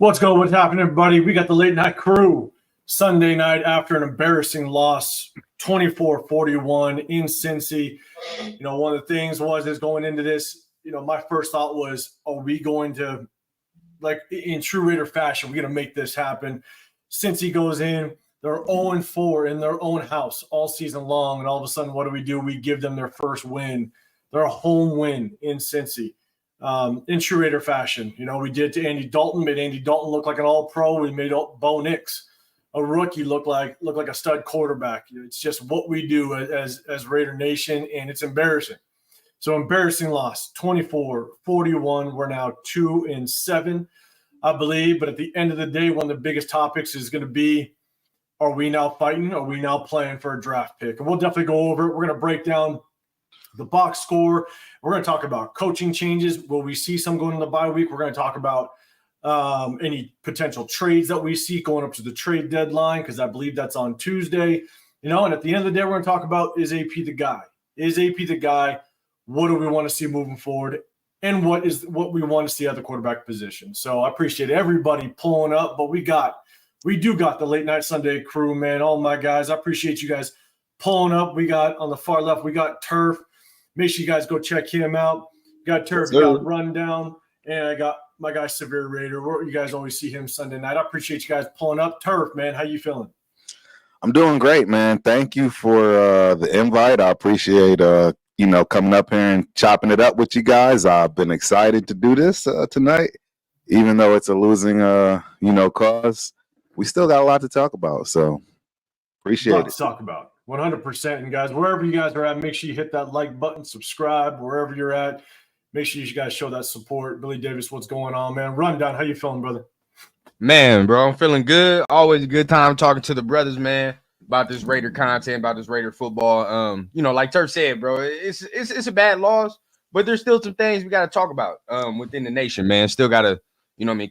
What's going? What's happening, everybody? We got the late night crew Sunday night after an embarrassing loss, 24-41 in Cincy. One of the things is going into this, my first thought was, are we going to, like in true Raider fashion, we're going to make this happen? Cincy goes in, they're 0-4 in their own house all season long, and all of a sudden, what do? We give them their first win, their home win in Cincy. In true Raider fashion. We did to Andy Dalton, made Andy Dalton look like an all-pro. We made Bo Nix, a rookie, look like a stud quarterback. It's just what we do as Raider Nation, and it's embarrassing. So embarrassing loss, 24-41. We're now 2-7, I believe. But at the end of the day, one of the biggest topics is going to be, are we now fighting? Are we now playing for a draft pick? And we'll definitely go over it. We're going to break down the box score. We're going to talk about coaching changes. Will we see some going in the bye week? We're going to talk about any potential trades that we see going up to the trade deadline, because I believe that's on Tuesday. And at the end of the day, we're going to talk about, is AP the guy? Is AP the guy? What do we want to see moving forward? And what we want to see at the quarterback position? So I appreciate everybody pulling up, but we do got the late night Sunday crew, man. All my guys, I appreciate you guys pulling up. We got on the far left, we got Turf. Make sure you guys go check him out. Got Turf, got Rundown, and I got my guy Severe Raider. You guys always see him Sunday night. I appreciate you guys pulling up. Turf, man, how you feeling? I'm doing great, man. Thank you for the invite. I appreciate coming up here and chopping it up with you guys. I've been excited to do this tonight, even though it's a losing cause. We still got a lot to talk about, so appreciate it. To talk about. 100%. And guys, wherever you guys are at, make sure you hit that like button, subscribe, wherever you're at. Make sure you guys show that support. Billy Davis, what's going on, man? Rundown, how you feeling, brother? Man, bro, I'm feeling good. Always a good time talking to the brothers, man, about this Raider content, about this Raider football. Like Turf said, bro, it's a bad loss, but there's still some things we got to talk about within the nation, man. Still got to,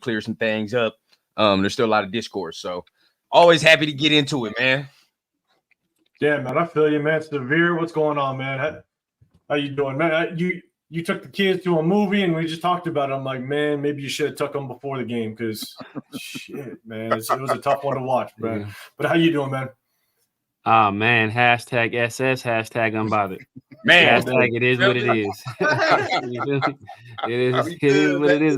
clear some things up. There's still a lot of discourse. So always happy to get into it, man. Yeah, man, I feel you, man. Severe, what's going on, man? How you doing, man? You took the kids to a movie, and we just talked about it. I'm like, man, maybe you should have took them before the game, because shit, man, it was a tough one to watch, man. Yeah. But how you doing, man? Oh, man, hashtag SS, hashtag unbothered. Man, hashtag it is what it is. It is what it is.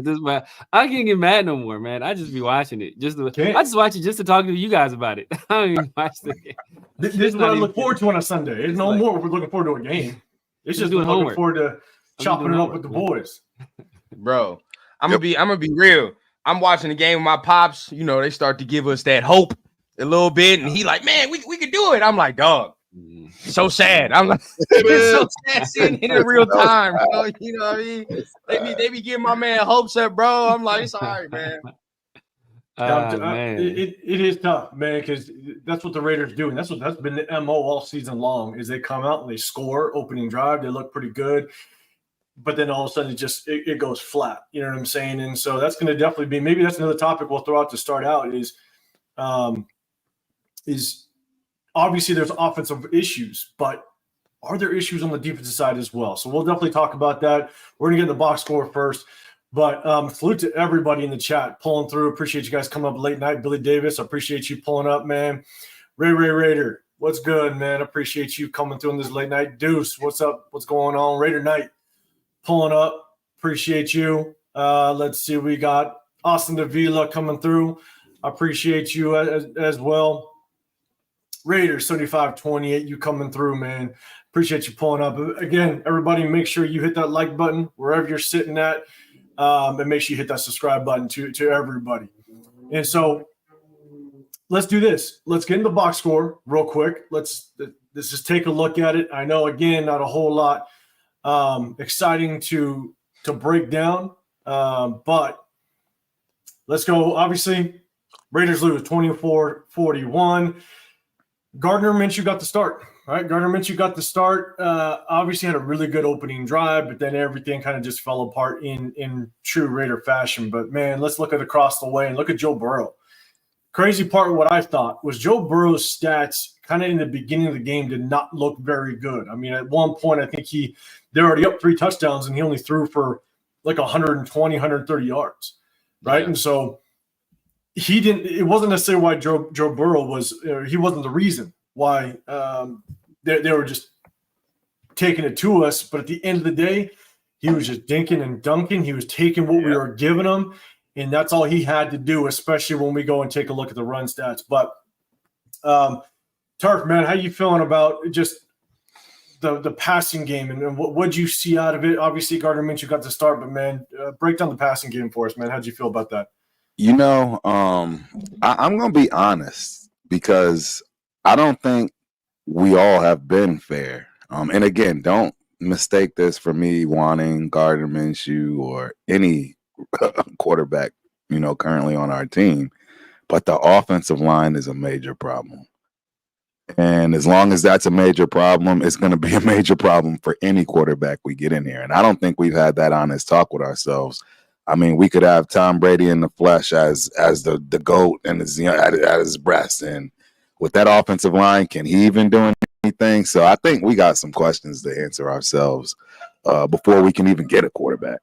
I can't get mad no more, man. I just be watching it. I just watch it just to talk to you guys about it. I don't even watch the game. This is what I look forward to on a Sunday. It's no more we're looking forward to a game. It's just looking forward to chopping it up with the boys. Bro, I'm gonna be real. I'm watching the game with my pops. They start to give us that hope a little bit, and he like, man, we could do it. I'm like, dog, so sad. I'm like, it's so sad seeing it in real time, bro. You know what I mean? They be giving my man hopes up, bro. I'm like, it's all right, man. It is tough, man, because that's what the Raiders do, and that's been the MO all season long. Is they come out and they score opening drive, they look pretty good, but then all of a sudden it goes flat. You know what I'm saying? And so that's going to definitely be, maybe that's another topic we'll throw out to start out is obviously there's offensive issues, but are there issues on the defensive side as well? So we'll definitely talk about that. We're going to get the box score first. But salute to everybody in the chat pulling through. Appreciate you guys coming up late night. Billy Davis, I appreciate you pulling up, man. Ray Raider, what's good, man? I appreciate you coming through on this late night. Deuce, what's up? What's going on? Raider Night pulling up. Appreciate you. Let's see. We got Austin Davila coming through. I appreciate you as well. Raiders 7528, you coming through, man. Appreciate you pulling up. Again, everybody, make sure you hit that like button wherever you're sitting at. And make sure you hit that subscribe button to everybody. And so let's do this. Let's get into the box score real quick. Let's just take a look at it. I know, again, not a whole lot exciting to break down, but let's go. Obviously, Raiders lose 24-41. Gardner Minshew got the start. All right, Gardner Minshew got the start. Obviously had a really good opening drive, but then everything kind of just fell apart in true Raider fashion. But, man, let's look at across the way and look at Joe Burrow. Crazy part of what I thought was Joe Burrow's stats kind of in the beginning of the game did not look very good. I mean, at one point, I think they're already up 3 touchdowns, and he only threw for like 120, 130 yards, right? Yeah. And so he didn't. It wasn't necessarily why Joe Burrow was. He wasn't the reason why they were just taking it to us. But at the end of the day, he was just dinking and dunking. He was taking what we were giving him, and that's all he had to do. Especially when we go and take a look at the run stats. But Turf, man, how you feeling about just the passing game and what'd you see out of it? Obviously, Gardner Minshew got the start, but man, break down the passing game for us, man. How'd you feel about that? You know, I'm going to be honest because I don't think we all have been fair. And again, don't mistake this for me wanting Gardner Minshew or any quarterback, currently on our team. But the offensive line is a major problem. And as long as that's a major problem, it's going to be a major problem for any quarterback we get in here. And I don't think we've had that honest talk with ourselves. I mean, we could have Tom Brady in the flesh as the GOAT and at his breast. And with that offensive line, can he even do anything? So I think we got some questions to answer ourselves before we can even get a quarterback.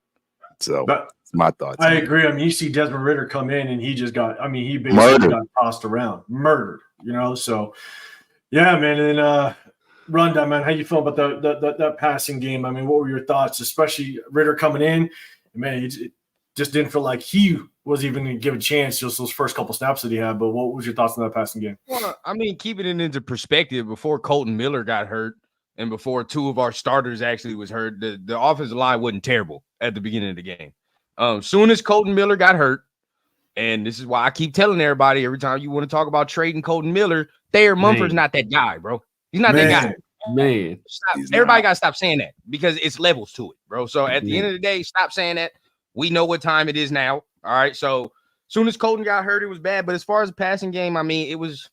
So that's my thoughts. I agree. I mean, you see Desmond Ridder come in and he basically got tossed around, murdered, so yeah, man. And rundown, man, how you feel about that passing game? I mean, what were your thoughts, especially Ridder coming in? Man, it just didn't feel like he was even going to give a chance just those first couple snaps that he had. But what was your thoughts on that passing game? Well, I mean, keeping it into perspective, before Colton Miller got hurt and before two of our starters actually was hurt, the offensive line wasn't terrible at the beginning of the game. Soon as Colton Miller got hurt, and this is why I keep telling everybody every time you want to talk about trading Colton Miller, Thayer Mumford's not that guy, bro. He's not that guy. Man. Everybody got to stop saying that because it's levels to it, bro. So at the end of the day, stop saying that. We know what time it is now. All right. So soon as Colton got hurt, it was bad. But as far as the passing game, I mean, it was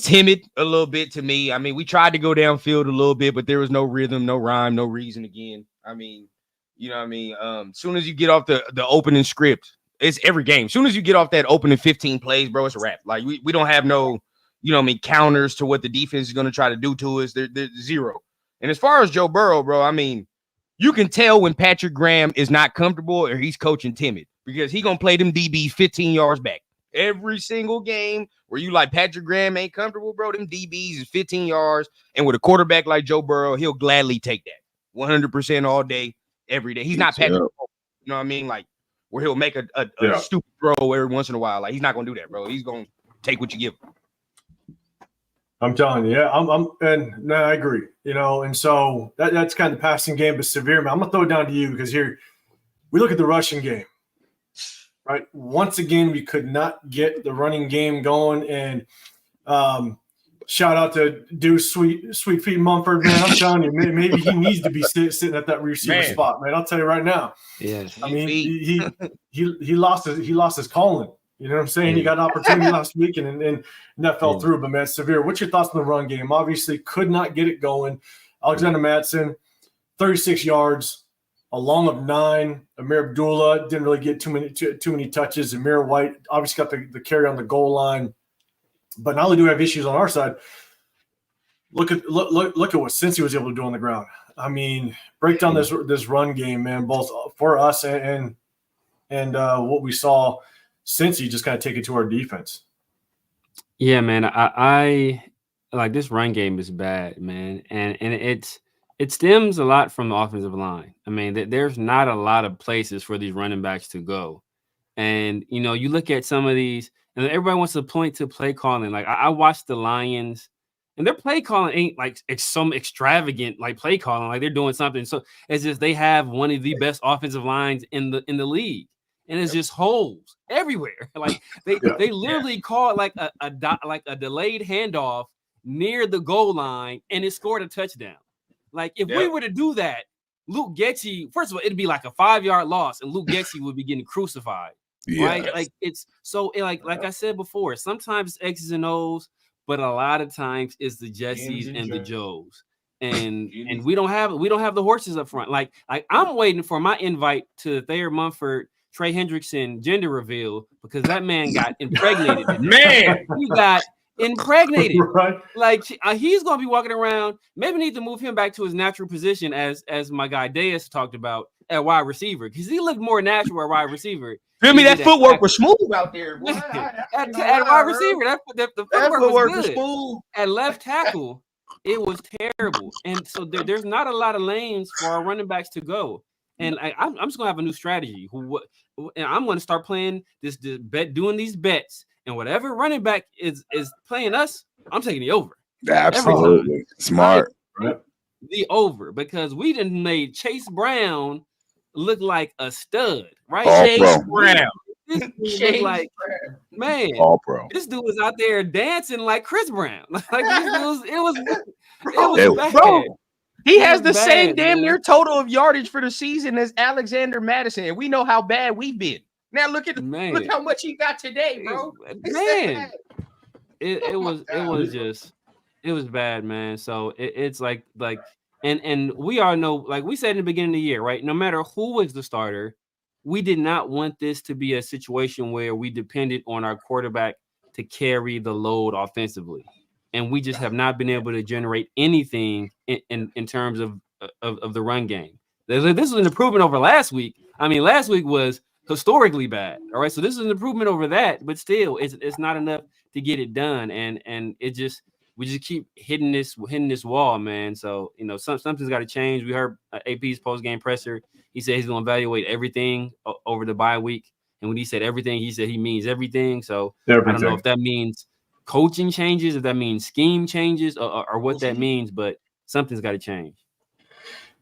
timid a little bit to me. I mean, we tried to go downfield a little bit, but there was no rhythm, no rhyme, no reason again. I mean, you know what I mean? Soon as you get off the opening script, it's every game. Soon as you get off that opening 15 plays, bro, it's a wrap. Like we don't have no, counters to what the defense is going to try to do to us. They're zero. And as far as Joe Burrow, bro, I mean, you can tell when Patrick Graham is not comfortable or he's coaching timid because he's going to play them DBs 15 yards back. Every single game where you like Patrick Graham ain't comfortable, bro, them DBs is 15 yards. And with a quarterback like Joe Burrow, he'll gladly take that 100% all day, every day. He's not Patrick, you know what I mean? Like where he'll make a stupid throw every once in a while. Like he's not going to do that, bro. He's going to take what you give him. I'm telling you, I agree, and so that's kind of the passing game, but severe, man. I'm going to throw it down to you because here we look at the rushing game, right? Once again, we could not get the running game going, and shout out to Deuce Sweet Feet Mumford, man. I'm telling you, maybe he needs to be sitting at that receiver spot, man. I'll tell you right now. Yes. I mean, he lost his calling. You know what I'm saying? He got an opportunity last week and that fell through. But, man, Severe, what's your thoughts on the run game? Obviously, could not get it going. Alexander Mattson, 36 yards, a long of 9. Amir Abdullah didn't really get too many touches. Amir White obviously got the carry on the goal line. But not only do we have issues on our side, look at what Cincy was able to do on the ground. I mean, break down this run game, man, both for us and what we saw – Cincy just kind of take it to our defense. Yeah, man. I like this run game is bad, man. And it stems a lot from the offensive line. I mean, there's not a lot of places for these running backs to go. And, you look at some of these, and everybody wants to point to play calling. Like, I watched the Lions, and their play calling ain't like some extravagant like play calling. Like they're doing something. So it's just they have one of the best offensive lines in the league. And it's just holes everywhere. Like they literally called like a delayed handoff near the goal line, and it scored a touchdown. Like if we were to do that, Luke Getsy, first of all, it'd be like a 5-yard loss, and Luke Getsy would be getting crucified. Right? Like it's so like I said before, sometimes it's X's and O's, but a lot of times it's the Jessies and the Joes. And we don't have the horses up front. Like I'm waiting for my invite to Thayer Mumford, Trey Hendrickson gender reveal because that man got impregnated. He got impregnated. Right. Like he's gonna be walking around. Maybe need to move him back to his natural position, as my guy Deus talked about, at wide receiver because he looked more natural at wide receiver. Feel me? He That did footwork was smooth out there. Boy. at wide receiver. The footwork was good. smooth. At left tackle, it was terrible. And so there's not a lot of lanes for our running backs to go. And I'm just gonna have a new strategy. And I'm gonna start playing this bet, doing these bets, and whatever running back is playing us, I'm taking the over. Absolutely smart. The over because we done made Chase Brown look like a stud, right? All Chase pro. Brown. This dude look like man. All pro. This dude was out there dancing like Chris Brown. Like it was bad. Bro, he has the bad, same damn man. near total of yardage for the season as Alexander Madison, and we know how bad we've been. Now look how much he got today, bro. Man, it was bad, man. So it's like and we all know, like we said in the beginning of the year, right? No matter who was the starter, we did not want this to be a situation where we depended on our quarterback to carry the load offensively. And we just have not been able to generate anything in terms of the run game. This was an improvement over last week. I mean, last week was historically bad. All right, so this is an improvement over that, but still, it's not enough to get it done. And we just keep hitting this wall, man. So something's got to change. We heard AP's post game presser. He said he's going to evaluate everything over the bye week. And when he said everything, he said he means everything. So everything. I don't know if that means coaching changes, if that means scheme changes, or what that means, but something's got to change.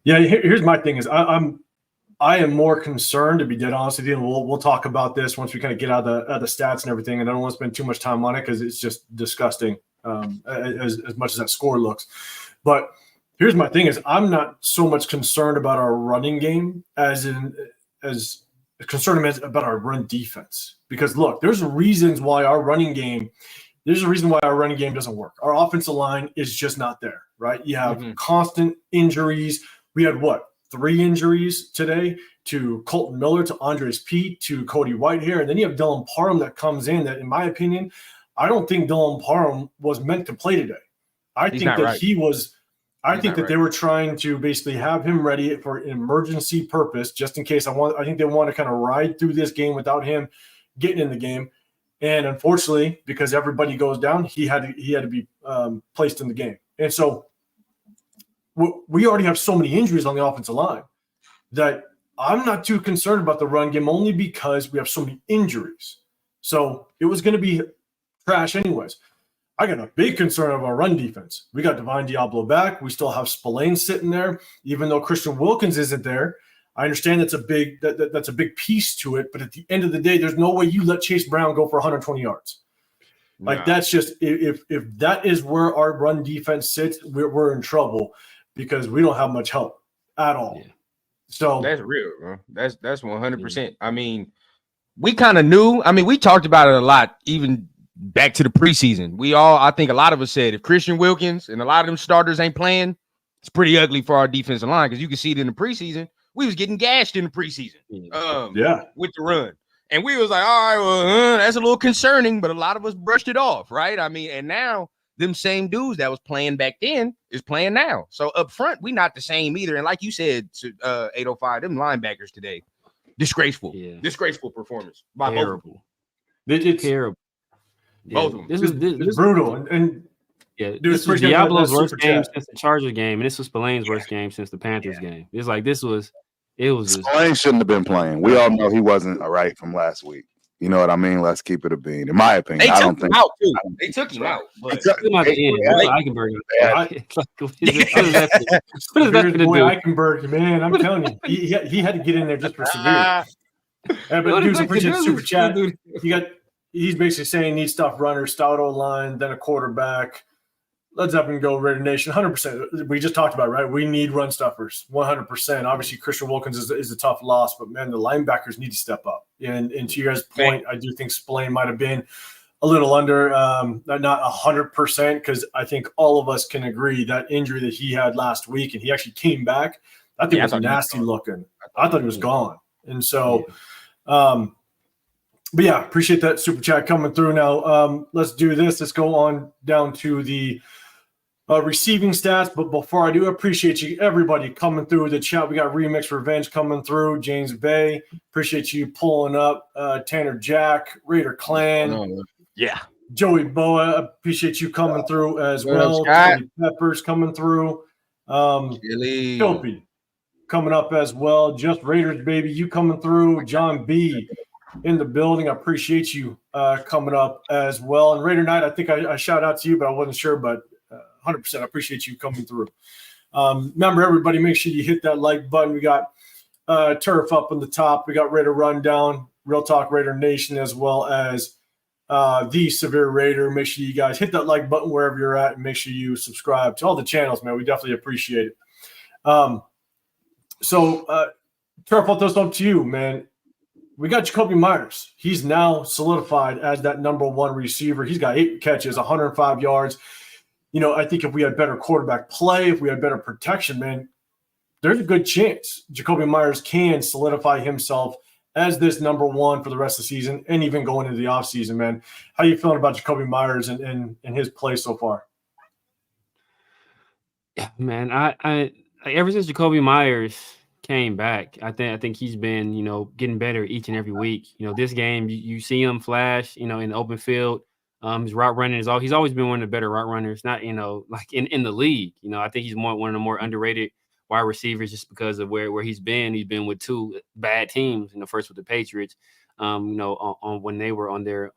Yeah, here's my thing is I am more concerned, to be dead honest with you, and we'll talk about this once we kind of get out of the stats and everything, and I don't want to spend too much time on it because it's just disgusting as much as that score looks. But here's my thing is I'm not so much concerned about our running game as concerned about our run defense. Because look, there's reasons why our running game doesn't work. Our offensive line is just not there, right? You have constant injuries. We had 3 injuries today to Colton Miller, to Andres Pete, to Cody Whitehair, and then you have Dylan Parham that comes in that, in my opinion, I don't think Dylan Parham was meant to play today. I think that they were trying to basically have him ready for an emergency purpose, just in case. I think they want to kind of ride through this game without him getting in the game. And unfortunately, because everybody goes down, he had to be placed in the game. And so we already have so many injuries on the offensive line that I'm not too concerned about the run game, only because we have so many injuries. So it was going to be trash anyways. I got a big concern of our run defense. We got Divine Diablo back. We still have Spillane sitting there, even though Christian Wilkins isn't there. I understand that's a big piece to it, but at the end of the day, there's no way you let Chase Brown go for 120 yards. Like that's just if that is where our run defense sits, we're in trouble because we don't have much help at all. Yeah. So that's real, bro. That's 100%. I mean, we kind of knew. I mean, we talked about it a lot, even back to the preseason. I think a lot of us said if Christian Wilkins and a lot of them starters ain't playing, it's pretty ugly for our defensive line because you can see it in the preseason. We was getting gashed in the preseason, with the run, and we was like, all right, well, that's a little concerning, but a lot of us brushed it off, right? I mean, and now them same dudes that was playing back then is playing now. So up front, we not the same either. And like you said, 805, them linebackers today, disgraceful performance by terrible. It's terrible. Both of them. This is brutal. And this was Diablo's worst game since the Chargers game, and this was Spillane's worst game since the Panthers game. It's like it was Spillane shouldn't have been playing. We all know he wasn't all right from last week. You know what I mean? Let's keep it a bean. In my opinion, I don't think they took him out. But Eichenberg. Eichenberg, man, I'm telling you, he had to get in there just for severe. But dudes, appreciate the super chat. He's basically saying need stuff runners, stout O-line, then a quarterback. Let's up and go, Raider Nation. 100%. We just talked about it, right? We need run stuffers. 100%. Obviously, Christian Wilkins is a tough loss, but man, the linebackers need to step up. And to your guys' point, I do think Spillane might have been a little under, not 100%, because I think all of us can agree that injury that he had last week, and he actually came back. I think it was nasty looking. I thought he was gone. And so, but yeah, appreciate that super chat coming through. Now, let's do this. Let's go on down to the receiving stats. But before I do, appreciate you, everybody coming through the chat. We got Remix Revenge coming through. James Bay, appreciate you pulling up. Tanner Jack, Raider Clan. Yeah. Joey Boa, appreciate you coming through as well. Tony Peppers coming through. Dopey coming up as well. Just Raiders, baby, you coming through. John B in the building. I appreciate you coming up as well. And Raider Knight, I think I shout out to you, but I wasn't sure. But 100%, I appreciate you coming through. Remember, everybody, make sure you hit that like button. We got Turf up on the top. We got Raider Rundown, Real Talk Raider Nation, as well as the Severe Raider. Make sure you guys hit that like button wherever you're at, and make sure you subscribe to all the channels, man. We definitely appreciate it. So Turf, I'll throw this up to you, man. We got Jacoby Myers. He's now solidified as that number one receiver. He's got 8 catches, 105 yards. You know, I think if we had better quarterback play, if we had better protection, man, there's a good chance Jacoby Myers can solidify himself as this number one for the rest of the season and even going into the offseason, man. How you feeling about Jacoby Myers and his play so far? Yeah, man, I ever since Jacoby Myers came back, I think he's been, you know, getting better each and every week. You know, this game you see him flash, you know, in the open field. His route running he's always been one of the better route runners, not, you know, like in the league. You know, I think he's one of the more underrated wide receivers just because of where he's been. He's been with 2 bad teams, you know, first with the Patriots, you know, on when they were on their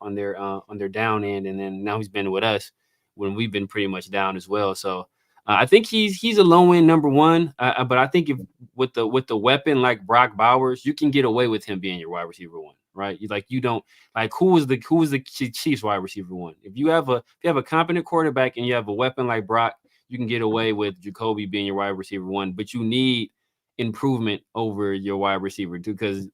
down end, and then now he's been with us when we've been pretty much down as well. So I think he's a low end number one, but I think if with the weapon like Brock Bowers, you can get away with him being your wide receiver one, right? You don't like who was the Chiefs wide receiver one? If you have a competent quarterback and you have a weapon like Brock, you can get away with Jacoby being your wide receiver one, but you need improvement over your wide receiver too, because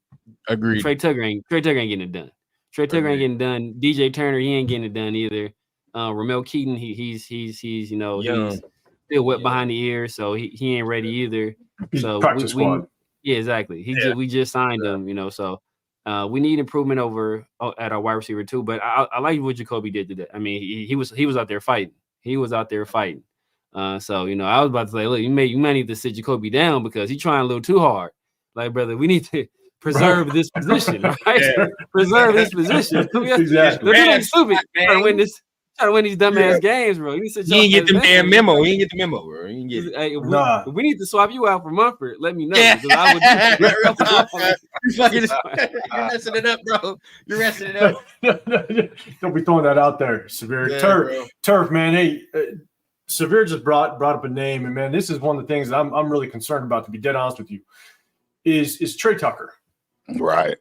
agreed. Trey Tucker ain't getting it done. Trey Tucker ain't getting it done. DJ Turner, he ain't getting it done either. Ramel Keaton, he's you know, he's still wet behind the ears, so he ain't ready either. So practice squad. Yeah, exactly. We just signed him, you know. So we need improvement over at our wide receiver too. But I like what Jacoby did today. I mean, he was out there fighting. He was out there fighting. So you know, I was about to say, look, you might need to sit Jacoby down because he's trying a little too hard. Like, brother, we need to preserve this position, right? Preserve this position. Exactly. They're like stupid. Trying to win these dumbass games, bro. You ain't get the damn memo. You ain't get the memo, bro. You ain't get it. Hey, if we need to swap you out for Mumford, let me know. Yeah. I would You're messing it up, bro. You're messing it up. Don't be throwing that out there, Severe. Yeah, Turf, man. Hey, Severe just brought up a name, and man, this is one of the things that I'm really concerned about. To be dead honest with you, is Trey Tucker. Right.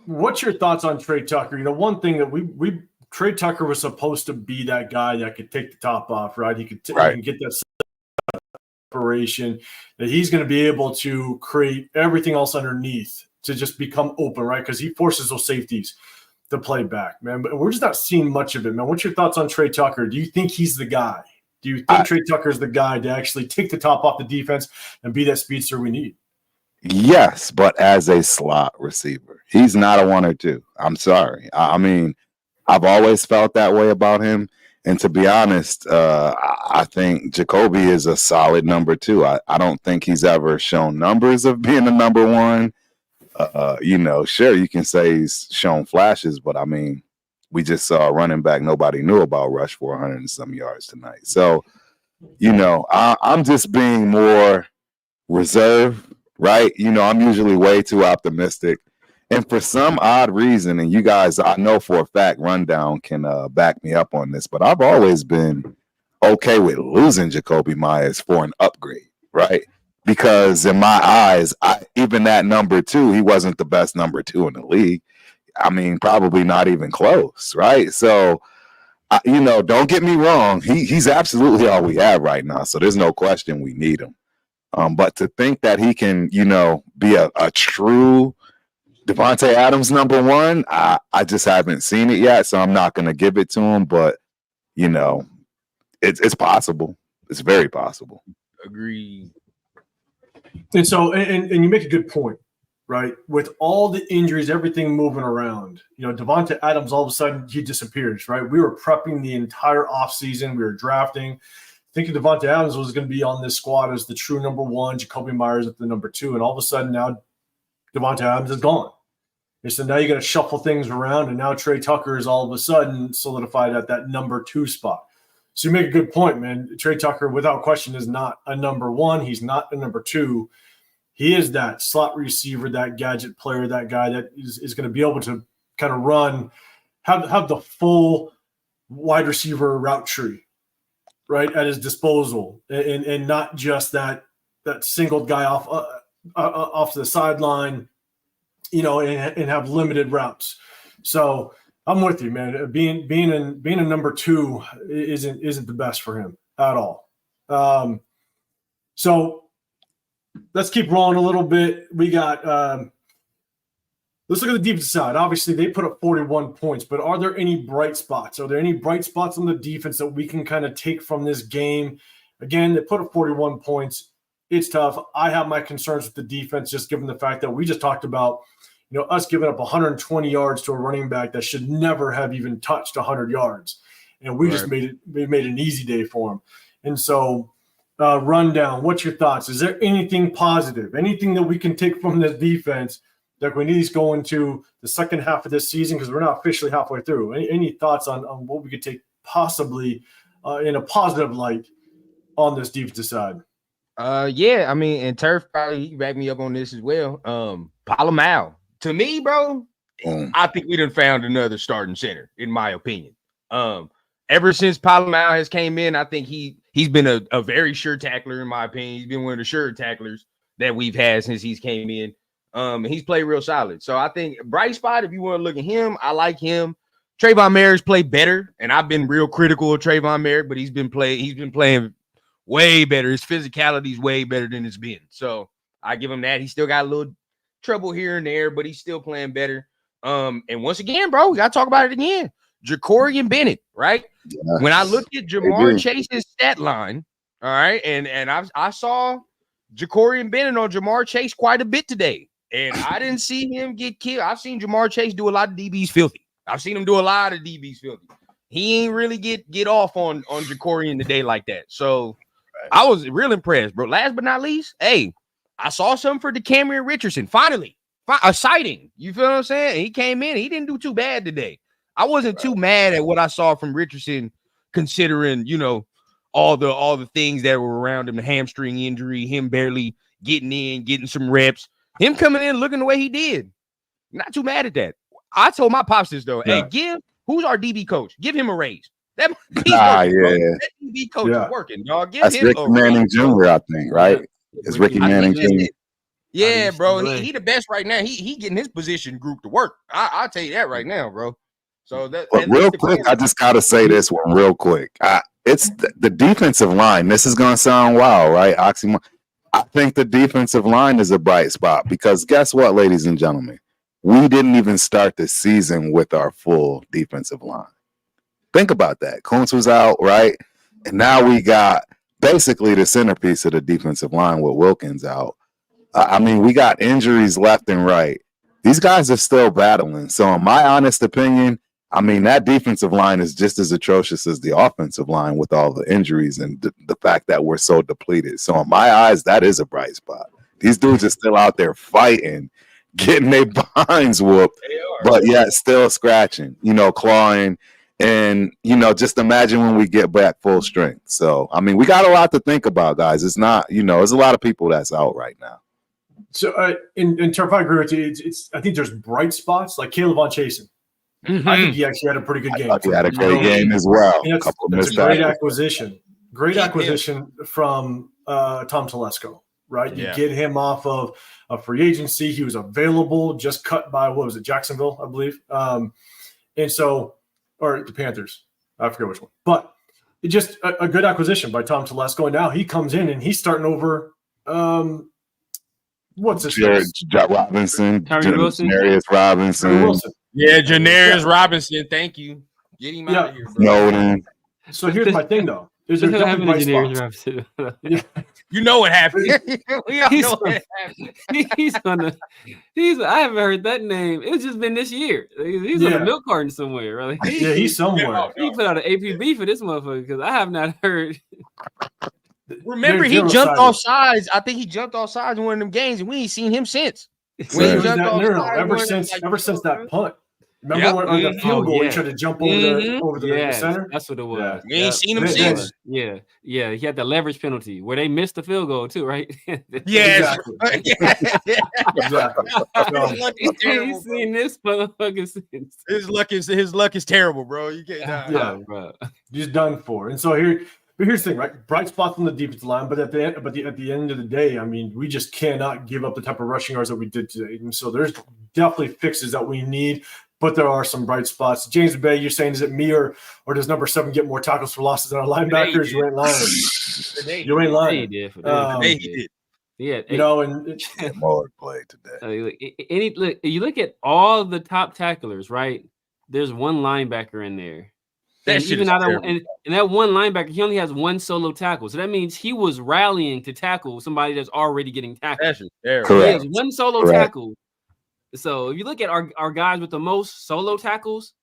What's your thoughts on Trey Tucker? You know, one thing that Trey Tucker was supposed to be that guy that could take the top off, right? He could he can get that separation, that he's going to be able to create everything else underneath to just become open, right? Because he forces those safeties to play back, man. But we're just not seeing much of it, man. What's your thoughts on Trey Tucker? Do you think he's the guy? Do you think Trey Tucker is the guy to actually take the top off the defense and be that speedster we need? Yes, but as a slot receiver, he's not a 1 or 2. I'm sorry. I mean, I've always felt that way about him. And to be honest, I think Jacoby is a solid number 2. I don't think he's ever shown numbers of being a number 1. You know, sure, you can say he's shown flashes, but I mean, we just saw a running back nobody knew about rush for 100 and some yards tonight. So, you know, I'm just being more reserved, right? You know, I'm usually way too optimistic. And for some odd reason, and you guys, I know for a fact, Rundown can back me up on this, but I've always been okay with losing Jacoby Myers for an upgrade, right? Because in my eyes, even that number 2, he wasn't the best number 2 in the league. I mean, probably not even close, right? So, you know, don't get me wrong. He's absolutely all we have right now. So there's no question we need him. But to think that he can, you know, be a true Devontae Adams number 1, I just haven't seen it yet. So I'm not going to give it to him. But, you know, it's possible. It's very possible. Agreed. And so, and you make a good point, right? With all the injuries, everything moving around, Devonta Adams, all of a sudden he disappears, right? We were prepping the entire offseason. We were drafting, thinking Devonta Adams was going to be on this squad as the true number one, Jacoby Myers at the number two. And all of a sudden now Devonta Adams is gone. And so now you got to shuffle things around. And now Trey Tucker is all of a sudden solidified at that number two spot. So you make a good point, man. Trey Tucker, without question, is not a number one. He's not a number two. He is that slot receiver, that gadget player, that guy that is going to be able to kind of run, have the full wide receiver route tree, right, at his disposal, and not just that singled guy off to the sideline, and have limited routes. So I'm with you, man. Being a number two isn't the best for him at all. So let's keep rolling a little bit. We got let's look at the defensive side. Obviously, they put up 41 points, but are there any bright spots? Are there any bright spots on the defense that we can kind of take from this game? Again, they put up 41 points. It's tough. I have my concerns with the defense, just given the fact that we just talked about, us giving up 120 yards to a running back that should never have even touched 100 yards. And we just made an easy day for him. And so, rundown, what's your thoughts? Is there anything positive, anything that we can take from this defense that we need to go into the second half of this season? Because we're not officially halfway through. Any thoughts on what we could take possibly in a positive light on this defensive side? Yeah, I mean, and Turf probably he backed me up on this as well. Palomal. To me, bro, I think we done found another starting center, in my opinion. Ever since Palomal has came in, I think he's been a very sure tackler, in my opinion. He's been one of the sure tacklers that we've had since he's came in. He's played real solid. So I think bright spot, if you want to look at him, I like him. Trayvon Merritt's played better, and I've been real critical of Trayvon Merritt, but he's been playing way better. His physicality is way better than it's been. So I give him that. He still got a little trouble here and there, but he's still playing better. And once again, bro, we got to talk about it again. Ja'Cory Bennett, right? Yes. When I looked at Jamar Chase's stat line, all right, and I saw Ja'Cory Bennett on Jamar Chase quite a bit today, and I didn't see him get killed. I've seen Jamar Chase do a lot of DBs filthy. I've seen him do a lot of DBs filthy. He ain't really get off on Ja'Cory in the day like that. So I was real impressed, bro. Last but not least, hey, I saw something for DeCamerion Richardson. Finally, a sighting. You feel what I'm saying? He came in. He didn't do too bad today. I wasn't too mad at what I saw from Richardson, considering, all the things that were around him, the hamstring injury, him barely getting in, getting some reps, him coming in looking the way he did. Not too mad at that. I told my pops this, though. Yeah. Hey, who's our DB coach? Give him a raise. That DB coach is working, dog. That's him Ricky Manning Jr., I think, right? It's Ricky Manning Jr. Yeah, bro. He the best right now. He getting his position group to work. I'll tell you that right now, bro. So that real quick, I just gotta say this one real quick. It's the defensive line. This is gonna sound wild, right? Oxymoron. I think the defensive line is a bright spot because guess what, ladies and gentlemen? We didn't even start the season with our full defensive line. Think about that. Kuntz was out, right? And now we got basically the centerpiece of the defensive line with Wilkins out. I mean, we got injuries left and right. These guys are still battling. So in my honest opinion, I mean, that defensive line is just as atrocious as the offensive line with all the injuries and the fact that we're so depleted. So in my eyes, that is a bright spot. These dudes are still out there fighting, getting their behinds whooped, but yet still scratching, clawing. And, just imagine when we get back full strength. So, I mean, we got a lot to think about, guys. It's not, there's a lot of people that's out right now. So, in Turf, I agree with you. I think there's bright spots like Caleb Von Chasen. Mm-hmm. I think he actually had a pretty good game. He had a great game as well. That's a great acquisition. Great acquisition from Tom Telesco, right? You get him off of a free agency. He was available, just cut by, what was it, Jacksonville, I believe. And so, or the Panthers. I forget which one. But it just a good acquisition by Tom Telesco. And now he comes in and he's starting over what's his name? Robinson. Wilson. Janarius Robinson. Yeah, Janarius Robinson. Thank you. Get him out of here, bro. Snowden. So here's my thing, though. Is there He'll have definitely bright engineers spots? around. Yeah. You know what happened. We all He's know on- what happened. He's on the. I haven't heard that name. It's just been this year. He's on Yeah. a milk carton somewhere. Right? Yeah, he's somewhere. He put out an APB for this motherfucker because I have not heard. Remember, he Zero jumped sided. off sides. I think he jumped off sides in one of them games, and we ain't seen him since. When he Ever jumped off sides, since that punt. Remember Yep. when on the field goal, Oh, he yeah. tried to jump over the Yes, center? that's what it was. we ain't seen him Then- since. Yeah. He had the leverage penalty where they missed the field goal too, right? Yes. Exactly. Exactly. His luck is terrible, He's seen this motherfucker since. his luck is terrible, bro. You can't. Yeah. Oh, bro. Just done for. And so here's the thing, right? Bright spots on the defensive line, but at the end of the day, I mean, we just cannot give up the type of rushing yards that we did today. And so there's definitely fixes that we need, but there are some bright spots. James Bay, you're saying, is it me or does number 7 get more tackles for losses than our linebackers? You ain't lying. You ain't He lying. did. Today he did. Yeah, You know, and More play today. look, you look at all the top tacklers, right? There's one linebacker in there. That And shit even is out of, terrible. and that one linebacker, he only has one solo tackle. So that means he was rallying to tackle somebody that's already getting tackled. That shit terrible. Correct. He has one solo Correct. tackle. So if you look at our guys with the most solo tackles,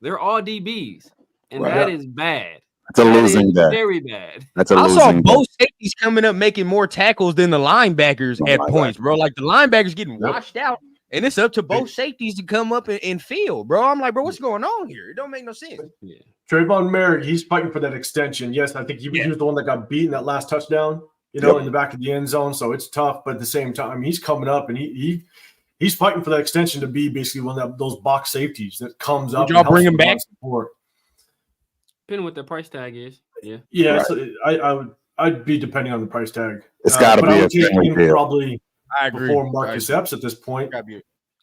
they're all DBs. And Right. that is bad. It's a That losing is day. very bad. That's a I losing saw day. both safeties coming up making more tackles than the linebackers Oh at my points, bro. Like the linebackers getting Yep. washed out, and it's up to both safeties to come up and field, bro. I'm like, bro, what's going on here? It don't make no sense. Yeah. Trayvon Merrick, he's fighting for that extension. Yes, I think he was the one that got beaten that last touchdown, Yep. in the back of the end zone. So it's tough, but at the same time, he's coming up and he's fighting for that extension to be basically one of those box safeties that comes up. y'all and helps bring him with a lot back? of support. Depending what the price tag is. Yeah. Yeah, Right. so I'd be depending on the price tag. It's got to but I be a would take friendly him deal. probably I agree. before Marcus Epps at this point.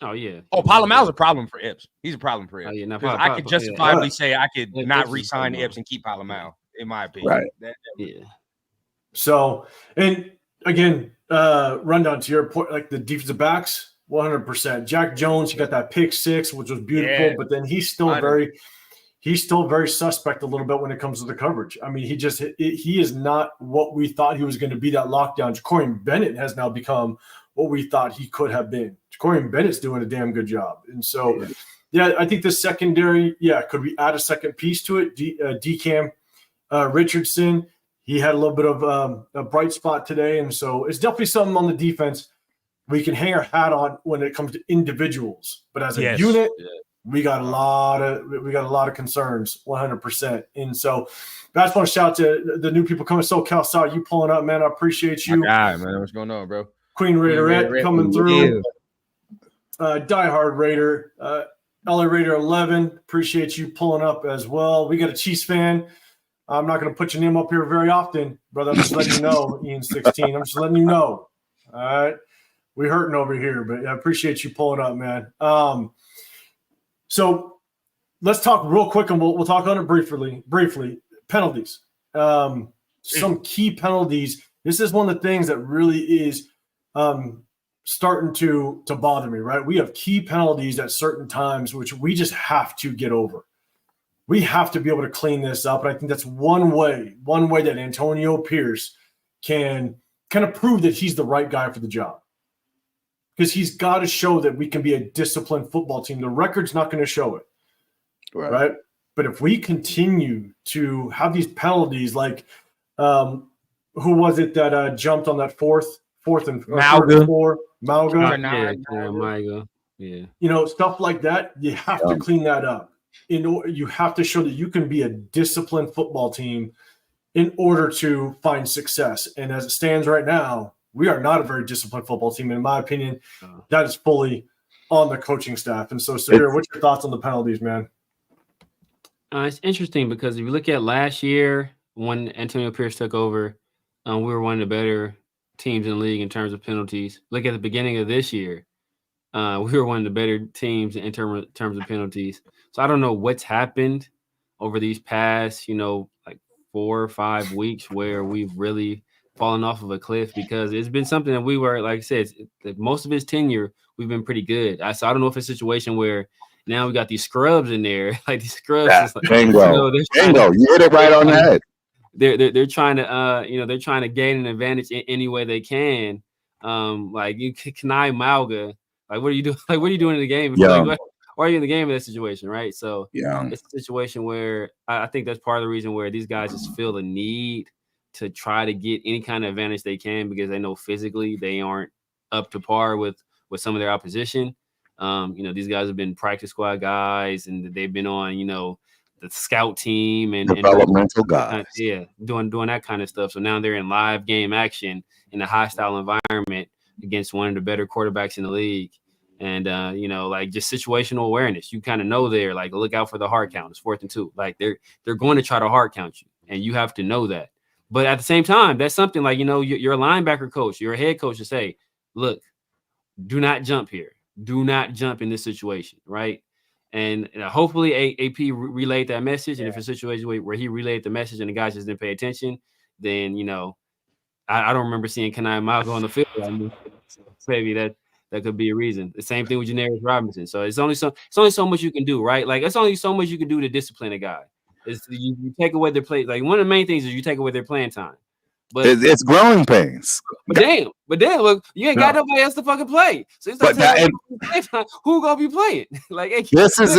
Oh, yeah. Oh, Palomalu's a problem for Epps. He's a problem for Oh, Epps. yeah. No, Because I could justifiably say I could Yeah, not Epps is re-sign Palomalu. Epps and keep Palomalu, in my opinion. Right. Yeah. So, and again, rundown to your point, like the defensive backs, 100%. Jack Jones, he got that pick 6, which was beautiful, Yeah. but then he's still very suspect a little bit when it comes to the coverage. I mean, he is not what we thought he was going to be, that lockdown. Ja'Cory Bennett has now become what we thought he could have been. Ja'Cory Bennett's doing a damn good job. And so, yeah, I think the secondary, could we add a second piece to it? DCam Richardson, he had a little bit of a bright spot today. And so it's definitely something on the defense we can hang our hat on when it comes to individuals. But as a unit, we got a lot of concerns, 100%. And so I just want to shout out to the new people coming. SoCal, saw you pulling up, man. I appreciate you. My guy, man. What's going on, bro? Queen Raiderette coming through. Diehard Raider, LA Raider 11. Appreciate you pulling up as well. We got a Chiefs fan. I'm not going to put your name up here very often, brother. I'm just letting you know, Ian 16. I'm just letting you know. All right. We hurting over here, but I appreciate you pulling up, man. So let's talk real quick, and we'll talk on it briefly. Penalties. Some key penalties. This is one of the things that really is starting to bother me, right? We have key penalties at certain times, which we just have to get over. We have to be able to clean this up. And I think that's one way that Antonio Pierce can kind of prove that he's the right guy for the job. Because he's got to show that we can be a disciplined football team. The record's not going to show it, right? But if we continue to have these penalties, like who was it that jumped on that fourth and Mauga. Mauga. Yeah. Stuff like that. You have to clean that up. You have to show that you can be a disciplined football team in order to find success. And as it stands right now, we are not a very disciplined football team. And in my opinion, that is fully on the coaching staff. And so, Sahir, what's your thoughts on the penalties, man? It's interesting because if you look at last year when Antonio Pierce took over, we were one of the better teams in the league in terms of penalties. Look at the beginning of this year. We were one of the better teams in terms of penalties. So I don't know what's happened over these past, like 4 or 5 weeks where we've really fallen off of a cliff, because it's been something that we were, like I said, most of his tenure, we've been pretty good. So I don't know if it's a situation where Now we got these scrubs in there. Like these scrubs, Yeah, is like, bingo. they're trying Bingo. You hit it right on the head. they're trying to they're trying to gain an advantage in any way they can. Like you Kanai Mauga, like what are you doing? Like what are you doing in the game? Like, why are you in the game in that situation, right? So it's a situation where I think that's part of the reason where these guys just feel the need to try to get any kind of advantage they can because they know physically they aren't up to par with some of their opposition. These guys have been practice squad guys and they've been on, the scout team and developmental guys. Doing that kind of stuff. So now they're in live game action in a hostile environment against one of the better quarterbacks in the league. And like just situational awareness. You kind of know there, like look out for the hard count. It's 4th and 2. Like they're going to try to hard count you, and you have to know that. But at the same time, that's something like you're a linebacker coach, you're a head coach to say, look, do not jump here. Do not jump in this situation, right? And hopefully AP relayed that message. And if it's a situation where he relayed the message and the guys just didn't pay attention, then I don't remember seeing Kanai Mauga on the field. So maybe that could be a reason. The same thing with Janarius Robinson. So it's only so much you can do, right? Like it's only so much you can do to discipline a guy. You take away their play. Like one of the main things is you take away their playing time. But it's growing pains. But damn, look, you ain't got nobody else to fucking play. So it's like who gonna be playing? Like this is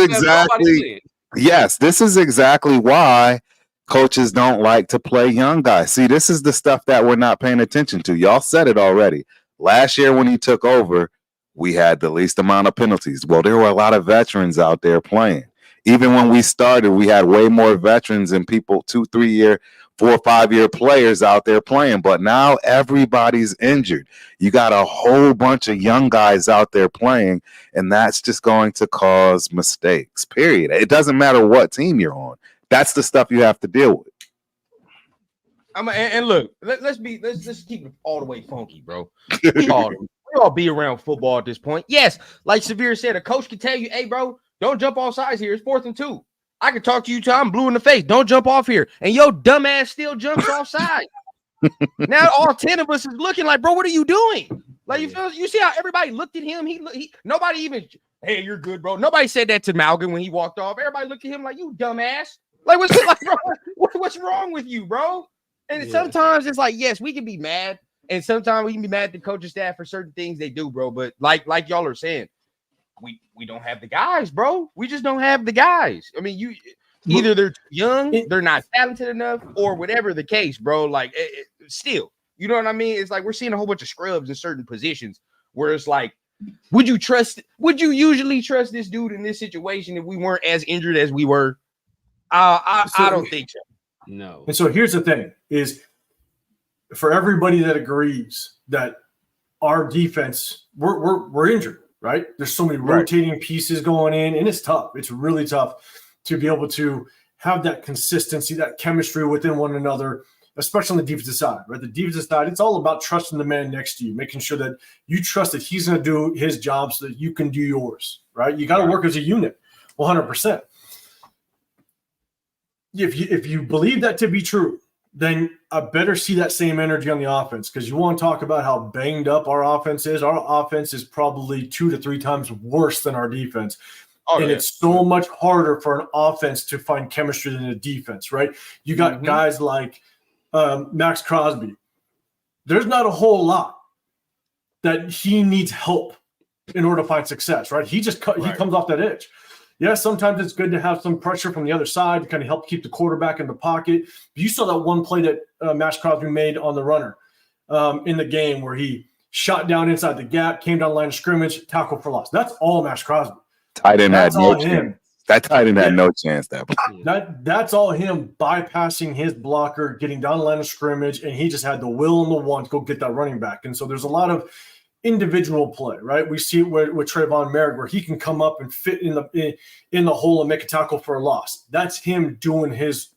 exactly why coaches don't like to play young guys. See, this is the stuff that we're not paying attention to. Y'all said it already. Last year when he took over, we had the least amount of penalties. Well, there were a lot of veterans out there playing. Even when we started, we had way more veterans and people 2, 3 year, 4 or 5 year players out there playing. But now everybody's injured. You got a whole bunch of young guys out there playing, and that's just going to cause mistakes, period. It doesn't matter what team you're on. That's the stuff you have to deal with. And look, let's keep it all the way funky, bro. We all be around football at this point. Yes, like Severe said, a coach can tell you, hey, bro, don't jump off sides here. It's 4th and 2. I can talk to you till I'm blue in the face. Don't jump off here. And your dumb ass still jumps off side. Now all 10 of us is looking like, bro, what are you doing? Like you see how everybody looked at him? He nobody even, hey, you're good, bro. Nobody said that to Malcolm when he walked off. Everybody looked at him like, you dumbass. Like what's wrong with you, bro? And sometimes it's like, yes, we can be mad. And sometimes we can be mad at the coaching staff for certain things they do, bro. But like y'all are saying, we don't have the guys, bro. We just don't have the guys. I mean, either they're too young, they're not talented enough, or whatever the case, bro. Like still, you know what I mean? It's like we're seeing a whole bunch of scrubs in certain positions where it's like, would you usually trust this dude in this situation if we weren't as injured as we were? I don't think so. No. And so here's the thing is for everybody that agrees that our defense, we're injured, right? There's so many rotating pieces going in, and it's tough. It's really tough to be able to have that consistency, that chemistry within one another, especially on the defensive side, right? The defensive side, it's all about trusting the man next to you, making sure that you trust that he's going to do his job so that you can do yours, right? You got to work as a unit, 100%. If you believe that to be true, then I better see that same energy on the offense, because you want to talk about how banged up our offense is. Our offense is probably 2 to 3 times worse than our defense. It's so much harder for an offense to find chemistry than a defense, right? You got guys like Max Crosby. There's not a whole lot that he needs help in order to find success, right? He comes off that edge. Yeah, sometimes it's good to have some pressure from the other side to kind of help keep the quarterback in the pocket. You saw that one play that Max Crosby made on the runner in the game where he shot down inside the gap, came down the line of scrimmage, tackle for loss. That's all Max Crosby. Tight end had no chance. That tight end had no chance. That's all him bypassing his blocker, getting down the line of scrimmage, and he just had the will and the want to go get that running back. And so there's a lot of individual play, right? We see it with Trayvon Merrick, where he can come up and fit in the hole and make a tackle for a loss. That's him doing his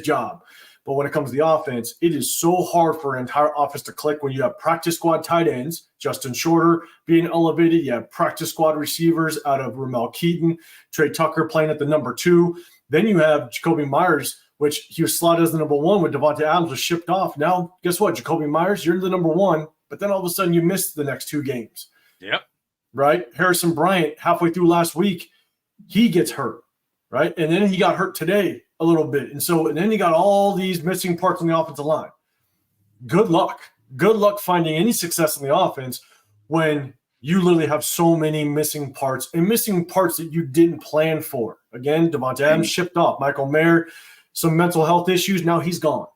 job. But when it comes to the offense, it is so hard for an entire offense to click when you have practice squad tight ends, Justin Shorter being elevated. You have practice squad receivers out of Ramel Keaton, Trey Tucker playing at the number 2. Then you have Jacoby Myers, which he was slotted as the number 1 when Devontae Adams was shipped off. Now, guess what? Jacoby Myers, you're the number 1. But then all of a sudden you missed the next 2 games. Yep. Right? Harrison Bryant, halfway through last week, he gets hurt, right? And then he got hurt today a little bit. And then you got all these missing parts on the offensive line. Good luck. Good luck finding any success in the offense when you literally have so many missing parts that you didn't plan for. Again, Devontae Adams shipped off. Michael Mayer, some mental health issues. Now he's gone,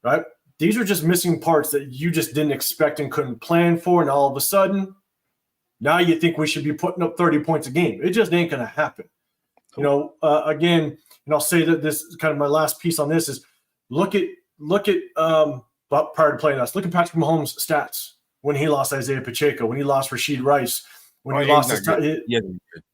right? These are just missing parts that you just didn't expect and couldn't plan for. And all of a sudden, now you think we should be putting up 30 points a game. It just ain't going to happen. Again, and I'll say that this is kind of my last piece on this is look at prior to playing us, look at Patrick Mahomes' stats when he lost Isaiah Pacheco, when he lost Rashid Rice, when he lost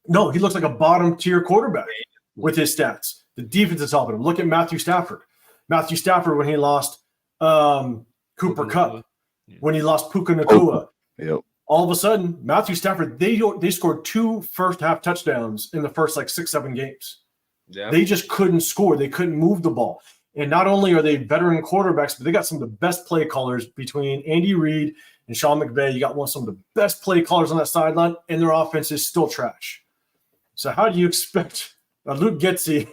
no, he looks like a bottom tier quarterback with his stats. The defense is helping him. Look at Matthew Stafford. Matthew Stafford when he lost Cooper Kupp, when he lost Puka Nacua. Yep. All of a sudden, Matthew Stafford, they scored 2 first-half touchdowns in the first 6-7 games. Yeah. They just couldn't score. They couldn't move the ball. And not only are they veteran quarterbacks, but they got some of the best play callers between Andy Reid and Sean McVay. You got some of the best play callers on that sideline, and their offense is still trash. So how do you expect a Luke Getsy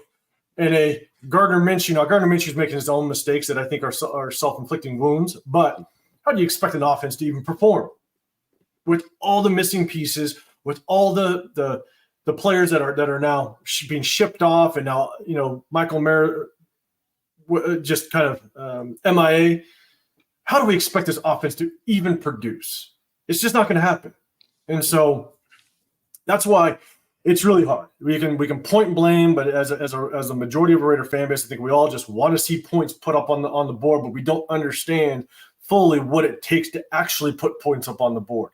and a Gardner Minshew? Now, Gardner Minshew is making his own mistakes that I think are self-inflicting wounds, but how do you expect an offense to even perform with all the missing pieces, with all the players that are now being shipped off, and now Michael Mayer just kind of MIA? How do we expect this offense to even produce? It's just not going to happen. And so that's why it's really hard. We can point and blame, but as a majority of a Raider fan base, I think we all just want to see points put up on the board, but we don't understand fully what it takes to actually put points up on the board.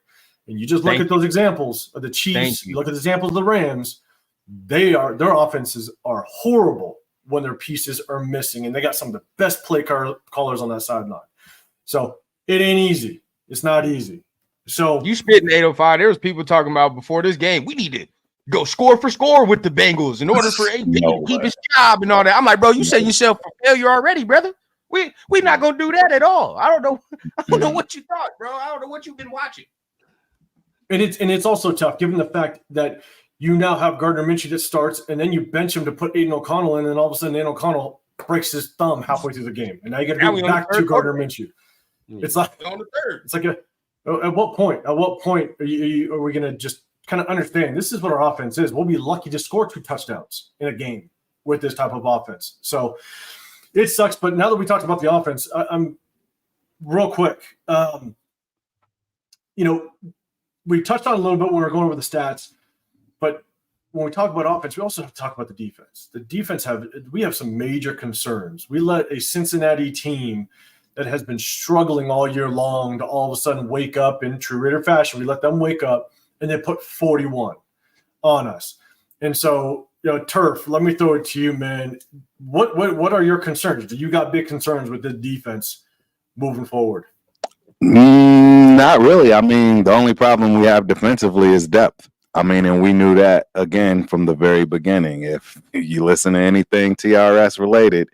And you just look at those examples of the Chiefs, you look at the examples of the Rams, their offenses are horrible when their pieces are missing, and they got some of the best play callers on that sideline. So it ain't easy. It's not easy. So you spitting 805. There was people talking about before this game, we need to go score for score with the Bengals in order for AP to keep his job and all that. I'm like, bro, you setting yourself for failure already, brother. We're not gonna do that at all. I don't know what you thought, bro. I don't know what you've been watching. And it's also tough given the fact that you now have Gardner Minshew that starts, and then you bench him to put Aiden O'Connell in, and all of a sudden Aiden O'Connell breaks his thumb halfway through the game, and now you got to go back to Gardner Minshew. It's like on the third. It's like at what point? At what point are we going to just kind of understand this is what our offense is? We'll be lucky to score 2 touchdowns in a game with this type of offense. So it sucks. But now that we talked about the offense, I'm real quick. We touched on it a little bit when we were going over the stats, but when we talk about offense, we also have to talk about the defense. The defense we have some major concerns. We let a Cincinnati team that has been struggling all year long to all of a sudden wake up in true Raider fashion. We let them wake up and they put 41 on us. And so, Turf, let me throw it to you, man. What are your concerns? Do you got big concerns with this defense moving forward? Not really. I mean, the only problem we have defensively is depth. I mean, and we knew that, again, from the very beginning. If you listen to anything TRS related,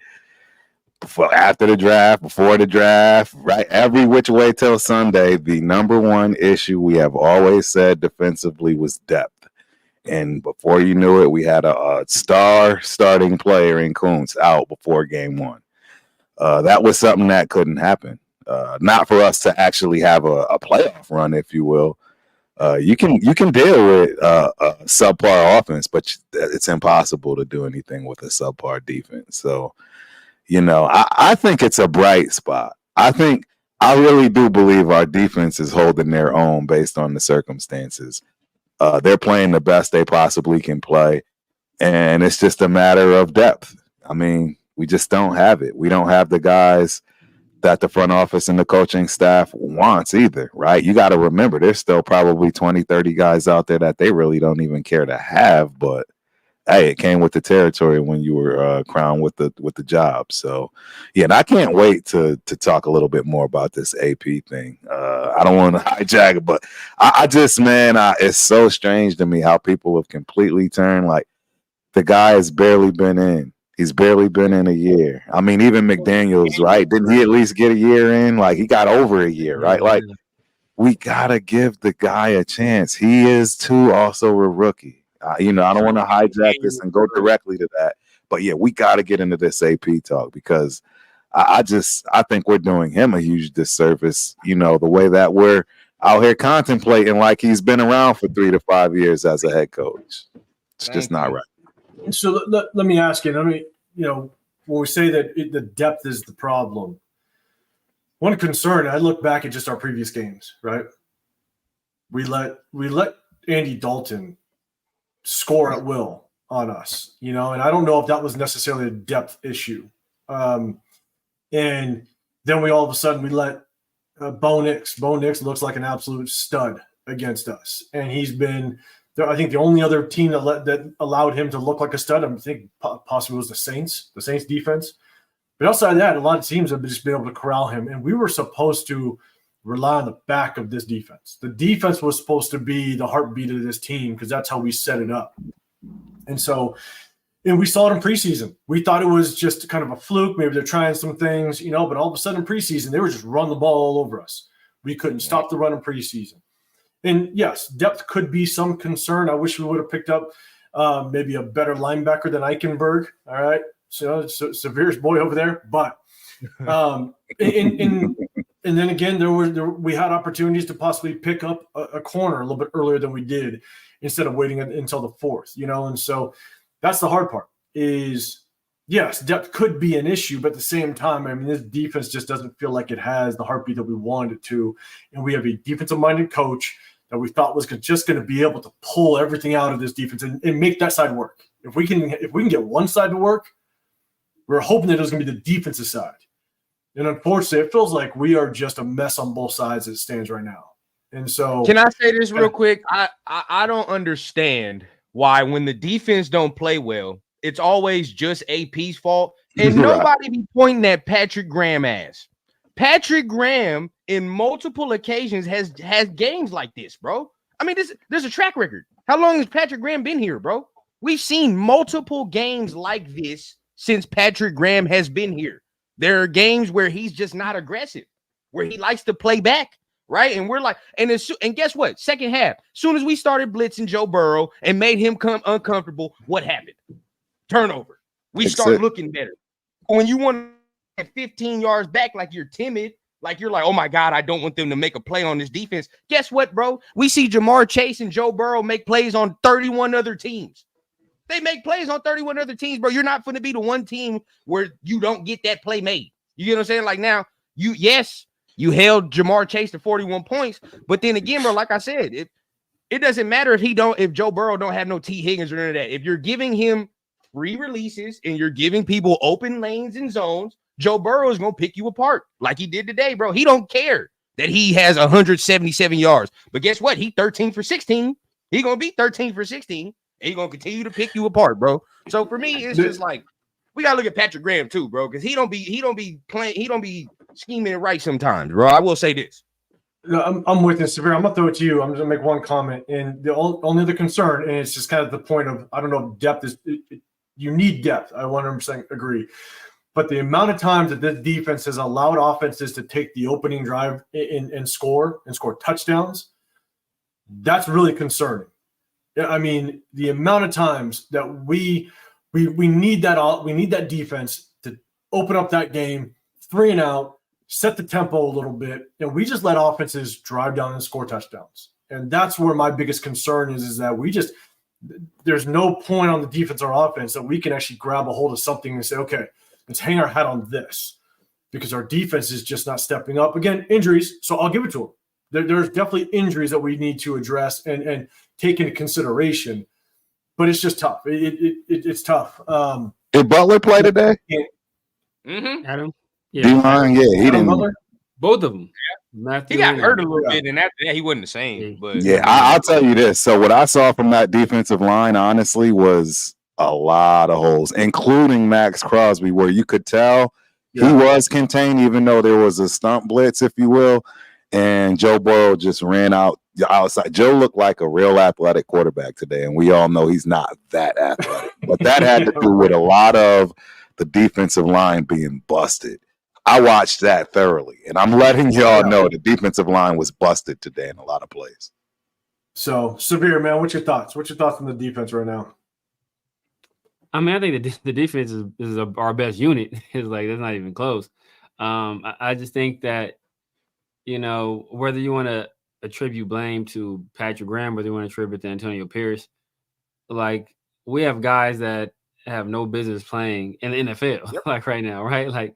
after the draft, before the draft, right, every which way till Sunday, the number one issue we have always said defensively was depth. And before you knew it, we had a star starting player in Kuntz out before game 1. That was something that couldn't happen. Not for us to actually have a playoff run, if you will. You can deal with a subpar offense, but it's impossible to do anything with a subpar defense. So, I think it's a bright spot. I really do believe our defense is holding their own based on the circumstances. They're playing the best they possibly can play, and it's just a matter of depth. I mean, we just don't have it. We don't have the guys that the front office and the coaching staff wants either, right? You got to remember, there's still probably 20, 30 guys out there that they really don't even care to have, but hey, it came with the territory when you were crowned with the job. So, yeah, and I can't wait to talk a little bit more about this AP thing. I don't want to hijack it, but I just, man, it's so strange to me how people have completely turned. Like, the guy has barely been in. He's barely been in a year. I mean, even McDaniels, right? Didn't he at least get a year in? Like, he got over a year, right? Like, we got to give the guy a chance. He is, too, also a rookie. I don't want to hijack this and go directly to that, but yeah, we got to get into this AP talk because I think we're doing him a huge disservice. The way that we're out here contemplating like he's been around for 3 to 5 years as a head coach. It's just not right. So let me ask you. When we say that the depth is the problem, one concern, I look back at just our previous games, right? We let Andy Dalton score at will on us, and I don't know if that was necessarily a depth issue. And then we all of a sudden we let Bo Nix. Bo Nix looks like an absolute stud against us, and he's been. I think the only other team that allowed him to look like a stud, I think possibly was the Saints defense. But outside of that, a lot of teams have just been able to corral him, and we were supposed to rely on the back of this defense. The defense was supposed to be the heartbeat of this team because that's how we set it up. And we saw it in preseason. We thought it was just kind of a fluke. Maybe they're trying some things, but all of a sudden in preseason, they were just running the ball all over us. We couldn't stop the run in preseason. And yes, depth could be some concern. I wish we would have picked up maybe a better linebacker than Eichenberg. All right. So Severe's boy over there. But and then again, we had opportunities to possibly pick up a corner a little bit earlier than we did instead of waiting until the fourth, and so that's the hard part is, yes, depth could be an issue, but at the same time, this defense just doesn't feel like it has the heartbeat that we wanted it to, and we have a defensive-minded coach that we thought was just going to be able to pull everything out of this defense and make that side work. If we can get one side to work, we're hoping that it was going to be the defensive side. And unfortunately, it feels like we are just a mess on both sides as it stands right now. And so, can I say this real quick? I don't understand why when the defense don't play well, it's always just AP's fault, and nobody be pointing at Patrick Graham ass. Patrick Graham, in multiple occasions, has games like this, bro. There's a track record. How long has Patrick Graham been here, bro? We've seen multiple games like this since Patrick Graham has been here. There are games where he's just not aggressive, where he likes to play back, right? And we're like, and guess what? Second half, soon as we started blitzing Joe Burrow and made him come uncomfortable, what happened? Turnover. We start looking better. When you want to 15 yards back, like you're timid, like you're like, oh my God, I don't want them to make a play on this defense. Guess what, bro? We see Jamar Chase and Joe Burrow make plays on 31 other teams. They make plays on 31 other teams, bro. You're not going to be the one team where you don't get that play made. You get what I'm saying? Like now, you held Jamar Chase to 41 points, but then again, bro, like I said, it doesn't matter if Joe Burrow don't have no T. Higgins or none of that. If you're giving him free releases and you're giving people open lanes and zones, Joe Burrow is going to pick you apart like he did today, bro. He don't care that he has 177 yards, but guess what? He 13 for 16. He going to be 13 for 16. And he's going to continue to pick you apart, bro. So for me, it's just like we got to look at Patrick Graham too, bro, because he don't be scheming it right sometimes, bro. I will say this. I'm with you, Severe. I'm going to throw it to you. I'm just going to make one comment. And the only other concern, and it's just kind of the point of, I don't know if depth is you need depth. I 100% agree. But the amount of times that this defense has allowed offenses to take the opening drive and score touchdowns, that's really concerning. The amount of times that we need that defense to open up that game, 3 and out, set the tempo a little bit, and we just let offenses drive down and score touchdowns. And that's where my biggest concern is that there's no point on the defense or offense that we can actually grab a hold of something and say, okay, let's hang our hat on this, because our defense is just not stepping up. Again, injuries, so I'll give it to them. There's definitely injuries that we need to address and take into consideration, but it's just tough. It's tough. Did Butler play today? Adam? Yeah. D-line, yeah, he didn't. Butler? Both of them. Yeah. He got hurt a little bit, and after that, he wasn't the same. But yeah, I'll tell you this. So what I saw from that defensive line, honestly, was a lot of holes, including Max Crosby, where you could tell he was contained, even though there was a stump blitz, if you will. And Joe Burrow just ran out outside. Joe looked like a real athletic quarterback today, and we all know he's not that athletic. But that had to do with a lot of the defensive line being busted. I watched that thoroughly, and I'm letting y'all know the defensive line was busted today in a lot of plays. So, Severe, man, what's your thoughts? What's your thoughts on the defense right now? I mean, I think the defense is our best unit. It's like that's not even close. I just think that whether you want to attribute blame to Patrick Graham, whether you want to attribute to Antonio Pierce, like we have guys that have no business playing in the NFL, like right now, right?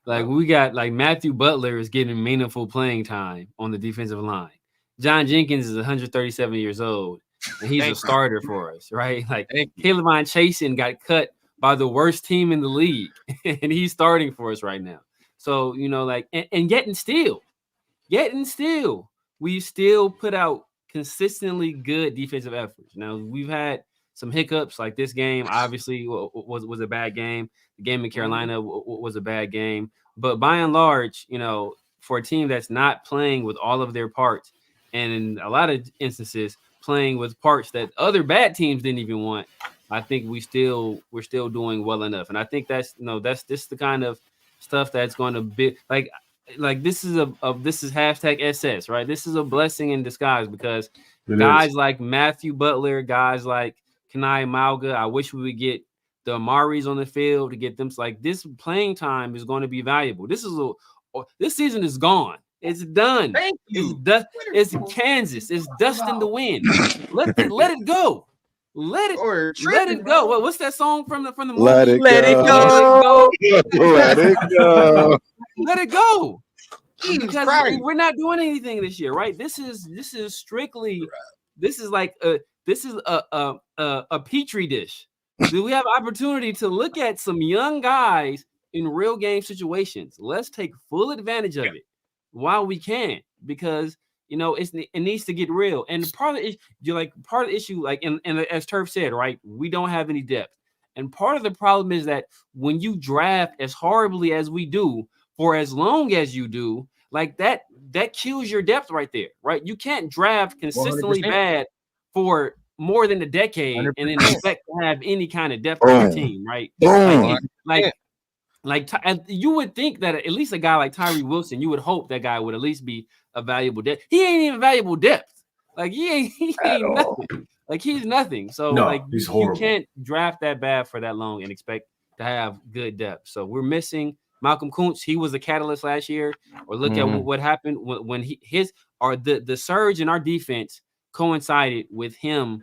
Like we got like Matthew Butler is getting meaningful playing time on the defensive line. John Jenkins is 137 years old, and he's a starter for us, right? Like Caleb Chasen got cut by the worst team in the league, and he's starting for us right now. So and yet still, we still put out consistently good defensive efforts. Now we've had some hiccups, like this game obviously was a bad game. The game in Carolina was a bad game, but by and large, for a team that's not playing with all of their parts, and in a lot of instances playing with parts that other bad teams didn't even want, I think we're still doing well enough. And I think that's the kind of stuff that's going to be like this is this is #SS, right? This is a blessing in disguise because guys like Matthew Butler, guys like Kenai Mauga, I wish we would get the Amaris on the field to get them. Like this playing time is going to be valuable. This season is gone. It's done. Thank you. It's Kansas. It's dust in the wind. Let it go. Let it go. What's that song from the movie? Let it go. Let it go. Let it go. Because we're not doing anything this year, right? This is strictly. This is like a petri dish. Do we have opportunity to look at some young guys in real game situations? Let's take full advantage of it while we can, because it needs to get real. And part of the issue, like and as Turf said, right, we don't have any depth. And part of the problem is that when you draft as horribly as we do for as long as you do, like that kills your depth right there, right? You can't draft consistently 100%. bad for more than a decade 100%. And then expect to have any kind of depth on your team, right? Like you would think that at least a guy like Tyree Wilson, you would hope that guy would at least be a valuable depth. He ain't even valuable depth. Like he ain't nothing. Like he's nothing. So he's horrible. You can't draft that bad for that long and expect to have good depth. So we're missing Malcolm Kuntz. He was a catalyst last year. Or look at what happened when the surge in our defense coincided with him,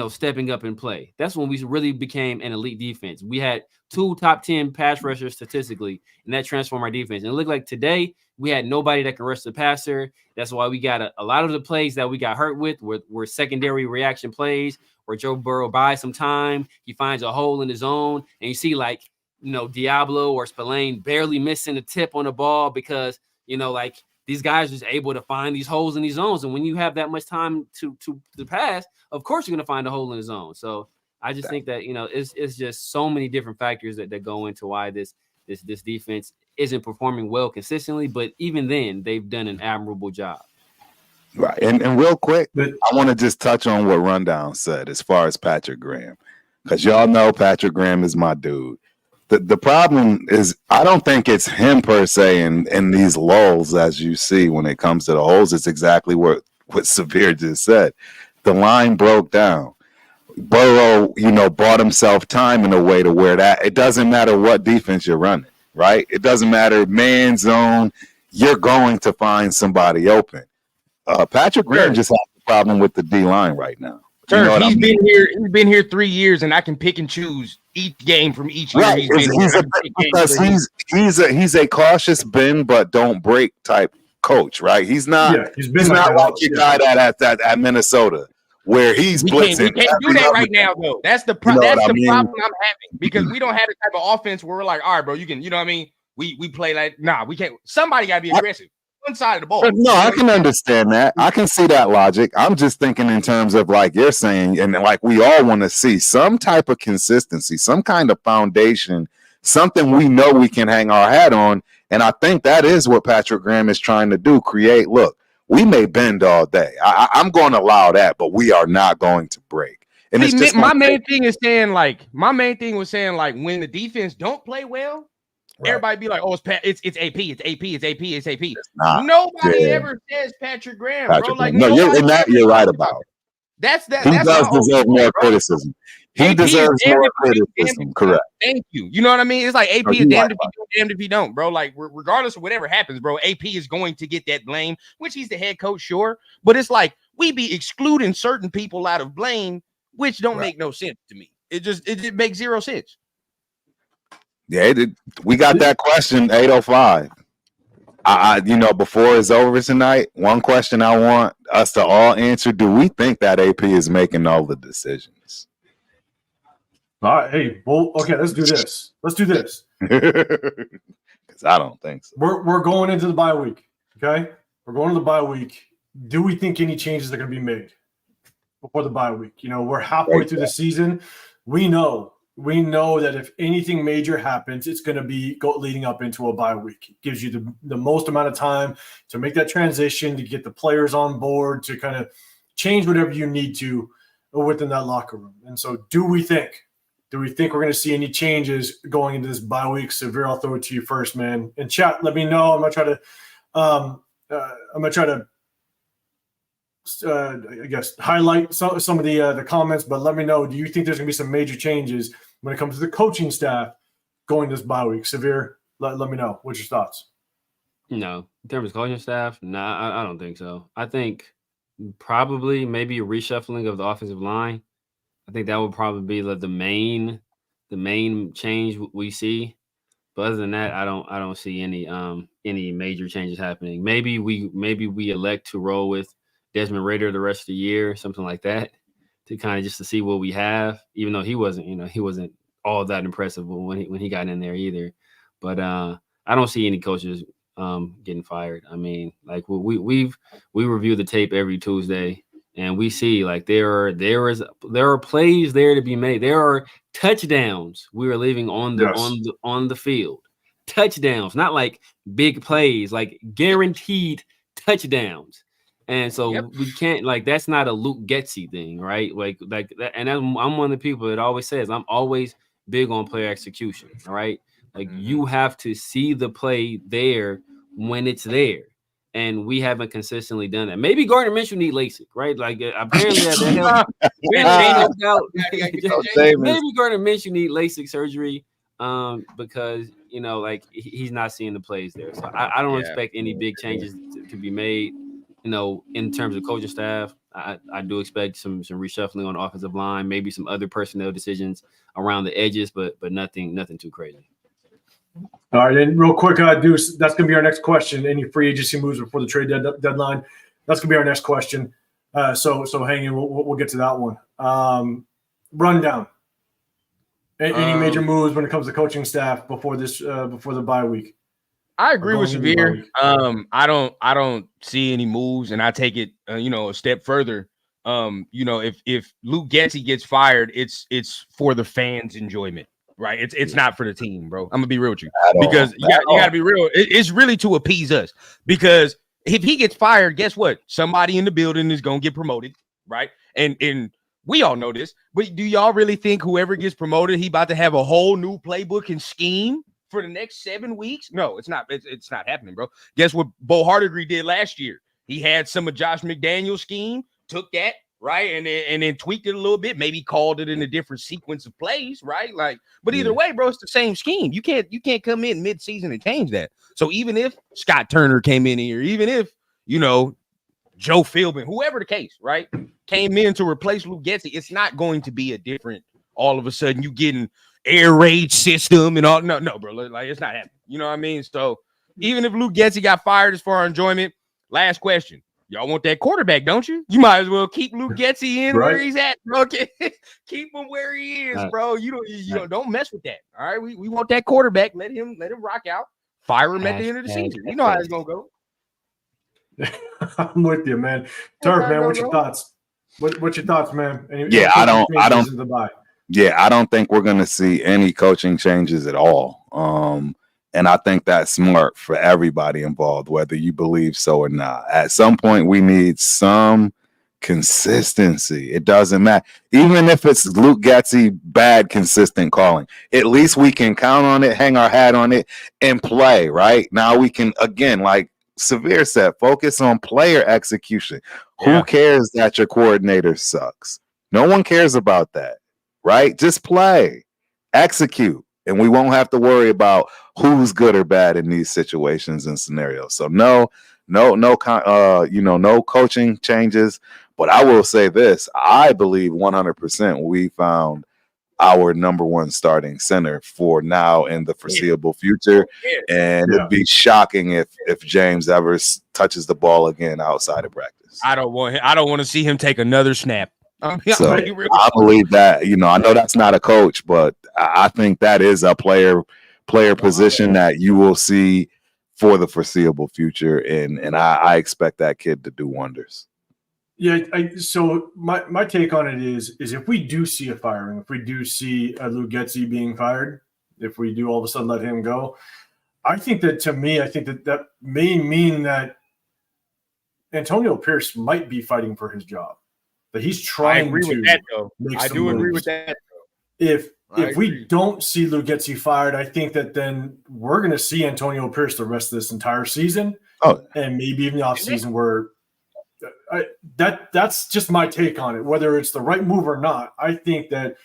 stepping up in play. That's when we really became an elite defense. We had 2 top 10 pass rushers statistically, and that transformed our defense. And it looked like today we had nobody that can rush the passer. That's why we got a lot of the plays that we got hurt with were secondary reaction plays where Joe Burrow buys some time. He finds a hole in his zone, and you see Diablo or Spillane barely missing a tip on the ball because, these guys are just able to find these holes in these zones. And when you have that much time to pass, of course you're going to find a hole in the zone. So I just think that, it's just so many different factors that go into why this defense isn't performing well consistently. But even then, they've done an admirable job. Right. And real quick, I want to just touch on what Rundown said as far as Patrick Graham, because y'all know Patrick Graham is my dude. The problem is I don't think it's him per se in these lulls as you see when it comes to the holes. It's exactly what Severe just said. The line broke down. Burrow, bought himself time in a way to where that it doesn't matter what defense you're running, right? It doesn't matter man zone. You're going to find somebody open. Patrick Graham just has a problem with the D line right now. Sure, he's been here 3 years, and I can pick and choose each game from each year. Right. He's a cautious bend but don't break type coach, right? He's not. He's not like your guy at Minnesota where he's blitzing. We can't do that right now, though. That's the problem I'm having because we don't have the type of offense where we're like, all right, bro, you can. You know what I mean? We play like we can't. Somebody got to be aggressive. One side of the ball. No, I can understand that. I can see that logic. I'm just thinking in terms of like you're saying, and like we all want to see some type of consistency, some kind of foundation, something we know we can hang our hat on. And I think that is what Patrick Graham is trying to do. Create, look, we may bend all day. I'm going to allow that, but we are not going to break. And see, it's just my main thing was saying like when the defense don't play well. Right. Everybody be like, "Oh, it's AP, it's AP, it's AP, it's AP." Nobody ever says Patrick Graham, bro. Like, you're right about. That's He my does whole deserve point, more bro. criticism. He AP is deserves damned more if he do, damned if criticism. he Correct. don't. Thank you. You know what I mean? It's like AP No, is you damned right if he do, damned if he don't, bro. Like regardless of whatever happens, bro, AP is going to get that blame, which he's the head coach, sure. But it's like we be excluding certain people out of blame, which don't make no sense to me. It makes zero sense. Yeah, we got that question 8:05. Before it's over tonight, one question I want us to all answer: do we think that AP is making all the decisions? All right, hey, well, okay, let's do this. Because I don't think so. We're going into the bye week. Okay, we're going to the bye week. Do we think any changes are going to be made before the bye week? We're halfway through the season. We know that if anything major happens, it's going to be leading up into a bye week. It gives you the most amount of time to make that transition, to get the players on board, to kind of change whatever you need to within that locker room. And so, do we think we're going to see any changes going into this bye week? Severe, I'll throw it to you first, man. And chat, let me know. I'm going to try to I guess highlight some of the comments, but let me know. Do you think there's going to be some major changes when it comes to the coaching staff going this bye week? Severe, let me know. What's your thoughts? No, in terms of coaching staff, I don't think so. I think probably maybe a reshuffling of the offensive line. I think that would probably be the main change we see. But other than that, I don't see any major changes happening. Maybe we elect to roll with Desmond Ridder the rest of the year, something like that, to kind of just to see what we have. Even though he wasn't all that impressive when he got in there either. But I don't see any coaches getting fired. I mean, like we review the tape every Tuesday, and we see like there are plays there to be made. There are touchdowns we are leaving on the field. Touchdowns, not like big plays, like guaranteed touchdowns. And so we can't, like, that's not a Luke Getsy thing, right? Like that. And I'm one of the people that always says I'm always big on player execution. All right, like you have to see the play there when it's there, and we haven't consistently done that. Maybe Gardner Minshew need LASIK, right? Like apparently that helped. Maybe Gardner Minshew need LASIK surgery, because like he's not seeing the plays there. So I don't expect any big changes to be made. In terms of coaching staff, I do expect some reshuffling on the offensive line, maybe some other personnel decisions around the edges, but nothing too crazy. All right, and real quick, Deuce, that's going to be our next question. Any free agency moves before the trade deadline? That's going to be our next question. So hang in. We'll get to that one. Rundown. Any major moves when it comes to coaching staff before the bye week? I agree with Severe. I don't see any moves, and I take it, a step further. If Luke Getsy gets fired, it's for the fans' enjoyment, right? It's not for the team, bro. I'm gonna be real with you, because you gotta be real. It's really to appease us, because if he gets fired, guess what? Somebody in the building is gonna get promoted, right? And we all know this, but do y'all really think whoever gets promoted, he about to have a whole new playbook and scheme for the next 7 weeks? No, it's not. It's not happening, bro. Guess what Bo Hardigree did last year? He had some of Josh McDaniel's scheme, took that, right, and then tweaked it a little bit, maybe called it in a different sequence of plays, right? Like, but either way, bro, it's the same scheme. You can't come in mid-season and change that. So even if Scott Turner came in here, even if Joe Philbin, whoever the case, right, came in to replace Luke Getsy, it's not going to be a different. All of a sudden, you getting air raid system and all. No, bro. Like, it's not happening. You know what I mean? So even if Luke Getsy got fired, as for our enjoyment, last question. Y'all want that quarterback, don't you? You might as well keep Luke Getsy in where he's at, bro. Keep him where he is, bro. You don't mess with that. All right. We want that quarterback. Let him rock out. Fire him at the end of the season. You know how it's gonna go. I'm with you, man. Turf, man, what's your thoughts? What's your thoughts, man? I don't think we're going to see any coaching changes at all. And I think that's smart for everybody involved, whether you believe so or not. At some point, we need some consistency. It doesn't matter. Even if it's Luke Getsy, bad, consistent calling, at least we can count on it, hang our hat on it, and play, right? Now we can, again, like Severe said, focus on player execution. Yeah. Who cares that your coordinator sucks? No one cares about that, right? Just play, execute, and we won't have to worry about who's good or bad in these situations and scenarios. So no coaching changes. But I will say this: I believe 100% we found our number one starting center for now and the foreseeable future. And it'd be shocking if James ever touches the ball again outside of practice. I don't want to see him take another snap. I believe that, I know that's not a coach, but I think that is a player position that you will see for the foreseeable future. And I expect that kid to do wonders. Yeah, so my take on it is if we do see a firing, if we do see Lou Getsy being fired, if we do all of a sudden let him go, I think that may mean that Antonio Pierce might be fighting for his job. That he's trying to with that, though. make I some do moves. agree with that. If we don't see Lou Getsy fired, I think that then we're going to see Antonio Pierce the rest of this entire season, and maybe even the offseason where that's just my take on it. Whether it's the right move or not, I think that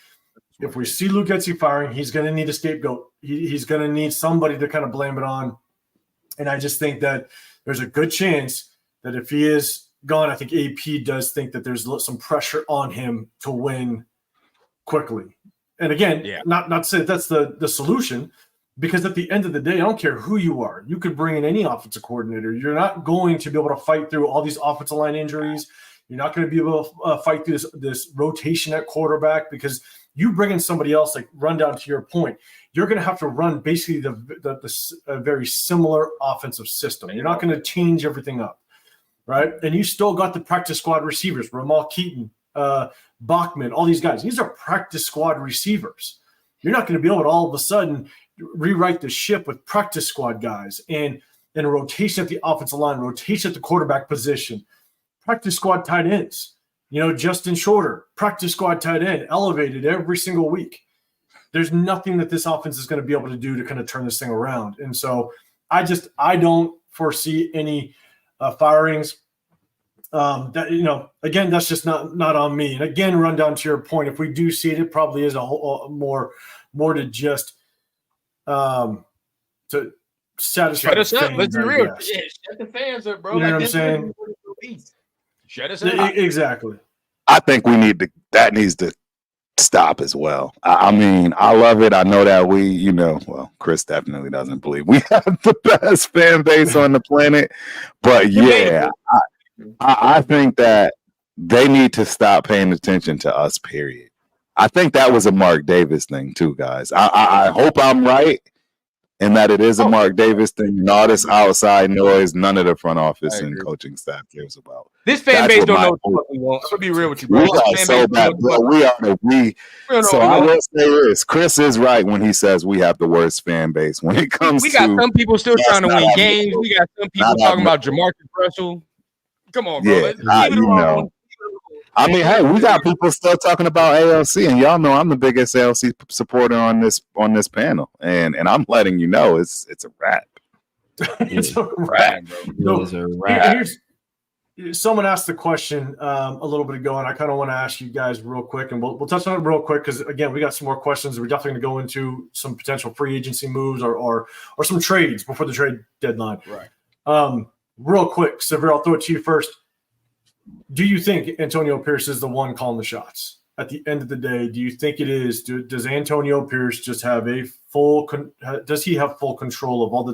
if we see Lou Getsy firing, he's going to need a scapegoat. He's going to need somebody to kind of blame it on, and I just think that there's a good chance that if he is gone, I think AP does think that there's some pressure on him to win quickly. And again, not to say that's the solution, because at the end of the day, I don't care who you are. You could bring in any offensive coordinator. You're not going to be able to fight through all these offensive line injuries. You're not going to be able to fight through this rotation at quarterback, because you bring in somebody else, like run down to your point, you're going to have to run basically the very similar offensive system. You're not going to change everything up, right? And you still got the practice squad receivers, Ramal Keaton, Bachman, all these guys. These are practice squad receivers. You're not going to be able to all of a sudden rewrite the ship with practice squad guys and a rotation at the offensive line, rotation at the quarterback position, practice squad tight ends. Justin Shorter, practice squad tight end, elevated every single week. There's nothing that this offense is going to be able to do to kind of turn this thing around. And so I don't foresee any firings. Again, that's just not on me. And again, run down to your point. If we do see it, it probably is a whole more to just to satisfy. Shut us up. Let's be real. Yeah, shut the fans up, bro. You know what I'm saying? Shut us up. Exactly. I think that needs to stop as well. I mean, I love it. I know that Chris definitely doesn't believe we have the best fan base on the planet, but I think that they need to stop paying attention to us, period. I think that was a Mark Davis thing too, guys. I hope I'm right in that it is a Mark Davis thing, and all this outside noise, none of the front office and coaching staff cares about. This fan base don't know what we want. I'll be real with you, bro. We are so bad. I will say this: Chris is right when he says we have the worst fan base when it comes. We got some people still trying to win games. We got some people talking about Jamarcus Russell. Come on, bro. Yeah, I mean, hey, we got people still talking about ALC, and y'all know I'm the biggest ALC supporter on this panel, and I'm letting you know it's a wrap. It's a wrap, bro. It's a wrap. Someone asked the question a little bit ago, and I kind of want to ask you guys real quick, and we'll touch on it real quick because again, we got some more questions. We're definitely going to go into some potential free agency moves or some trades before the trade deadline. Right. Real quick, Severe, I'll throw it to you first. Do you think Antonio Pierce is the one calling the shots? At the end of the day, do you think it is? Does Antonio Pierce just have does he have full control of all the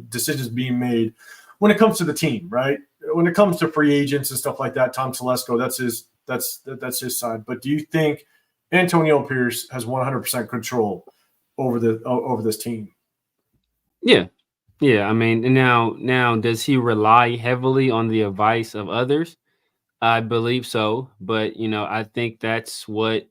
decisions being made when it comes to the team, right? When it comes to free agents and stuff like that, Tom Telesco, that's his side. But do you think Antonio Pierce has 100% control over this team? Yeah. Yeah, I mean, now does he rely heavily on the advice of others? I believe so, but I think that's what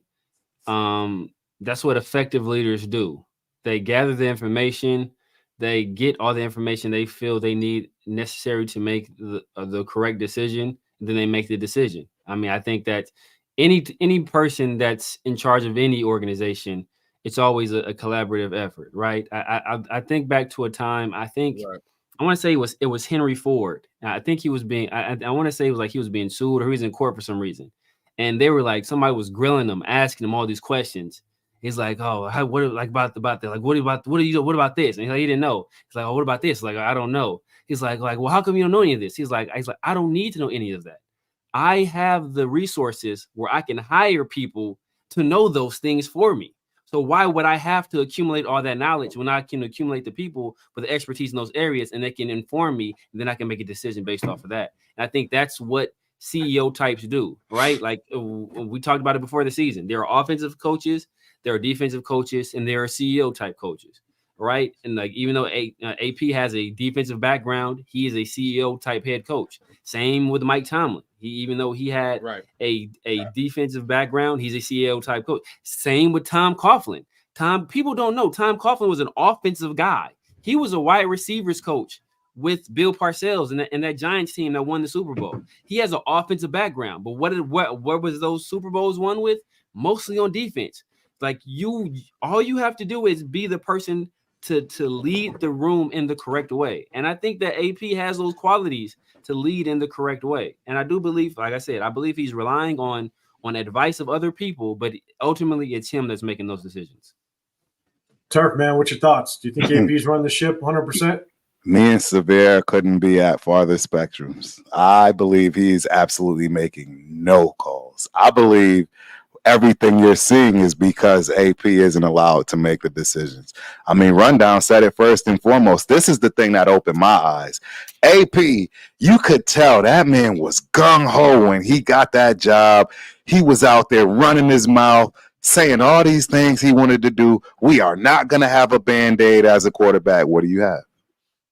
effective leaders do. They gather the information, they get all the information they feel they need necessary to make the correct decision, and then they make the decision. I mean, I think that any person that's in charge of any organization, it's always a collaborative effort, right? I think back to a time, I think I want to say it was Henry Ford. I think he was being. I want to say it was like he was being sued or he was in court for some reason, and they were like somebody was grilling him, asking him all these questions. He's like, "Oh, what like about that? Like, what about this?" And he didn't know. He's like, "Oh, what about this?" Like, I don't know. He's like, well, how come you don't know any of this? He's like, I don't need to know any of that. I have the resources where I can hire people to know those things for me. So why would I have to accumulate all that knowledge when I can accumulate the people with the expertise in those areas and they can inform me, and then I can make a decision based off of that. And I think that's what CEO types do, right? Like we talked about it before the season. There are offensive coaches, there are defensive coaches, and there are CEO type coaches, right? And like even though AP has a defensive background, he is a CEO type head coach. Same with Mike Tomlin. Even though he had a defensive background, he's a CEO type coach. Same with Tom Coughlin. People don't know Tom Coughlin was an offensive guy. He was a wide receivers coach with Bill Parcells and that Giants team that won the Super Bowl. He has an offensive background, but what was those Super Bowls won with? Mostly on defense. Like all you have to do is be the person to lead the room in the correct way. And I think that AP has those qualities to lead in the correct way. And I do believe, like I said, I believe he's relying on advice of other people, but ultimately it's him that's making those decisions. Turf, man, what's your thoughts? Do you think AP's run the ship 100%? Me and Severe couldn't be at farther spectrums. I believe he's absolutely making no calls. I believe everything you're seeing is because AP isn't allowed to make the decisions. I mean, Rundown said it first and foremost. This is the thing that opened my eyes. AP, you could tell that man was gung-ho when he got that job. He was out there running his mouth, saying all these things he wanted to do. We are not going to have a Band-Aid as a quarterback. What do you have?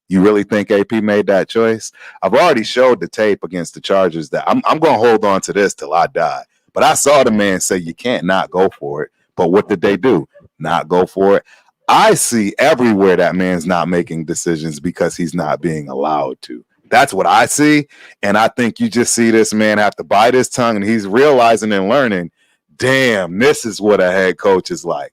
You really think AP made that choice? I've already showed the tape against the Chargers that I'm going to hold on to this till I die. But I saw the man say you can't not go for it. But what did they do? Not go for it. I see everywhere that man's not making decisions because he's not being allowed to. That's what I see. And I think you just see this man have to bite his tongue, and he's realizing and learning, damn, this is what a head coach is like.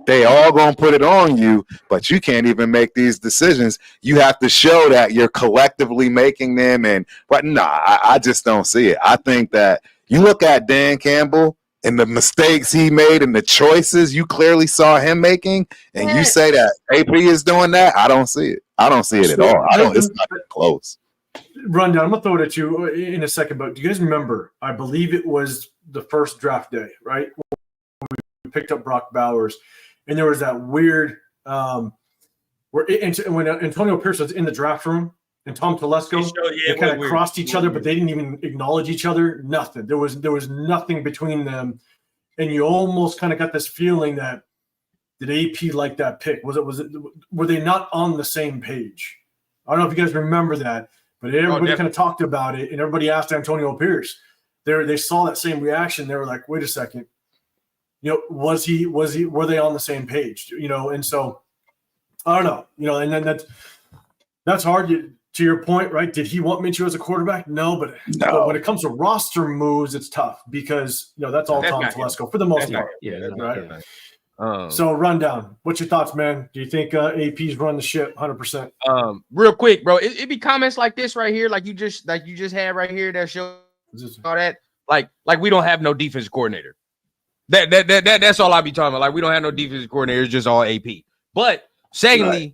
They all gonna put it on you, but you can't even make these decisions. You have to show that you're collectively making them. But I just don't see it. I think that you look at Dan Campbell and the mistakes he made and the choices you clearly saw him making, and you say that AP is doing that. I don't see it. I don't see it at all. It's not close. Rundown, I'm gonna throw it at you in a second, but do you guys remember? I believe it was the first draft day, right? We picked up Brock Bowers. And there was that weird when Antonio Pierce was in the draft room and Tom Telesco, they kind of crossed each other, but they didn't even acknowledge each other. Nothing. There was nothing between them, and you almost kind of got this feeling that did AP like that pick? Were they not on the same page? I don't know if you guys remember that, but everybody kind of talked about it, and everybody asked Antonio Pierce. They saw that same reaction. They were like, "Wait a second." Were they on the same page? And so I don't know, and then that's hard to your point, right? Did he want Minshew as a quarterback? No, but when it comes to roster moves, it's tough because that's all Tom Telesco for the most part. Yeah, right. So Rundown, what's your thoughts, man? Do you think AP's run the ship 100%? Real quick, bro, it be comments like this right here, like you just had right here that show all that, like we don't have no defensive coordinator. That's all I be talking about. Like, we don't have no defensive coordinator, it's just all AP. But secondly,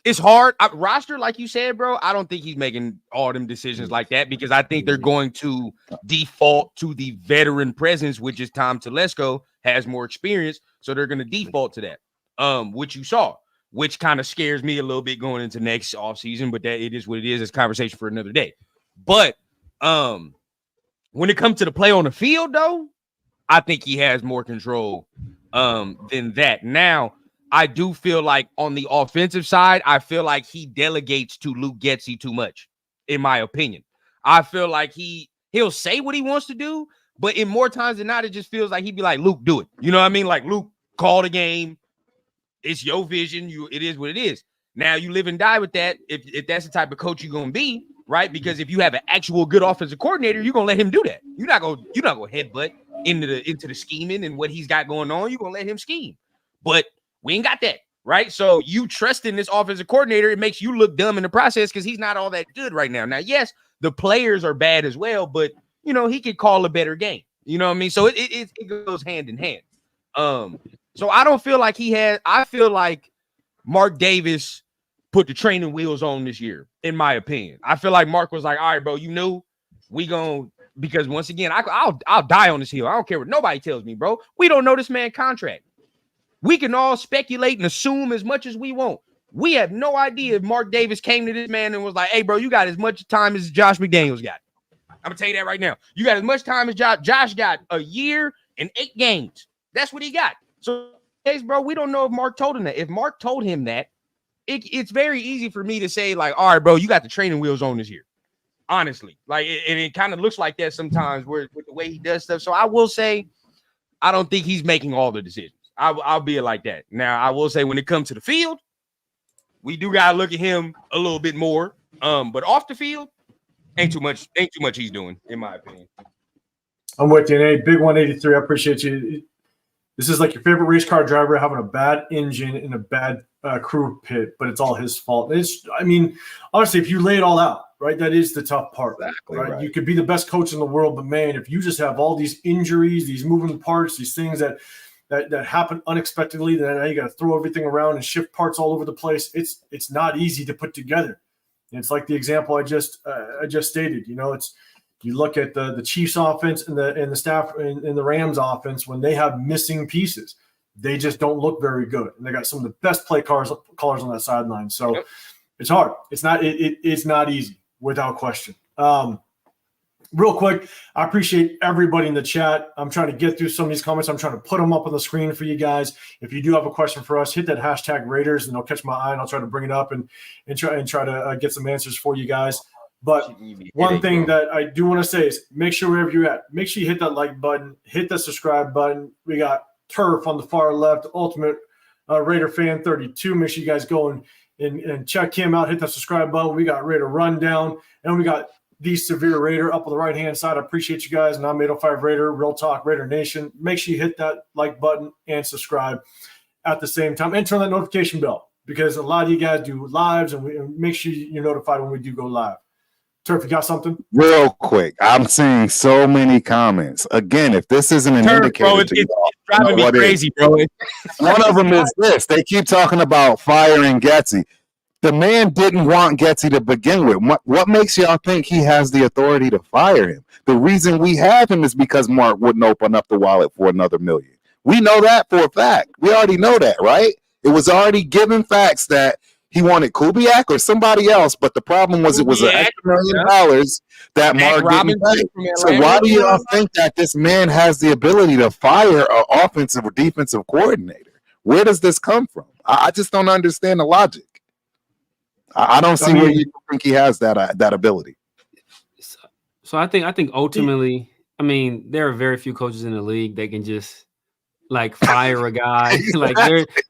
it's hard. Roster, like you said, bro, I don't think he's making all them decisions like that because I think they're going to default to the veteran presence, which is Tom Telesco has more experience. So they're going to default to that, which you saw, which kind of scares me a little bit going into next offseason, but that it is what it is. It's conversation for another day. But when it comes to the play on the field, though, I think he has more control than that. Now, I do feel like on the offensive side, I feel like he delegates to Luke Getsy too much, in my opinion. I feel like he'll say what he wants to do, but in more times than not, it just feels like he'd be like, Luke, do it. You know what I mean? Like, Luke, call the game. It's your vision. It is what it is. Now, you live and die with that if that's the type of coach you're going to be. Right, because if you have an actual good offensive coordinator, you're gonna let him do that. You're not gonna headbutt into the scheming and what he's got going on. You're gonna let him scheme. But we ain't got that. right? So you trusting this offensive coordinator, it makes you look dumb in the process because he's not all that good right now. Now, yes, the players are bad as well, but he could call a better game. You know what I mean? So it goes hand in hand. So I don't feel like I feel like Mark Davis put the training wheels on this year, in my opinion. I feel like Mark was like, all right, bro, because once again, I'll die on this hill. I don't care what nobody tells me, bro. We don't know this man's contract. We can all speculate and assume as much as we want. We have no idea if Mark Davis came to this man and was like, hey, bro, you got as much time as Josh McDaniels got. I'm going to tell you that right now. You got as much time as Josh. Josh got a year and 8 games. That's what he got. So, bro, we don't know if Mark told him that. If Mark told him that, it's very easy for me to say, like, all right, bro, you got the training wheels on this year. Honestly. Like, and it kind of looks like that sometimes with the way he does stuff. So I will say, I don't think he's making all the decisions. I'll be like that. Now, I will say when it comes to the field, we do got to look at him a little bit more. But off the field, ain't too much he's doing, in my opinion. I'm with you, Nate. Big 183. I appreciate you. This is like your favorite race car driver having a bad engine in a bad crew pit, but it's all his fault. Honestly, if you lay it all out, right, that is the tough part. Exactly, right? Right. You could be the best coach in the world, but man, if you just have all these injuries, these moving parts, these things that happen unexpectedly, then now you got to throw everything around and shift parts all over the place. It's not easy to put together. And it's like the example I just stated. You look at the Chiefs offense and the staff in the Rams offense when they have missing pieces, they just don't look very good. And they got some of the best play callers on that sideline. So It's hard. It's not easy without question. Real quick, I appreciate everybody in the chat. I'm trying to get through some of these comments. I'm trying to put them up on the screen for you guys. If you do have a question for us, hit that hashtag Raiders, and they'll catch my eye, and I'll try to bring it up and try to get some answers for you guys. But one thing that I do want to say is make sure wherever you're at, make sure you hit that like button, hit that subscribe button. We got Turf on the far left, Ultimate Raider Fan 32. Make sure you guys go and check him out. Hit that subscribe button. We got Raider Rundown, and we got the Severe Raider up on the right-hand side. I appreciate you guys. And I'm 805 Raider, Real Talk Raider Nation. Make sure you hit that like button and subscribe at the same time. And turn that notification bell because a lot of you guys do lives, and make sure you're notified when we do go live. Turf, you got something? Real quick, I'm seeing so many comments. Again, if this isn't an indicator, bro, it's driving me crazy, bro. One of them is this. They keep talking about firing Getsy. The man didn't want Getsy to begin with. What makes y'all think he has the authority to fire him? The reason we have him is because Mark wouldn't open up the wallet for another $1 million. We know that for a fact. We already know that, right? It was already given facts that he wanted Kubiak or somebody else, but the problem was it was an extra $1 million that Mark didn't pay. So why do y'all think that this man has the ability to fire an offensive or defensive coordinator? Where does this come from? I just don't understand the logic. I don't see where you think he has that ability. So I think ultimately, there are very few coaches in the league that can just like fire a guy. Like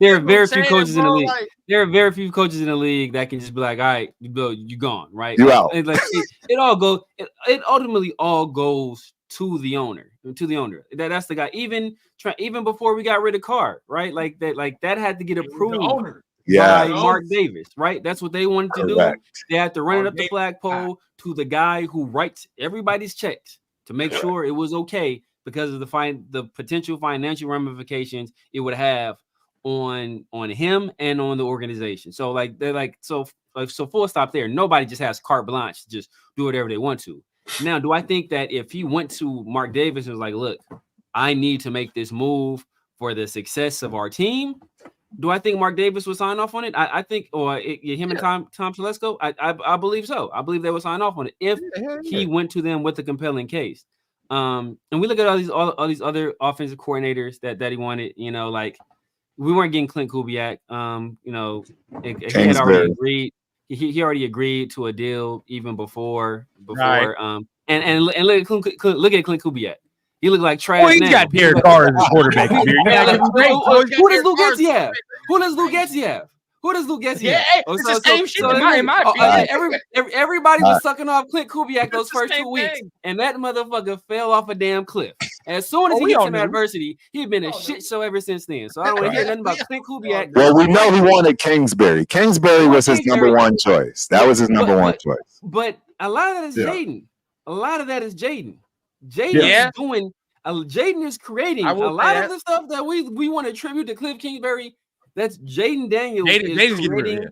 there are very few coaches in the league. There are very few coaches in the league that can just be like, all right, you gone, right? You out. It ultimately all goes to the owner. That's the guy. Even before we got rid of Carr, right? Like that had to get approved. By Mark Davis, right? That's what they wanted to do. They had to run it up the flagpole to the guy who writes everybody's checks to make sure it was okay because of the potential financial ramifications it would have on him and on the organization. So so full stop there. Nobody just has carte blanche to just do whatever they want to. Now, do I think that if he went to Mark Davis and was like, look, I need to make this move for the success of our team, do I think Mark Davis would sign off on it? I think, him and Tom Telesco, I believe so. I believe they would sign off on it if he went to them with a compelling case. And we look at all these other offensive coordinators that he wanted. Like we weren't getting Clint Kubiak. He had already agreed. He already agreed to a deal even before. Right. And look at Clint Kubiak. He looked like trash. Well, he's got Derek Carr as a quarterback. Who does Luke Getsy have? Who does Luke Getsy have? It's the same shit in my opinion. Everybody was sucking off Clint Kubiak those first 2 weeks, and that motherfucker fell off a damn cliff. As soon as he we gets all some knew. adversity, he's been a shit show ever since then. So I don't want to hear nothing about Clint Kubiak. Well, we know he wanted Kingsbury. Kingsbury was his number one choice. That was his number one choice. But a lot of that is Jaden. A lot of that is Jaden. Jaden Yeah. is doing. Jaden is creating a lot of the stuff that we want to attribute to Cliff Kingsbury. That's Jaden Daniels is creating.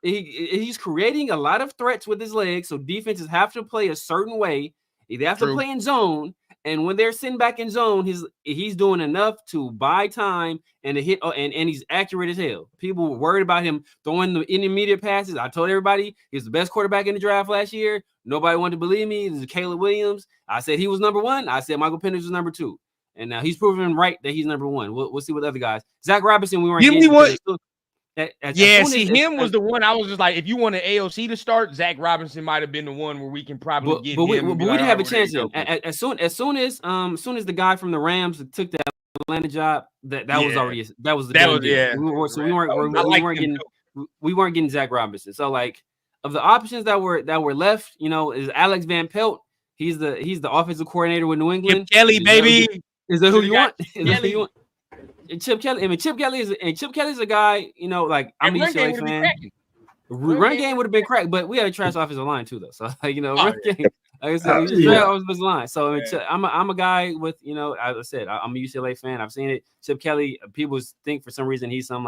He's creating a lot of threats with his legs, so defenses have to play a certain way. They have to play in zone, and when they're sitting back in zone, he's doing enough to buy time and to hit. And he's accurate as hell. People were worried about him throwing the intermediate passes. I told everybody he's the best quarterback in the draft last year. Nobody wanted to believe me. This is Caleb Williams. I said he was number one. I said Michael Penalties was number two, and now he's proven right that he's number one. We'll see what other guys. Zach Robinson, we weren't getting him was the one I was just like, if you want an AOC to start, Zach Robinson might have been the one where we can probably get him. But we didn't have a chance. As soon as the guy from the Rams took that Atlanta job, that was already we weren't getting Zach Robinson. So like of the options that were left, is Alex Van Pelt. He's the offensive coordinator with New England. Chip Kelly, baby. Is that who you want? Chip Kelly. I mean, Chip Kelly is a guy. I'm a UCLA fan. Run game would have been cracked, but we had a trash offensive line too, though. So run game, like I said, offensive line. So I'm a guy with as I said, I'm a UCLA fan. I've seen it. Chip Kelly. People think for some reason he's some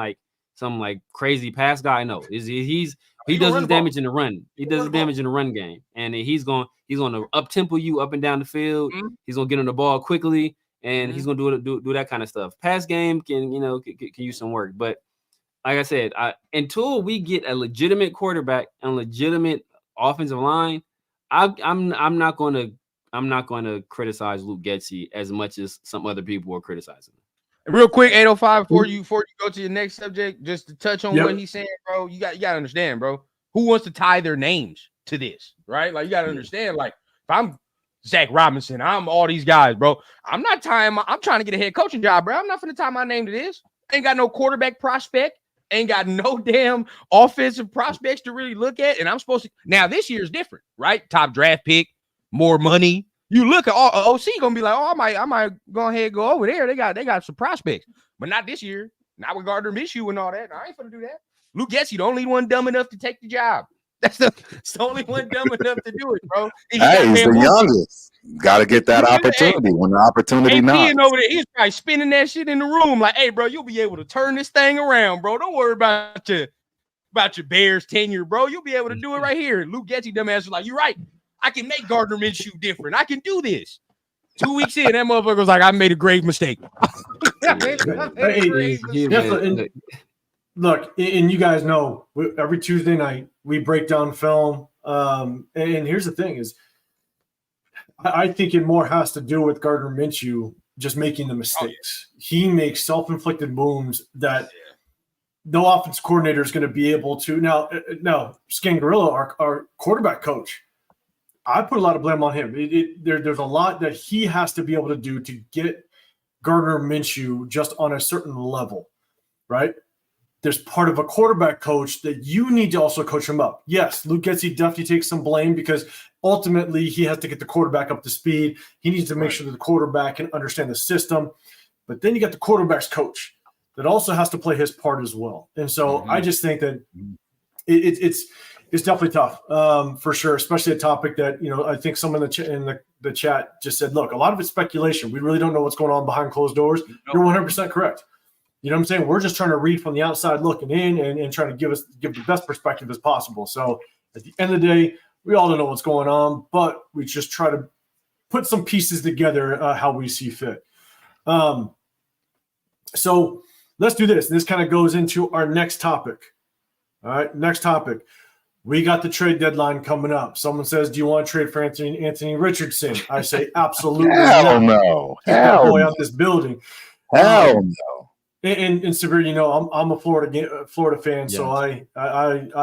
crazy pass guy. No, he does his damage in the run. He does his damage in the run game, and he's going to up tempo you up and down the field. Mm-hmm. He's going to get on the ball quickly. And he's gonna do that kind of stuff. Pass game can use some work, but like I said, until we get a legitimate quarterback and legitimate offensive line, I'm not gonna criticize Luke Getsy as much as some other people are criticizing him. Real quick, 805 before you go to your next subject, just to touch on what he's saying, bro. You got to understand, bro. Who wants to tie their names to this, right? Like you got to understand, like if I'm Zach Robinson, I'm all these guys, bro. I'm trying to get a head coaching job, bro. I'm not going to tie my name to this. Ain't got no quarterback prospect. Ain't got no damn offensive prospects to really look at. And I'm supposed to. Now, this year's different, right? Top draft pick, more money. You look at all OC going to be like, oh, I might go ahead and go over there. They got some prospects. But not this year. Not with Gardner Minshew and all that. I ain't going to do that. Luke Getsy, the only one dumb enough to take the job. That's the only one dumb enough to do it, bro. He's the youngest. Got to get that opportunity when the opportunity knocks. Over there, he's probably spinning that shit in the room like, hey, bro, you'll be able to turn this thing around, bro. Don't worry about your Bears tenure, bro. You'll be able to do it right here. Luke Getsy, dumbass, was like, you're right. I can make Gardner Minshew different. I can do this. 2 weeks in, that motherfucker was like, I made a grave mistake. Look, and you guys know, every Tuesday night we break down film. And here's the thing is, I think it more has to do with Gardner Minshew just making the mistakes. He makes self-inflicted wounds that no offense coordinator is going to be able to. Now Scangarilla, our quarterback coach, I put a lot of blame on him. There's a lot that he has to be able to do to get Gardner Minshew just on a certain level, right? There's part of a quarterback coach that you need to also coach him up. Yes, Luke Getsy definitely takes some blame because ultimately he has to get the quarterback up to speed. He needs to make sure that the quarterback can understand the system. But then you got the quarterback's coach that also has to play his part as well. And so I just think that it's definitely tough for sure, especially a topic that, I think someone in the chat just said, look, a lot of it's speculation. We really don't know what's going on behind closed doors. You're 100% correct. You know what I'm saying? We're just trying to read from the outside looking in and trying to give the best perspective as possible. So at the end of the day, we all don't know what's going on, but we just try to put some pieces together how we see fit. So let's do this. This kind of goes into our next topic. All right, next topic. We got the trade deadline coming up. Someone says, do you want to trade for Anthony Richardson? I say, absolutely Hell no. Hell boy out this building. Hell no. And Severe, I'm a Florida fan, so I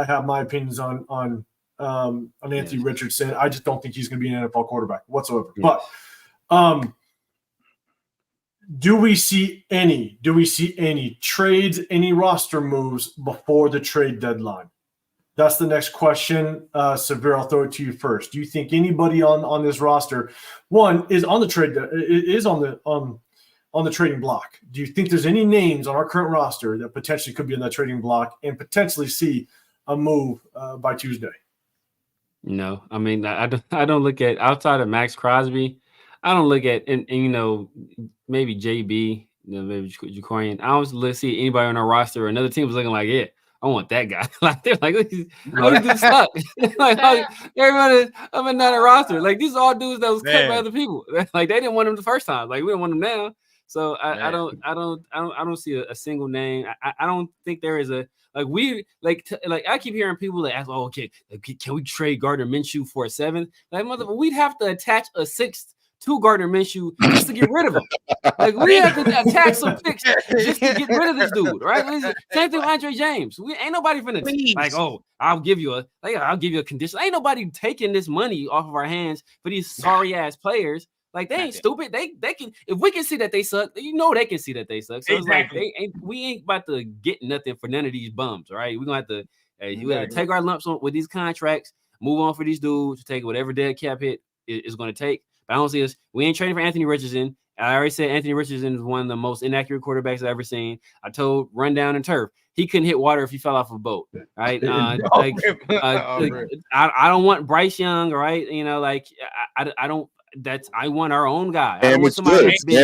have my opinions on Anthony Richardson. I just don't think he's going to be an NFL quarterback whatsoever. But do we see any trades, any roster moves before the trade deadline? That's the next question. Severe, I'll throw it to you first. Do you think anybody on this roster, one, is on the trading block? Do you think there's any names on our current roster that potentially could be on that trading block and potentially see a move by Tuesday? No, I mean, I don't look at, outside of Max Crosby, I don't look at, and maybe JB, maybe Jacorian. I don't see anybody on our roster or another team was looking like, yeah, I want that guy. Like, they're like, look, these dudes suck. Like, everybody up and down the roster. Like, these are all dudes that was cut by other people. Like, they didn't want them the first time. Like, we don't want them now. So I don't see a single name. I don't think there is a, like I keep hearing people that ask, oh, okay, can we trade Gardner Minshew for a 7th? Like, we'd have to attach a 6th to Gardner Minshew just to get rid of him. Like, we have to attach some picks just to get rid of this dude, right? Same thing with Andre James. We ain't nobody finna like, oh, I'll give you a condition. Ain't nobody taking this money off of our hands for these sorry ass players. Like, they ain't stupid. They can, if we can see that they suck, they can see that they suck. So exactly. It's like we ain't about to get nothing for none of these bums, right? We're gonna have to we gotta take our lumps on with these contracts, move on for these dudes, take whatever dead cap hit is gonna take. But I don't see us. We ain't trading for Anthony Richardson. I already said Anthony Richardson is one of the most inaccurate quarterbacks I've ever seen. I told Rundown and Turf he couldn't hit water if he fell off a boat. Right? I don't want Bryce Young. Right? I don't. I want our own guy. I don't want somebody. I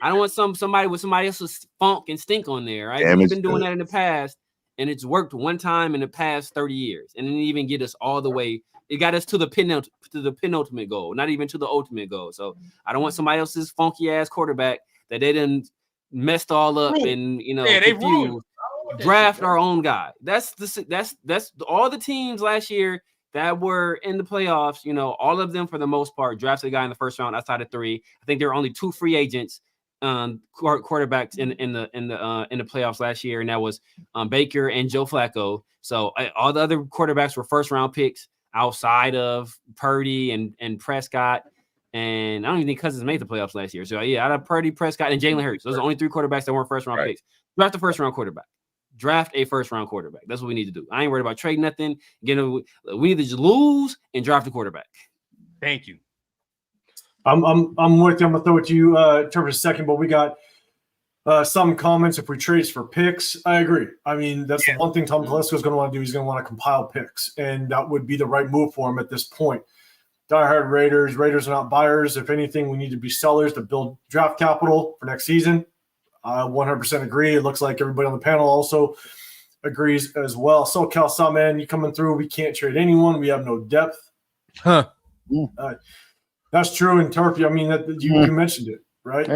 don't want somebody with somebody else's funk and stink on there. Right? We've been doing that in the past, and it's worked one time in the past 30 years, and it didn't even get us all the way. It got us to the penultimate goal, not even to the ultimate goal. So I don't want somebody else's funky ass quarterback that they done messed all up and they ruined. Draft our own guy. That's all the teams last year that were in the playoffs. All of them for the most part drafted a guy in the first round outside of 3. I think there were only 2 free agents quarterbacks in the playoffs last year, and that was Baker and Joe Flacco. So all the other quarterbacks were first round picks outside of Purdy and Prescott, and I don't even think Cousins made the playoffs last year. So yeah, out of Purdy, Prescott, and Jalen Hurts, those are the only 3 quarterbacks that weren't first round picks. Draft a first round quarterback. Draft a first round quarterback. That's what we need to do. I ain't worried about trading nothing. We need to just lose and draft the quarterback. Thank you. I'm with you. I'm gonna throw it to you, Trevor, in a second, but we got some comments if we trade for picks. I agree. I mean, that's the one thing Tom Telesco is going to want to do. He's going to want to compile picks, and that would be the right move for him at this point. Diehard Raiders. Raiders are not buyers. If anything, we need to be sellers to build draft capital for next season. I 100% agree. It looks like everybody on the panel also agrees as well. So, Cal Sawman, you coming through. We can't trade anyone. We have no depth. That's true. And Turf, I mean, you mentioned it. Right?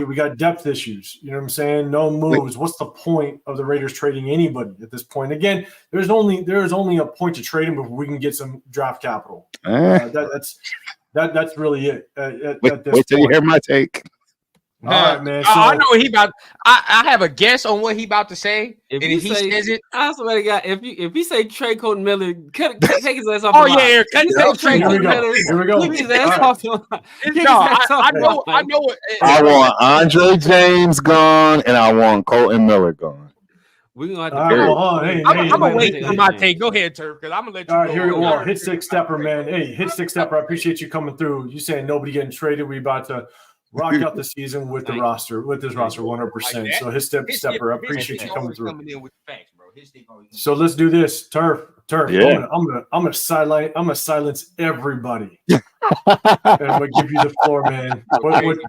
We got depth issues. You know what I'm saying? No moves. What's the point of the Raiders trading anybody at this point? Again, there's only a point to trade him before we can get some draft capital. That's really it. Wait till you hear my take. All right, man. So, I know what he about. I have a guess on what he about to say. If he says it, I swear to God, if he say trade Colton Miller, take his ass off. Trade Colton Miller. Here we go. Take his ass off. I know. I want Andre James gone, and I want Colton Miller gone. We're gonna have to. I'm gonna wait for my take. Go ahead, Turf, because I'm gonna let you. All right, here we go. Hit Six Stepper, man. Hey, Hit Six Stepper. I appreciate you coming through. You saying nobody getting traded? We about to rock out the season with the roster, 100%. So Hit Stepper, I appreciate you coming through. So let's do this, Turf. Yeah. I'm gonna silence everybody. And I'm gonna give you the floor, man.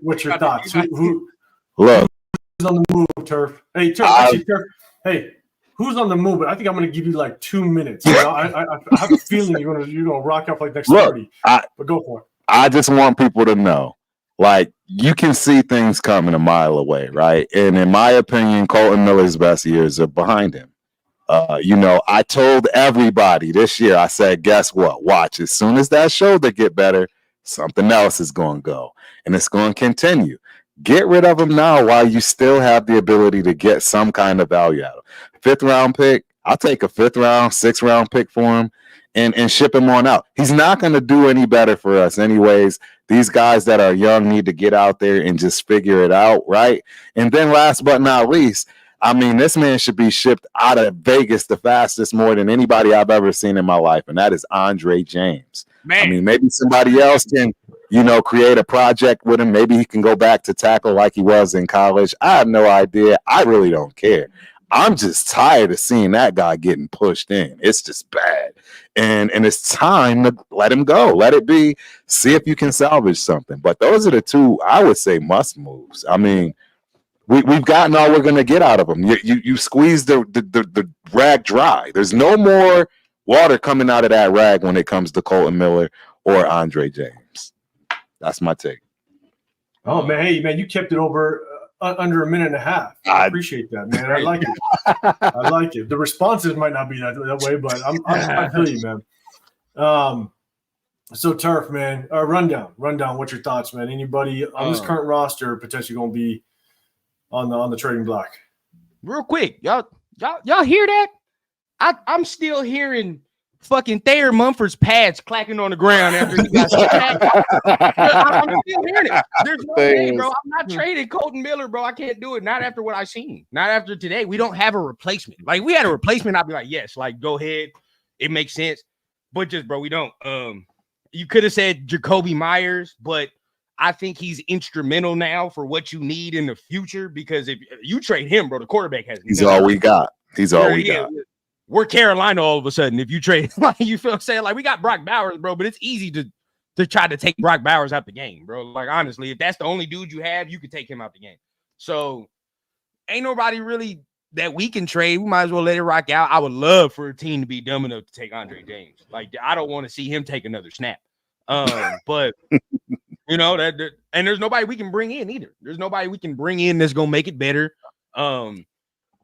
What's your thoughts? Who Look, who's on the move, Turf? Hey, Turf. Turf. Hey, who's on the move? I think I'm gonna give you like 2 minutes. I have a feeling you're gonna rock up like next 30. But go for it. I just want people to know. Like, you can see things coming a mile away, right? And in my opinion, Colton Miller's best years are behind him. I told everybody this year, I said, guess what? Watch, as soon as that shoulder get better, something else is going to go. And it's going to continue. Get rid of him now while you still have the ability to get some kind of value out of him. 5th round pick, I'll take a 5th round, 6th round pick for him and ship him on out. He's not going to do any better for us anyways. These guys that are young need to get out there and just figure it out, right? And then last but not least, I mean, this man should be shipped out of Vegas the fastest more than anybody I've ever seen in my life, and that is Andre James. Man. I mean, maybe somebody else can, create a project with him. Maybe he can go back to tackle like he was in college. I have no idea. I really don't care. I'm just tired of seeing that guy getting pushed in. It's just bad. And it's time to let him go. Let it be. See if you can salvage something. But those are the two, I would say, must moves. I mean, we've gotten all we're going to get out of him. You squeeze the rag dry. There's no more water coming out of that rag when it comes to Colton Miller or Andre James. That's my take. Oh, man. Hey, man, you kept it over under a minute and a half. I appreciate that, man. I like it. I like it. The responses might not be that way, but I feel you, man. So Turf, man, rundown. What's your thoughts, man? Anybody on this current roster potentially going to be on the trading block? Real quick, y'all hear that? I'm still hearing fucking Thayer Mumford's pads clacking on the ground after he got I'm still hearing it. There's no way, bro. I'm not trading Colton Miller, bro. I can't do it. Not after what I've seen. Not after today. We don't have a replacement. Like, we had a replacement, I'd be like, yes, like, go ahead. It makes sense. But just, bro, we don't. You could have said Jacoby Myers, but I think he's instrumental now for what you need in the future, because if you trade him, bro, the quarterback has. He's all we got. He's all we got. We're Carolina all of a sudden. If you trade, like, you feel what I'm saying? Like, we got Brock Bowers, bro, but it's easy to try to take Brock Bowers out the game, bro. Like, honestly, if that's the only dude you have, you could take him out the game. So ain't nobody really that we can trade. We might as well let it rock out. I would love for a team to be dumb enough to take Andre James. Like, I don't want to see him take another snap. But that and there's nobody we can bring in either. There's nobody we can bring in that's gonna make it better.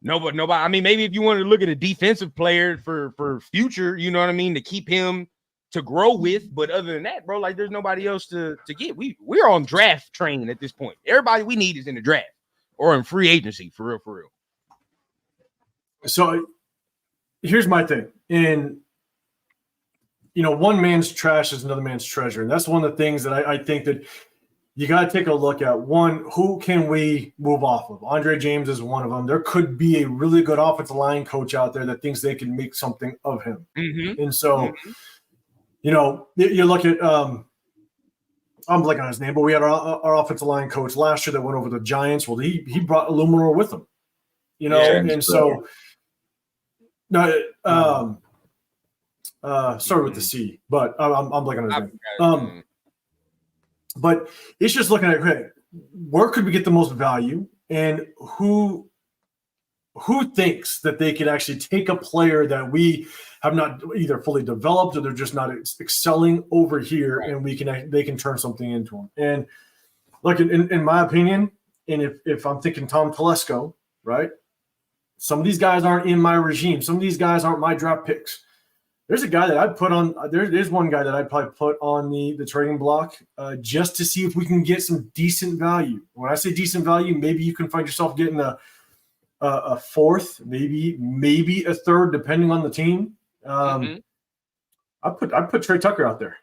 Nobody. I mean, maybe if you want to look at a defensive player for future, you know what I mean, to keep him to grow with. But other than that, bro, like, there's nobody else to get. We're on draft train at this point. Everybody we need is in the draft or in free agency, for real. So here's my thing. And one man's trash is another man's treasure. And that's one of the things that I think that you got to take a look at. One, who can we move off of? Andre James is one of them. There could be a really good offensive line coach out there that thinks they can make something of him. Mm-hmm. And so, you look at I'm blanking on his name, but we had our offensive line coach last year that went over the Giants. Well, he brought Illuminor with him, and so started with the C, but I'm blanking on his name. But it's just looking at, hey, where could we get the most value, and who thinks that they could actually take a player that we have not either fully developed or they're just not excelling over here, and they can turn something into them. And look, in my opinion, and if I'm thinking Tom Telesco, right, some of these guys aren't in my regime. Some of these guys aren't my draft picks. There's a guy that I'd put on. There's one guy that I'd probably put on the trading block just to see if we can get some decent value. When I say decent value, maybe you can find yourself getting a fourth, maybe a third, depending on the team. I'd put Trey Tucker out there.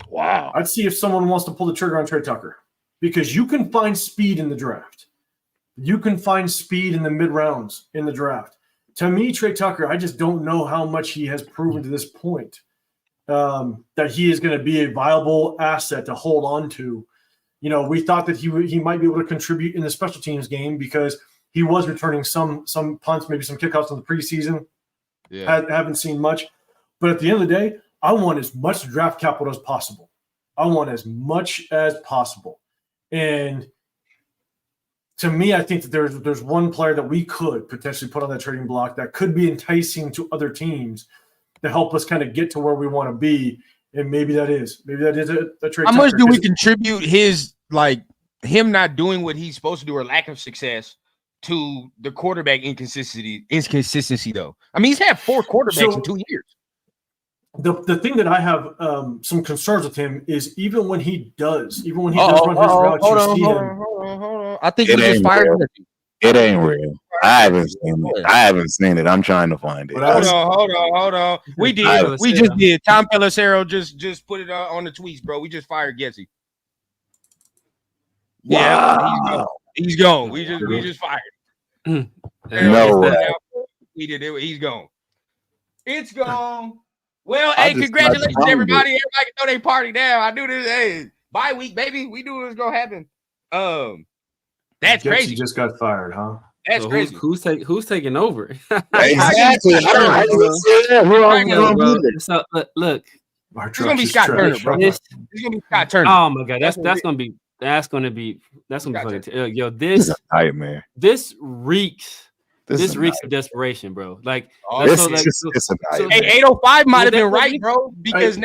Wow. I'd see if someone wants to pull the trigger on Trey Tucker, because you can find speed in the draft. You can find speed in the mid rounds in the draft. To me, Trey Tucker, I just don't know how much he has proven to this point that he is going to be a viable asset to hold on to. We thought that he might be able to contribute in the special teams game because he was returning some punts, maybe some kickoffs in the preseason. Yeah. Haven't seen much. But at the end of the day, I want as much draft capital as possible. And to me, I think that there's one player that we could potentially put on that trading block that could be enticing to other teams to help us kind of get to where we want to be. And maybe that is a trade. How much do we contribute him not doing what he's supposed to do or lack of success to the quarterback inconsistency though? I mean, he's had 4 quarterbacks in 2 years. The thing that I have some concerns with him is even when he does run his routes, Hold on. I think he just fired him. It ain't real. I haven't seen it. I'm trying to find it. Hold on. We just did. Tom Pelissero just put it on the tweets, bro. We just fired Getsy. Wow. Yeah, he's gone. We just fired. No way. He did it. He's gone. It's gone. Well, I hey, just congratulations, got everybody. Everybody can throw their party down. I do this. Hey, bye week, baby. We knew it was gonna happen. That's Getsy crazy. just got fired, huh? That's So crazy. who's taking over? Exactly. Who else is gonna be there? So look, Our It's gonna be trash is Scott trash. Turner, bro. this, It's gonna be Scott Turner. oh my god, that's That's gonna be fucking yo. It's a nightmare. This reeks. This is a reeks of desperation, bro. Like, Oh, let's It's go, like, just so- it's a so- nightmare. Hey, 805 might have Well, been that- right, bro. Because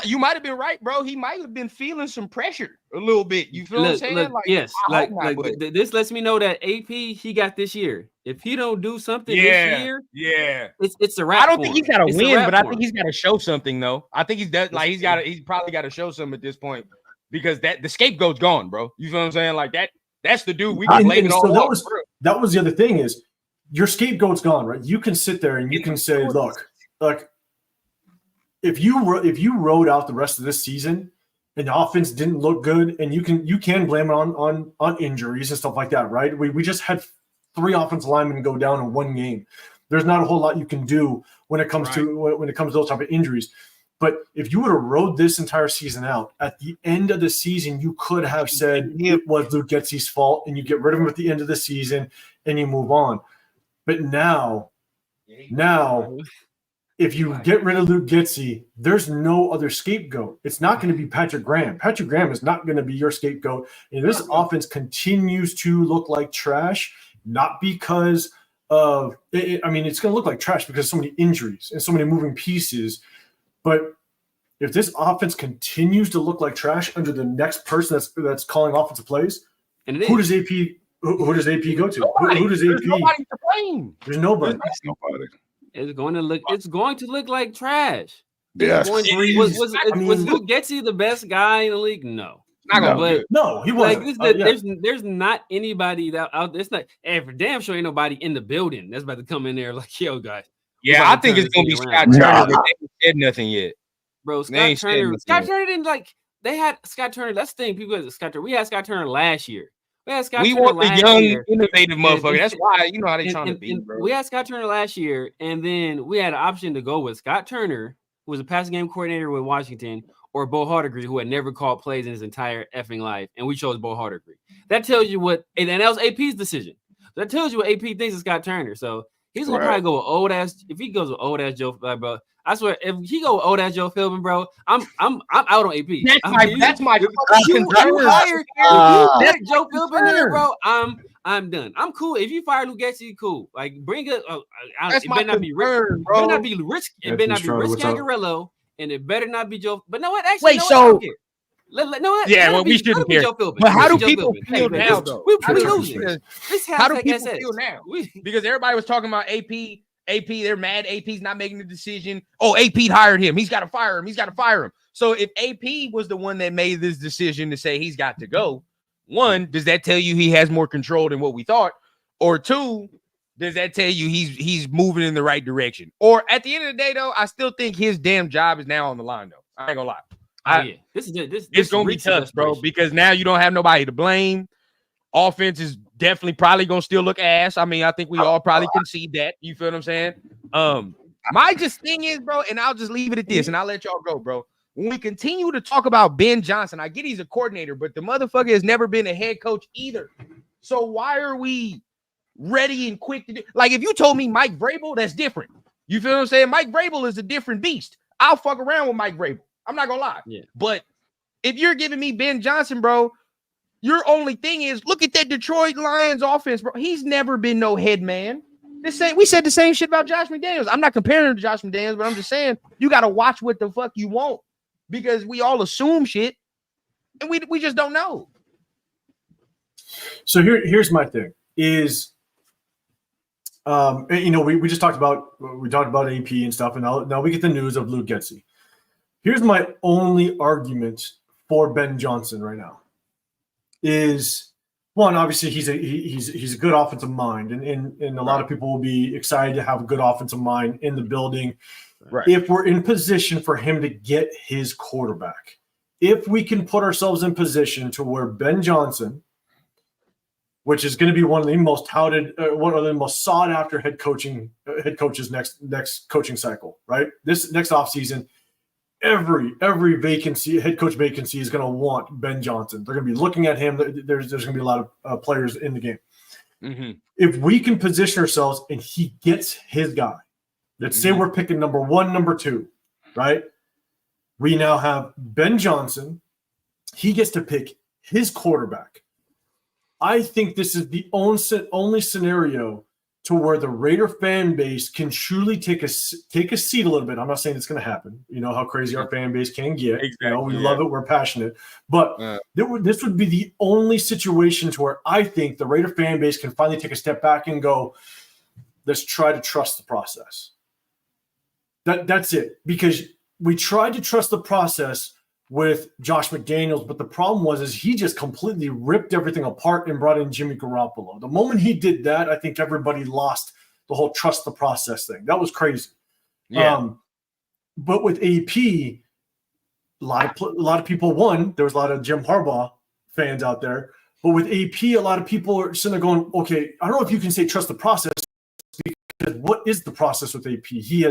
you might have been right, bro. He might have been feeling some pressure a little bit. You feel what I'm saying? Like, yes, I hope not, but- this lets me know that AP he got this year. If he don't do something this year, yeah. it's a wrap. I don't for think him. he's got to It's a win, wrap but I for think him. he's got to show something, though. I think he's probably got to show something at this point because the scapegoat's gone, bro. You feel what I'm saying? Like that's the dude we can blame it all on. That was the other thing is your scapegoat's gone, right? You can sit there and you can say, look, if you rode out the rest of this season and the offense didn't look good, and you can blame it on injuries and stuff like that, right? We just had 3 offensive linemen go down in 1 game. There's not a whole lot you can do when it comes to those type of injuries. But if you would have rode this entire season out, at the end of the season, you could have said it was Luke Getsy's fault, and you get rid of him at the end of the season and you move on. But now, if you get rid of Luke Getsy, there's no other scapegoat. It's not going to be Patrick Graham. Patrick Graham is not going to be your scapegoat. And this offense continues to look like trash, not because of it's going to look like trash because of so many injuries and so many moving pieces. But if this offense continues to look like trash under the next person that's calling offensive plays, and who does AP go to? Who does AP? There's nobody to blame. There's nobody. There's nobody. It's going to look like trash. Yes. Was Luke Getsy the best guy in the league? No. Not gonna be good. No, he wasn't. There's not anybody that out there. It's not, and for damn sure ain't nobody in the building that's about to come in there like, yo, guys. Yeah, I think it's gonna be Scott Turner, but they haven't said nothing yet. Bro, Scott Turner didn't they had Scott Turner. That's the thing. People had Scott Turner. We had Scott Turner last year. We want the young, innovative motherfucker. That's why you know how they trying to be, bro. We had Scott Turner last year, and then we had an option to go with Scott Turner, who was a passing game coordinator with Washington, or Bo Hardigree, who had never called plays in his entire effing life, and we chose Bo Hardigree. That tells you what, and that was AP's decision. That tells you what AP thinks of Scott Turner. So he's gonna probably go with old ass. If he goes with old ass Joe, bro, I swear, if he go with old ass Joe Philbin, bro, I'm out on AP. That's my If you hire Joe Philbin there, bro, I'm done. I'm cool. If you fire Luke Getsy, cool. Like bring it. That's my concern, bro. It better not be Rich. It better not be Rich Gangarello, and it better not be Joe. But no, what? Actually, wait. No, So yeah, well, we shouldn't care. But how do people feel now, though? We losing. How do people feel now? Because everybody was talking about AP. They're mad. AP's not making the decision. Oh, AP hired him. He's got to fire him. So if AP was the one that made this decision to say he's got to go, one, does that tell you he has more control than what we thought? Or two, does that tell you he's moving in the right direction? Or at the end of the day, though, I still think his damn job is now on the line, though. I ain't gonna lie. It's gonna be tough, bro, because now you don't have nobody to blame. Offense is definitely probably gonna still look ass. I mean, I think we all probably concede that. You feel what I'm saying? My just thing is, bro, and I'll just leave it at this, and I'll let y'all go, bro. When we continue to talk about Ben Johnson, I get he's a coordinator, but the motherfucker has never been a head coach either. So why are we ready and quick to do? Like, if you told me Mike Vrabel, that's different. You feel what I'm saying? Mike Vrabel is a different beast. I'll fuck around with Mike Vrabel. I'm not gonna lie. Yeah. But if you're giving me Ben Johnson, bro, your only thing is look at that Detroit Lions offense, bro. He's never been no head man. We said the same shit about Josh McDaniels. I'm not comparing him to Josh McDaniels, but I'm just saying you got to watch what the fuck you want because we all assume shit and we just don't know. So here's my thing is, we just talked about AP and stuff, and now we get the news of Luke Getsy. Here's my only argument for Ben Johnson right now. Is one, obviously he's a good offensive mind, and a lot of people will be excited to have a good offensive mind in the building. Right. If we're in position for him to get his quarterback, if we can put ourselves in position to where Ben Johnson which is going to be one of the most touted, one of the most sought after head coaches next coaching cycle, right? This next offseason, every vacancy, head coach vacancy is going to want Ben Johnson. They're going to be looking at him. There's going to be a lot of players in the game. Mm-hmm. If we can position ourselves and he gets his guy, let's say we're picking number 1, number 2, right? We now have Ben Johnson. He gets to pick his quarterback. I think this is the only scenario to where the Raider fan base can truly take a seat a little bit. I'm not saying it's going to happen. You know how crazy our fan base can get. Exactly, you know, we love it. We're passionate. But this would be the only situation to where I think the Raider fan base can finally take a step back and go, let's try to trust the process. That's it. Because we tried to trust the process with Josh McDaniels, but the problem is he just completely ripped everything apart and brought in Jimmy Garoppolo. The moment he did that, I think everybody lost the whole trust the process thing. That was crazy. Yeah. But with AP, a lot of people won. There was a lot of Jim Harbaugh fans out there. But with AP, a lot of people are sitting there going, okay, I don't know if you can say trust the process, because what is the process with AP? He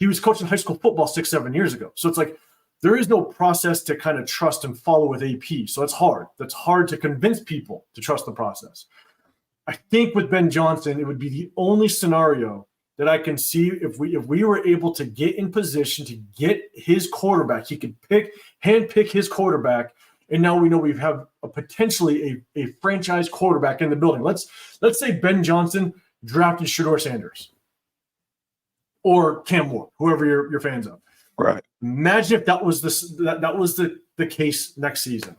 was coaching high school football 6-7 years ago. So it's like, there is no process to kind of trust and follow with AP. So it's hard. That's hard to convince people to trust the process. I think with Ben Johnson, it would be the only scenario that I can see if we were able to get in position to get his quarterback. He could handpick his quarterback, and now we know we have potentially a franchise quarterback in the building. Let's say Ben Johnson drafted Shedeur Sanders or Cam Moore, whoever you're fans of. Right. Imagine if that was the case next season.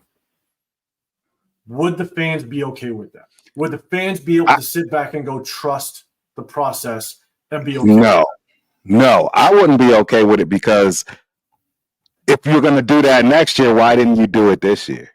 Would the fans be okay with that? Would the fans be able to sit back and go trust the process and be okay? No, I wouldn't be okay with it, because if you're going to do that next year, why didn't you do it this year?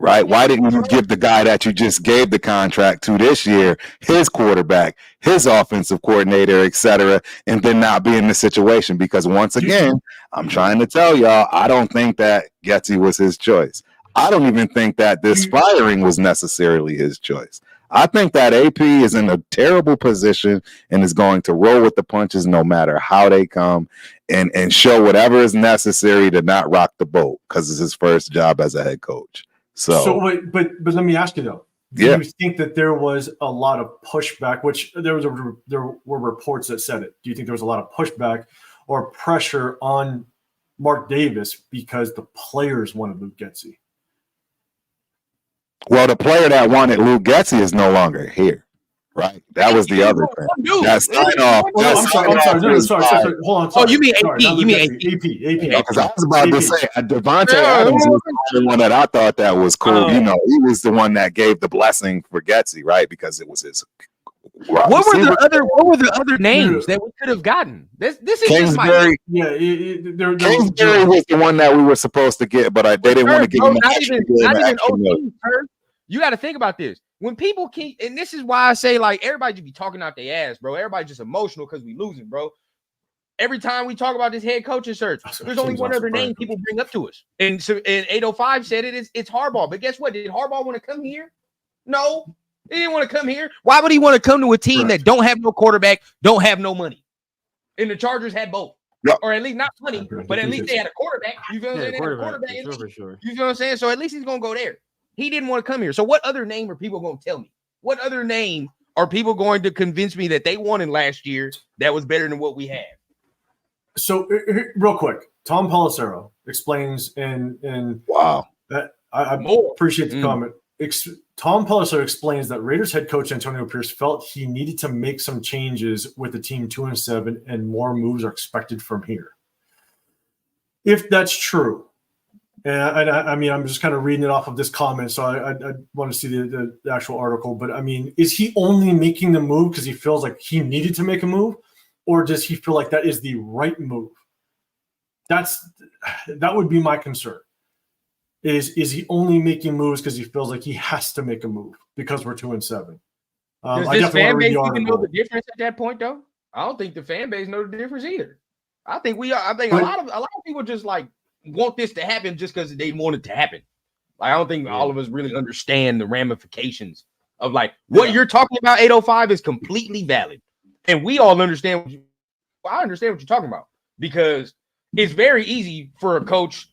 Right? Why didn't you give the guy that you just gave the contract to this year his quarterback, his offensive coordinator, etc., and then not be in this situation? Because once again, I'm trying to tell y'all, I don't think that Getsy was his choice. I don't even think that this firing was necessarily his choice. I think that AP is in a terrible position and is going to roll with the punches no matter how they come, and show whatever is necessary to not rock the boat, because it's his first job as a head coach. So wait, but let me ask you though. Do you think that there was a lot of pushback? Which there were reports that said it. Do you think there was a lot of pushback or pressure on Mark Davis because the players wanted Luke Getsy? Well, the player that wanted Luke Getsy is no longer here, right? That was the other thing. That's sign off. I'm sorry. Hold on. Oh, you mean AP? You mean AP? Because I was about to say Devontae Adams was the only one that I thought that was cool. He was the one that gave the blessing for Getsy, right? Because it was his. What were the other names that we could have gotten? This is Kingsbury. Kingsbury was the one that we were supposed to get, but they didn't want to give him not even OT. You got to think about this. When people keep, and this is why I say, like, everybody just be talking out their ass, bro. Everybody just emotional because we losing, bro. Every time we talk about this head coaching search, there's only one other name people bring up to us. And 805 said it's Harbaugh. But guess what? Did Harbaugh want to come here? No. He didn't want to come here. Why would he want to come to a team that don't have no quarterback, don't have no money? And the Chargers had both. Yep. Or at least not money, but at least they had a quarterback. You feel what I'm saying? Quarterback for sure. You feel what I'm saying? So at least he's going to go there. He didn't want to come here. So what other name are people going to tell me? What other name are people going to convince me that they wanted last year that was better than what we had? So real quick, Tom Pelissero explains and wow. I appreciate the comment. Tom Pelissero explains that Raiders head coach Antonio Pierce felt he needed to make some changes with the team 2-7, and more moves are expected from here. If that's true, and I mean, I'm just kind of reading it off of this comment, so I want to see the actual article. But I mean, is he only making the move because he feels like he needed to make a move, or does he feel like that is the right move? That would be my concern. Is he only making moves because he feels like he has to make a move because we're 2-7? Does this fan base even know the difference at that point, though? I don't think the fan base know the difference either. I think a lot of people just like want this to happen just because they want it to happen. Like, I don't think all of us really understand the ramifications of like what you're talking about. 805 is completely valid, and we all understand. I understand what you're talking about because it's very easy for a coach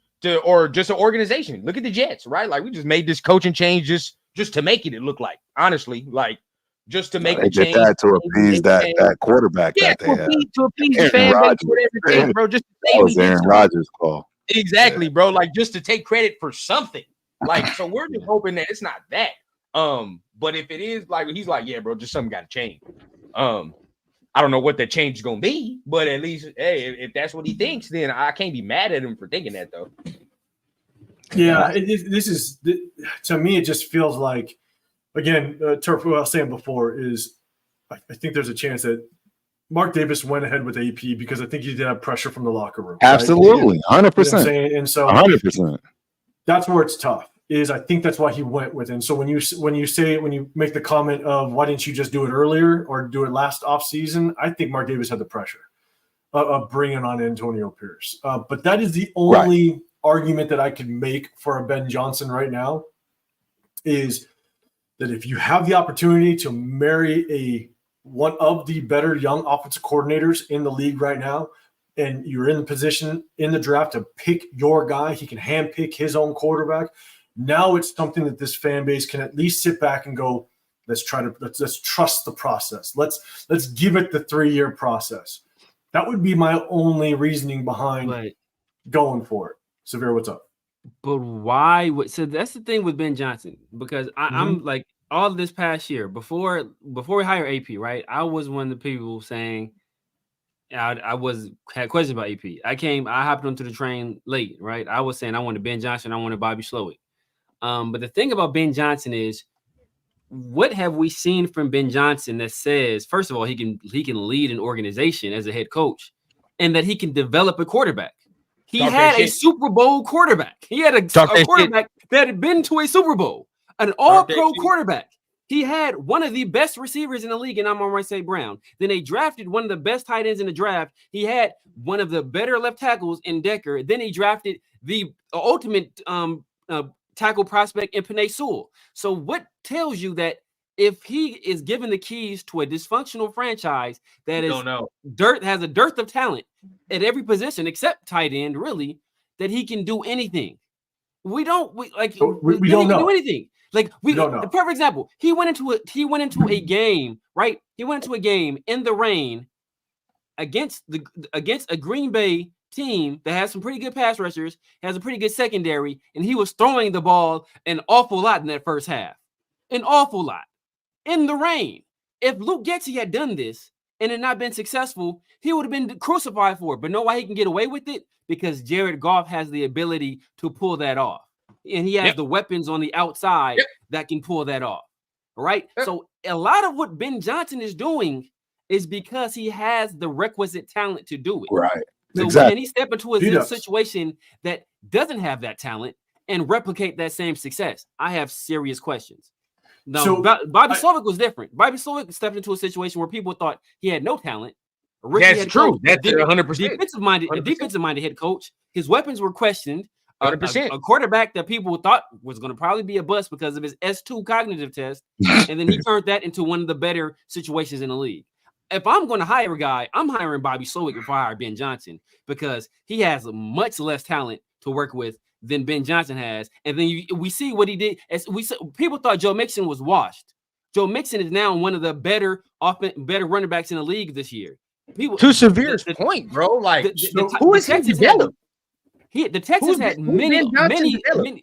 or just an organization. Look at the Jets, right? Like we just made this coaching change just to make it look like, honestly, like just to make They the did change. that to appease that quarterback that they had. To appease the Aaron fan base, Rodgers. whatever it takes, bro. Just to say That we was did Aaron something. Rodgers' call. Exactly, bro. Like just to take credit for something. Like, so we're just hoping that it's not that. But if it is, like he's like, yeah, bro, just something got to change. I don't know what that change is gonna be, but at least, hey, if that's what he thinks, then I can't be mad at him for thinking that, though. Yeah, this is to me. It just feels like, again, Turf. What I was saying before is, I think there's a chance that Mark Davis went ahead with AP because I think he did have pressure from the locker room. Absolutely, 100%. And so 100%. That's where it's tough. I think that's why he went with it. And so when you make the comment of why didn't you just do it earlier or do it last offseason, I think Mark Davis had the pressure of bringing on Antonio Pierce. But that is the only argument that I could make for a Ben Johnson right now is that if you have the opportunity to marry one of the better young offensive coordinators in the league right now, and you're in the position in the draft to pick your guy, he can handpick his own quarterback. Now it's something that this fan base can at least sit back and go, let's trust the process. Let's give it the 3-year process. That would be my only reasoning behind going for it. Severe, what's up? But why so that's the thing with Ben Johnson, because I'm like all of this past year before we hire AP, right? I was one of the people saying I had questions about AP. I hopped onto the train late, right? I was saying I wanted Ben Johnson, I wanted Bobby Slowick. But the thing about Ben Johnson is, what have we seen from Ben Johnson that says, first of all, he can lead an organization as a head coach, and that he can develop a quarterback. He had a Super Bowl quarterback. He had a quarterback that had been to a Super Bowl, an all-pro quarterback. He had one of the best receivers in the league, and I'm on St. Brown. Then they drafted one of the best tight ends in the draft. He had one of the better left tackles in Decker. Then he drafted the ultimate tackle prospect in Penei Sewell. So what tells you that if he is given the keys to a dysfunctional franchise that has a dearth of talent at every position except tight end, really, that he can do anything? We don't know. Do anything. Like we don't know. The perfect example, he went into a game, right? He went into a game in the rain against a Green Bay team that has some pretty good pass rushers, has a pretty good secondary, and he was throwing the ball an awful lot in that first half. An awful lot. In the rain. If Luke Getsy had done this and had not been successful, he would have been crucified for it. But know why he can get away with it? Because Jared Goff has the ability to pull that off. And he has the weapons on the outside that can pull that off. All right? So a lot of what Ben Johnson is doing is because he has the requisite talent to do it. Right. So when he step into a situation that doesn't have that talent and replicate that same success, I have serious questions. Now, Bobby Slowick was different. Bobby Slowick stepped into a situation where people thought he had no talent. That's true. That's 100%. Defensive-minded head coach. His weapons were questioned. 100%. A quarterback that people thought was going to probably be a bust because of his S2 cognitive test, and then he turned that into one of the better situations in the league. If I'm going to hire a guy, I'm hiring Bobby Slowick before I hire Ben Johnson because he has much less talent to work with than Ben Johnson has. And then we see what he did. People thought Joe Mixon was washed. Joe Mixon is now one of the better running backs in the league this year. To Severe's point, bro. Like, who is he developed? The Texans had the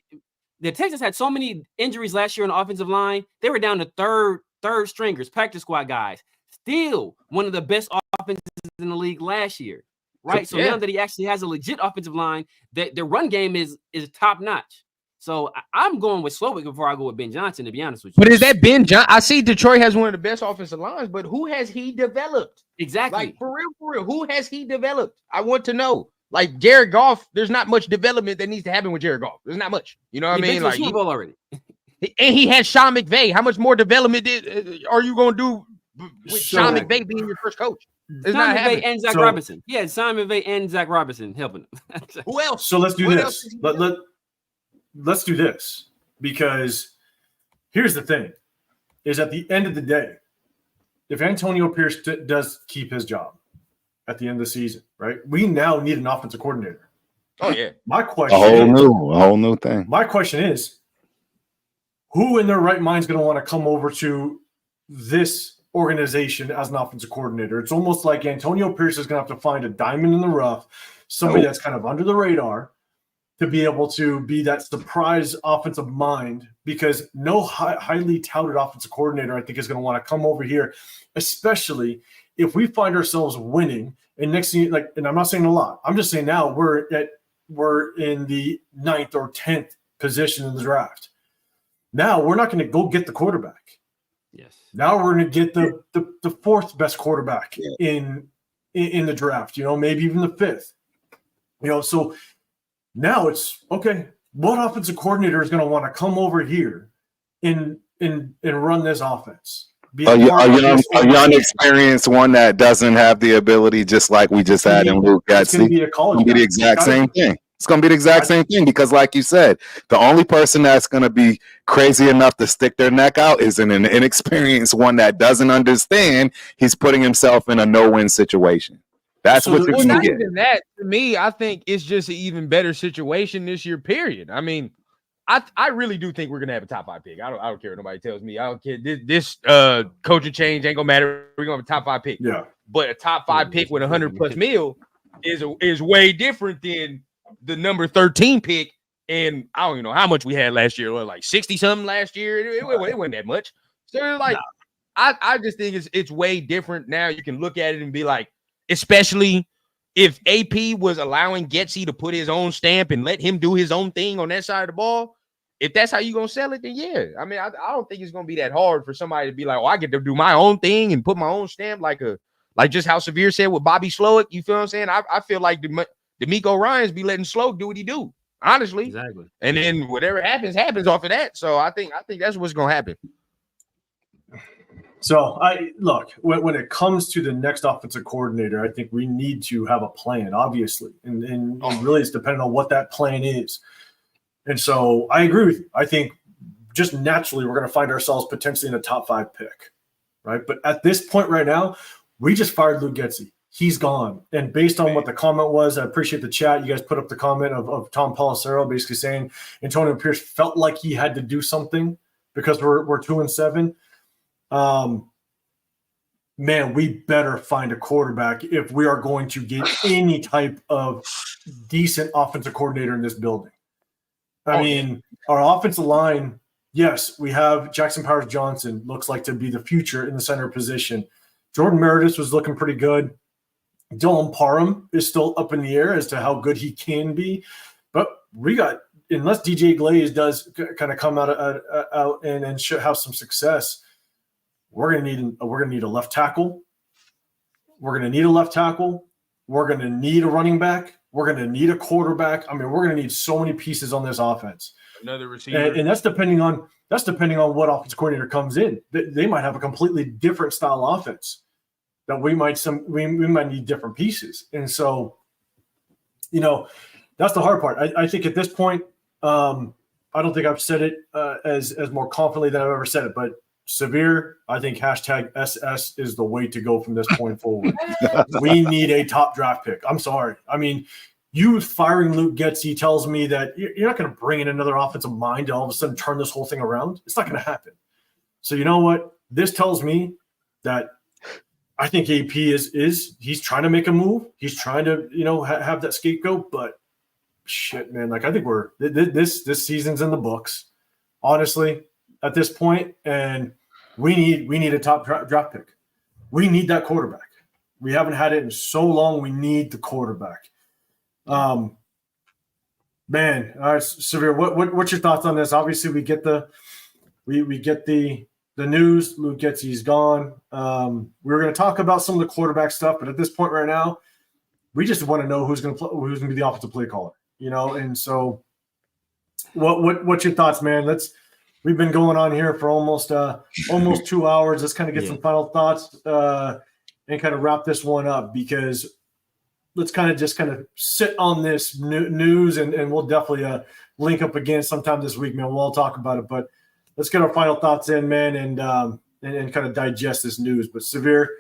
Texans had so many injuries last year on the offensive line. They were down to third stringers, practice squad guys. Still one of the best offenses in the league last year, right? So now that he actually has a legit offensive line, that the run game is top notch. So I'm going with Slowick before I go with Ben Johnson, to be honest with you. But is that Ben Johnson? I see Detroit has one of the best offensive lines, but who has he developed? Exactly. Like, for real, who has he developed? I want to know. Like, Jared Goff, there's not much development that needs to happen with Jared Goff. There's not much. You know what I mean? Like, Super Bowl already. And he had Sean McVay. How much more development are you going to do with Sean McVay being your first coach? It's Sean McVay and Zach Robinson. Yeah, Sean McVay and Zach Robinson helping him. Who else? So let's do this. Let's do this, because here's the thing. is at the end of the day, if Antonio Pierce does keep his job at the end of the season, right? We now need an offensive coordinator. Oh yeah. My A question whole new thing. My question is, who in their right mind is going to want to come over to this organization as an offensive coordinator? It's almost like Antonio Pierce is going to have to find a diamond in the rough, somebody that's kind of under the radar, to be able to be that surprise offensive mind, because no highly touted offensive coordinator, I think, is going to want to come over here, especially if we find ourselves winning. And next thing, like, and I'm not saying a lot, I'm just saying now we're in the 9th or 10th position in the draft. Now we're not going to go get the quarterback. Yes. Now we're going to get the 4th best quarterback in the draft, maybe even the 5th. So now it's okay. What offensive coordinator is going to want to come over here and run this offense? A young, experienced one that doesn't have the ability, just like we just had in Luke Getsy. It's going to be a college. It's going to be the exact same thing. It's going to be the exact same thing because, like you said, the only person that's going to be crazy enough to stick their neck out is an inexperienced one that doesn't understand he's putting himself in a no-win situation. That's what you're going to get. Even that, to me, I think it's just an even better situation this year, period. I mean, I really do think we're gonna have a top 5 pick. I don't care what nobody tells me. I don't care. This coaching change ain't gonna matter. We're gonna have a top 5 pick. Yeah. But a top 5 pick with 100+ mil is way different than the number 13 pick. And I don't even know how much we had last year. Like 60 something last year. It wasn't that much. So like, I just think it's way different now. You can look at it and be like, especially if AP was allowing Getsy to put his own stamp and let him do his own thing on that side of the ball. If that's how you're going to sell it, then yeah. I mean, I don't think it's going to be that hard for somebody to be like, oh, I get to do my own thing and put my own stamp like just how Severe said with Bobby Slowick. You feel what I'm saying? I feel like D'Amico Ryans be letting Slowick do what he do, honestly. Exactly. And then whatever happens off of that. So I think that's what's going to happen. So look, when it comes to the next offensive coordinator, I think we need to have a plan, obviously. And really it's depending on what that plan is. And so I agree with you. I think just naturally we're going to find ourselves potentially in a top 5 pick, right? But at this point right now, we just fired Luke Getsy. He's gone. And based on what the comment was, I appreciate the chat. You guys put up the comment of Tom Pelissero basically saying Antonio Pierce felt like he had to do something because we're 2-7. Man, we better find a quarterback if we are going to get any type of decent offensive coordinator in this building. I mean, our offensive line, yes, we have Jackson Powers Johnson, looks like to be the future in the center position. Jordan Meredith was looking pretty good. Dylan Parham is still up in the air as to how good he can be. But we got, unless DJ Glaze does kind of come out and have some success, we're gonna need a left tackle. We're gonna need a left tackle. We're gonna need a running back. We're gonna need a quarterback. I mean, we're gonna need so many pieces on this offense. Another receiver, and that's depending on what offense coordinator comes in. They might have a completely different style offense that we might need different pieces. And so, that's the hard part. I think at this point, I don't think I've said it as more confidently than I've ever said it, but Severe, I think #SS is the way to go from this point forward. We need a top draft pick. I'm sorry. I mean, you firing Luke Getsy tells me that you're not going to bring in another offensive mind to all of a sudden turn this whole thing around. It's not going to happen. So you know what? This tells me that I think AP he's trying to make a move. He's trying to, have that scapegoat, but shit, man. Like, I think this season's in the books, honestly, at this point, and we need a top draft pick. We need that quarterback. We haven't had it in so long. We need the quarterback. Man, all right, Severe. What's your thoughts on this? Obviously, we get the news. Luke Getsy's gone. We were going to talk about some of the quarterback stuff, but at this point right now, we just want to know who's going to be the offensive play caller. And so, what's your thoughts, man? We've been going on here for almost 2 hours. Let's kind of get some final thoughts and kind of wrap this one up, because let's kind of sit on this news and we'll definitely link up again sometime this week, man. We'll all talk about it. But let's get our final thoughts in, man, and kind of digest this news. But Severe,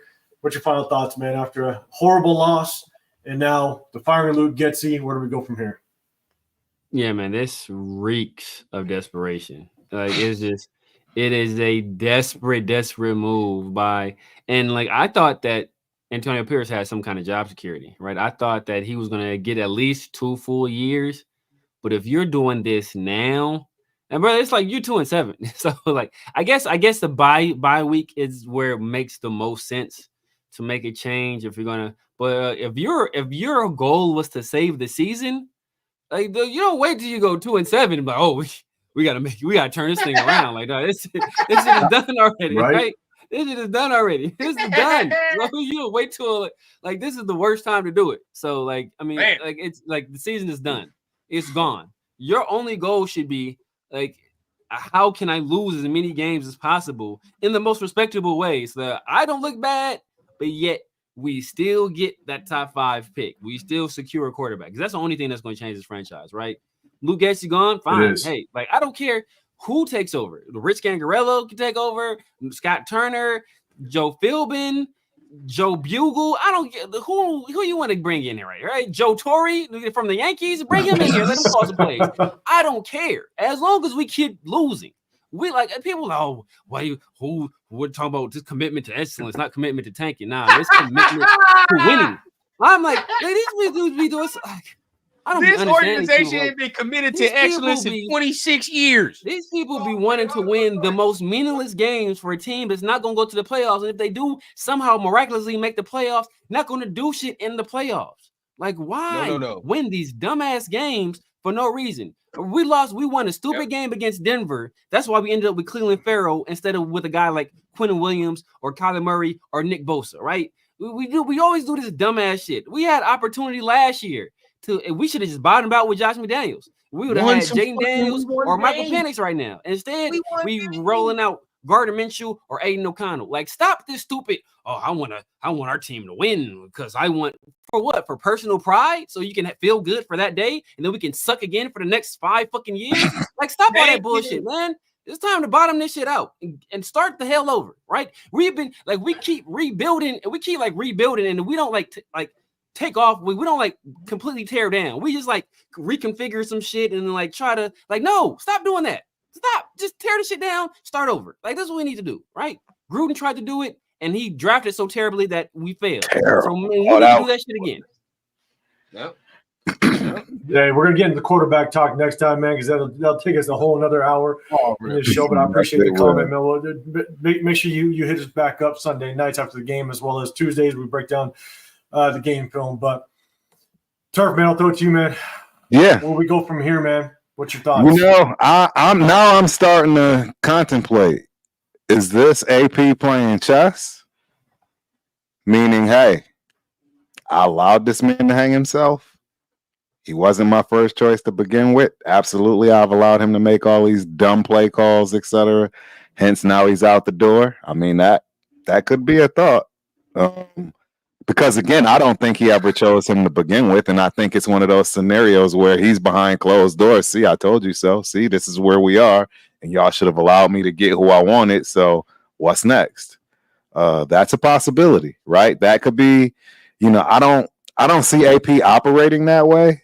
what's your final thoughts, man, after a horrible loss and now the firing of Luke Getsy? Where do we go from here? Yeah, man, this reeks of desperation. Like it is a desperate move and like I thought that Antonio Pierce had some kind of job security, right? I thought that he was gonna get at least 2 full years. But if you're doing this now, and brother, it's like you're 2-7. So like I guess the bye week is where it makes the most sense to make a change if you're gonna. But if your goal was to save the season, like you don't wait till you go 2-7 and be like, oh, we gotta turn this thing around. Like no, this shit is done already, right? This shit is done already. This is done. Bro, you don't wait till like this is the worst time to do it. So like I mean, like it's like the season is done. It's gone. Your only goal should be like, how can I lose as many games as possible in the most respectable way so that I don't look bad, but yet we still get that top 5 pick. We still secure a quarterback. Because that's the only thing that's going to change this franchise, right? Luke Getsy gone, fine. Hey, like I don't care who takes over. Rich Gangarello can take over. Scott Turner, Joe Philbin, Joe Bugle. I don't get who you want to bring in here, right? Joe Torre from the Yankees, bring him in here. Let him call some plays. I don't care as long as we keep losing. We like people. Oh, we're talking about this commitment to excellence, not commitment to tanking. Nah, it's commitment to winning. I'm like, these dudes be doing. I don't. This organization has been committed to excellence in 26 years. These people be wanting to win the most meaningless games for a team that's not going to go to the playoffs. And if they do somehow miraculously make the playoffs, not going to do shit in the playoffs. Like, why win these dumbass games for no reason? We won a stupid game against Denver. That's why we ended up with Cleveland Farrell instead of with a guy like Quentin Williams or Kyler Murray or Nick Bosa, right? We always do this dumbass shit. We had opportunity last year. We should have just bottomed out with Josh McDaniels. We would have had Jaden Daniels or Michael Penix right now. Instead, we rolling out Gardner Minshew or Aiden O'Connell. Like, stop this stupid. Oh, I want our team to win because I want for what? For personal pride, so you can feel good for that day, and then we can suck again for the next 5 fucking years. Like, stop all that bullshit, man. It's time to bottom this shit out and start the hell over, right? We've been like we keep rebuilding and we keep like rebuilding, and we don't like take off. We don't like completely tear down. We just like reconfigure some shit and like try to like, no, stop doing that. Stop. Just tear the shit down. Start over. Like that's what we need to do, right? Gruden tried to do it and he drafted so terribly that we failed. So we need to do that shit again. Yep. Yeah, we're gonna get into the quarterback talk next time, man, because that'll take us a whole another hour in this show. But I appreciate the comment, man. Well, make sure you hit us back up Sunday nights after the game, as well as Tuesdays we break down the game film. But Turf, man, I'll throw it to you, man. Yeah. Where we go from here, man? What's your thoughts? You know, I'm starting to contemplate. Is this AP playing chess? Meaning, hey, I allowed this man to hang himself. He wasn't my first choice to begin with. Absolutely, I've allowed him to make all these dumb play calls, etc. Hence, now he's out the door. I mean, that could be a thought. Because, again, I don't think he ever chose him to begin with, and I think it's one of those scenarios where he's behind closed doors. See, I told you so. See, this is where we are, and y'all should have allowed me to get who I wanted, so what's next? That's a possibility, right? That could be, I don't see AP operating that way,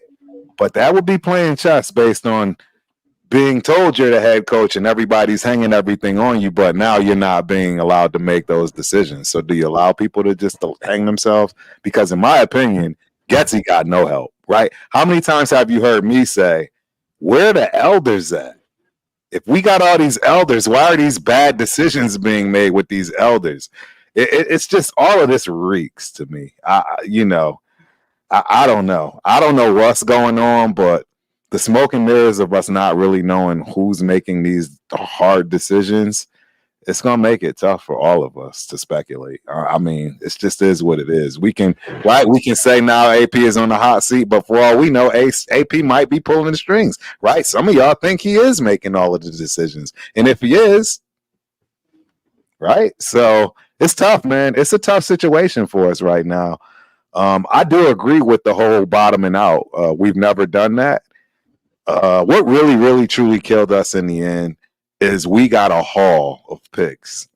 but that would be playing chess based on being told you're the head coach and everybody's hanging everything on you, but now you're not being allowed to make those decisions. So do you allow people to just hang themselves? Because in my opinion, Getsy got no help, right? How many times have you heard me say, where are the elders at? If we got all these elders, why are these bad decisions being made with these elders? It's just all of this reeks to me. I don't know. I don't know what's going on, but the smoke and mirrors of us not really knowing who's making these hard decisions, it's going to make it tough for all of us to speculate. I mean, it just is what it is. We can say now AP is on the hot seat, but for all we know, AP might be pulling the strings, right? Some of y'all think he is making all of the decisions. And if he is, right? So it's tough, man. It's a tough situation for us right now. I do agree with the whole bottoming out. We've never done that. What really, really, truly killed us in the end is we got a haul of picks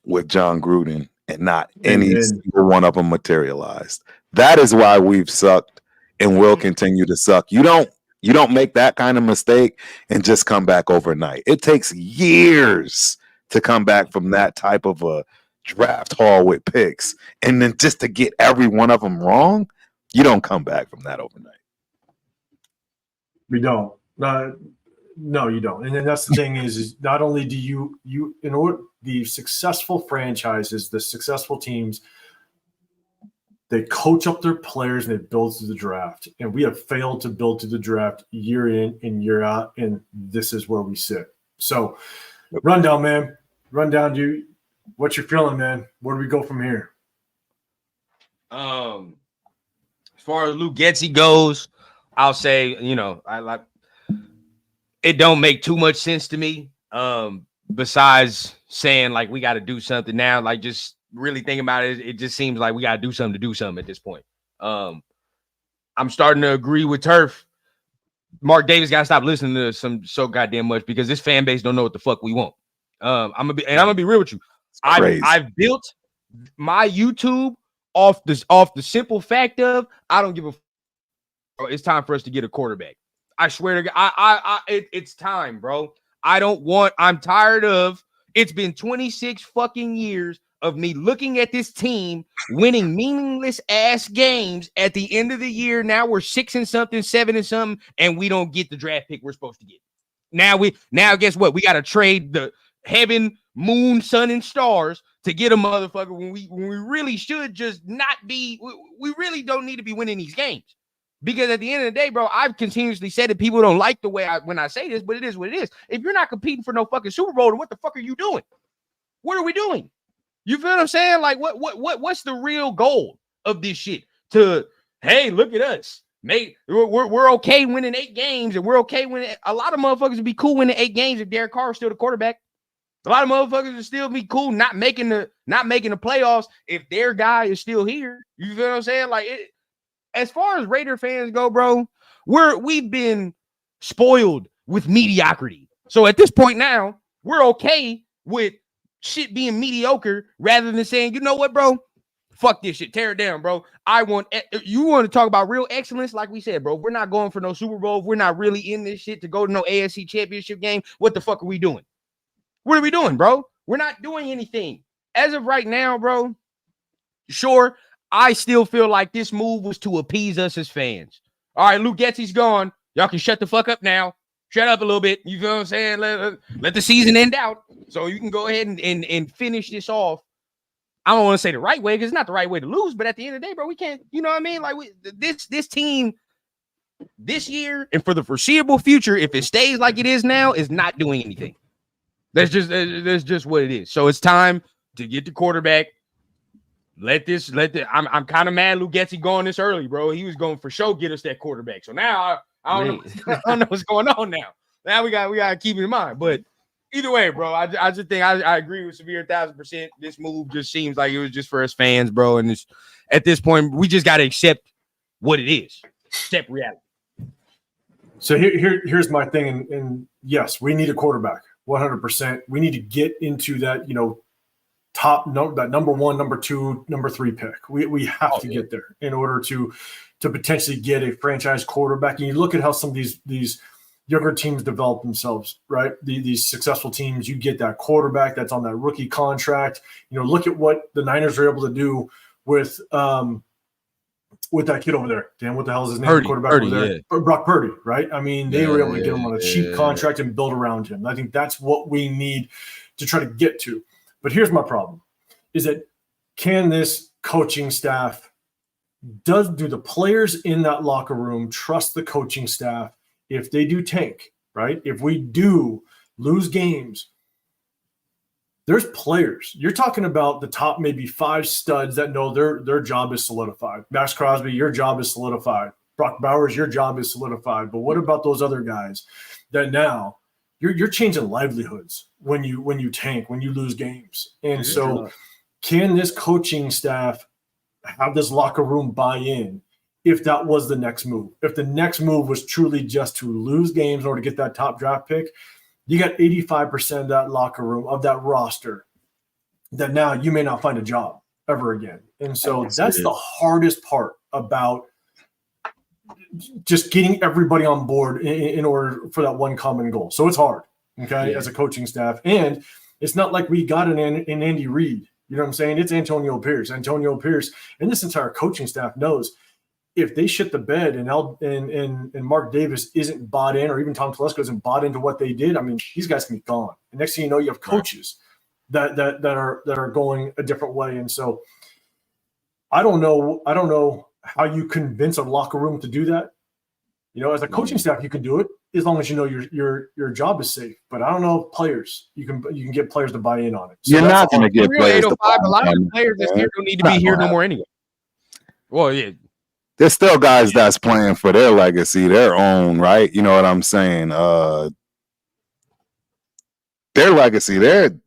with John Gruden, and not any single one of them materialized. That is why we've sucked and will continue to suck. You don't make that kind of mistake and just come back overnight. It takes years to come back from that type of a draft haul with picks, and then just to get every one of them wrong, you don't come back from that overnight. We don't. No, you don't. And then that's the thing is not only do you in order the successful franchises, the successful teams, they coach up their players and they build through the draft. And we have failed to build through the draft year in and year out, and this is where we sit. So, rundown, man. Rundown, dude. What you're feeling, man? Where do we go from here? As far as Luke Getsy goes, I'll say, it don't make too much sense to me. Besides saying like we got to do something now, like just really thinking about it, it just seems like we got to do something at this point. I'm starting to agree with Turf. Mark Davis got to stop listening to some so goddamn much because this fan base don't know what the fuck we want. I'm gonna be real with you. I've built my YouTube off the simple fact of I don't give a. It's time for us to get a quarterback. I swear to God, it's time, bro. I'm tired of. It's been 26 fucking years of me looking at this team winning meaningless ass games at the end of the year. Now we're 6 and something, 7 and something, and we don't get the draft pick we're supposed to get. Now guess what? We got to trade the heaven, moon, sun, and stars to get a motherfucker when we really should just not be. We really don't need to be winning these games. Because at the end of the day, bro, I've continuously said that people don't like the way when I say this, but it is what it is. If you're not competing for no fucking Super Bowl, then what the fuck are you doing? What are we doing? You feel what I'm saying? Like, what's the real goal of this shit? Hey, look at us. We're okay winning 8 games, and we're okay winning. A lot of motherfuckers would be cool winning 8 games if Derek Carr is still the quarterback. A lot of motherfuckers would still be cool not making the playoffs if their guy is still here. You feel what I'm saying? Like it. As far as Raider fans go, bro, we've been spoiled with mediocrity. So at this point now, we're okay with shit being mediocre rather than saying, you know what, bro? Fuck this shit. Tear it down, bro. You want to talk about real excellence? Like we said, bro, we're not going for no Super Bowl. We're not really in this shit to go to no AFC championship game. What the fuck are we doing? What are we doing, bro? We're not doing anything. As of right now, bro, sure, I still feel like this move was to appease us as fans. All right, Luke Getsy's gone. Y'all can shut the fuck up now. Shut up a little bit. You feel what I'm saying? Let the season end out so you can go ahead and finish this off. I don't want to say the right way because it's not the right way to lose, but at the end of the day, bro, we can't, you know what I mean? Like this team this year and for the foreseeable future, if it stays like it is now, is not doing anything. That's just what it is. So it's time to get the quarterback. I'm kind of mad Luke Getsy going this early, bro. He was going for sure get us that quarterback. So now I don't know what's going on now. Now we got to keep it in mind. But either way, bro, I just think I agree with Severe 1,000%. This move just seems like it was just for us fans, bro. And at this point, we just got to accept what it is. Accept reality. So here's my thing. And yes, we need a quarterback, 100%. We need to get into that, that number 1, number 2, number 3 pick. We have to get there in order to potentially get a franchise quarterback. And you look at how some of these younger teams develop themselves, right? These successful teams, you get that quarterback that's on that rookie contract. Look at what the Niners are able to do with that kid over there. Dan, what the hell is his name? Quarterback over there. Yeah. Brock Purdy, right? I mean, they were able to get him on a cheap contract and build around him. I think that's what we need to try to get to. But here's my problem, is that can this coaching staff, do the players in that locker room trust the coaching staff if they do tank, right? If we do lose games, there's players. You're talking about the top maybe 5 studs that know their job is solidified. Max Crosby, your job is solidified. Brock Bowers, your job is solidified. But what about those other guys that now – You're changing livelihoods when you tank, when you lose games. And so can this coaching staff have this locker room buy in if that was the next move? If the next move was truly just to lose games in order to get that top draft pick, you got 85% of that locker room, of that roster, that now you may not find a job ever again. And so that's the hardest part about just getting everybody on board in order for that one common goal. So it's hard, okay, as a coaching staff. And it's not like we got an Andy Reid. You know what I'm saying? It's Antonio Pierce. Antonio Pierce and this entire coaching staff knows if they shit the bed and Mark Davis isn't bought in, or even Tom Telesco isn't bought into what they did, I mean, these guys can be gone. And next thing you know, you have coaches that are going a different way. And so I don't know how you convince a locker room to do that. You know, as a coaching staff, you can do it as long as you know your job is safe. But I don't know if players you can get players to buy in on it. So you're not going to get players to buy in. A lot of the players that's here don't need to be here no more anyway. Well, yeah. There's still guys that's playing for their legacy, their own, right? You know what I'm saying? Their legacy,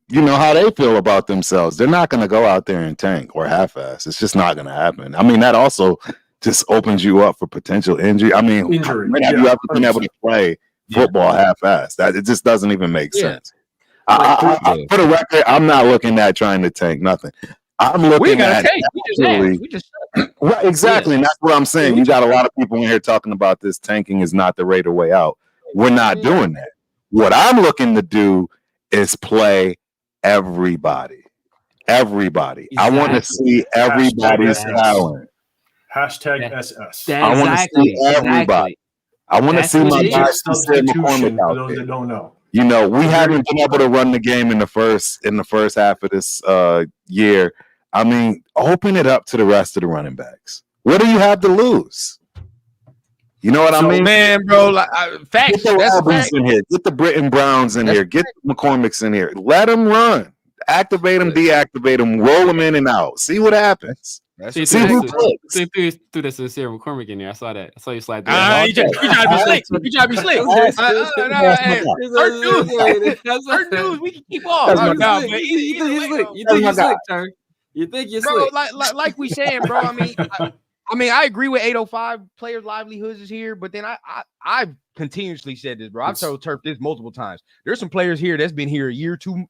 you know how they feel about themselves. They're not going to go out there and tank or half-ass. It's just not going to happen. I mean, that also just opens you up for potential injury. I mean, injury. When have you ever been able to play football half-ass? That it just doesn't even make sense. For the record, I'm not looking at trying to tank nothing. I'm looking at tank. We just right, exactly, and that's what I'm saying. You got a lot of people in here talking about this tanking is not the Raider way out. We're not doing that. What I'm looking to do is play everybody. Exactly. I want to see everybody's talent. Hashtag SS. I want to see everybody. I want to see my guys substitution for those that don't know. You know, we haven't been able to run the game in the first half of this year. I mean, open it up to the rest of the running backs. What do you have to lose? You know what I mean? Man, bro, facts. Get the Robbins in here. Get the Britton Browns in here. Get the McCormicks in here. Let them run. Activate them, deactivate them, roll them in and out. See what happens. See who clicks. Threw that sincere McCormick in there. I saw that. I saw you slide that. You try to be slick. You try to be slick. Our dudes, we can keep off. You think you're slick, Turk? You think you're slick? Like we saying, bro. I mean, I agree with 805 players' livelihoods is here, but then I've continuously said this, bro. I've told Turf this multiple times. There's some players here that's been here a year too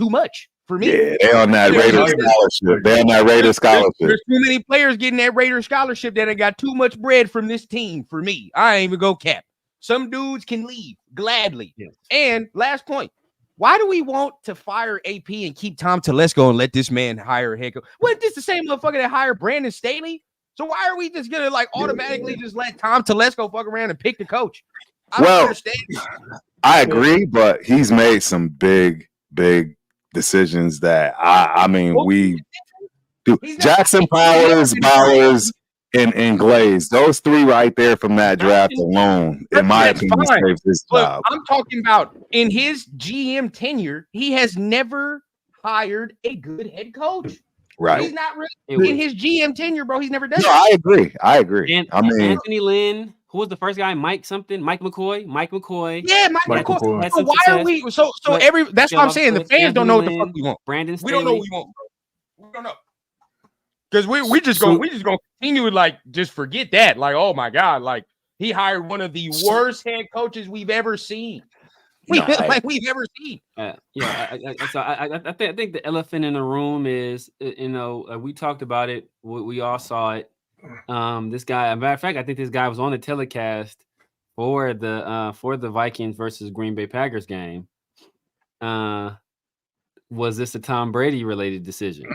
much for me. Yeah, they're on that Raider scholarship. They're on that Raider scholarship. There's too many players getting that Raider scholarship that have got too much bread from this team for me. I ain't even go cap. Some dudes can leave gladly. Yes. And last point. Why do we want to fire AP and keep Tom Telesco and let this man hire a head coach? Well, this the same motherfucker that hired Brandon Staley. So why are we just gonna automatically just let Tom Telesco fuck around and pick the coach? I don't understand. I agree, but he's made some big decisions that I mean we do. Jackson Powers, Bowers, and Glaze. Those three right there from that draft alone, in my opinion, saves his job. I'm talking about in his GM tenure, he has never hired a good head coach. Right. He's not really in his GM tenure, bro. He's never done I agree. I mean, Anthony Lynn, who was the first guy? Mike McCoy. Yeah, Mike McCoy. So why are we so every that's what I'm saying. The fans don't know what the fuck we want. Brandon Staley. We don't know what we want, bro. We don't know. Because we just gonna continue to just forget that. Like, oh my God, like he hired one of the worst head coaches we've ever seen. We've ever seen. I think the elephant in the room is, we talked about it. We all saw it. This guy, as a matter of fact, I think this guy was on the telecast for the Vikings versus Green Bay Packers game. Was this a Tom Brady related decision?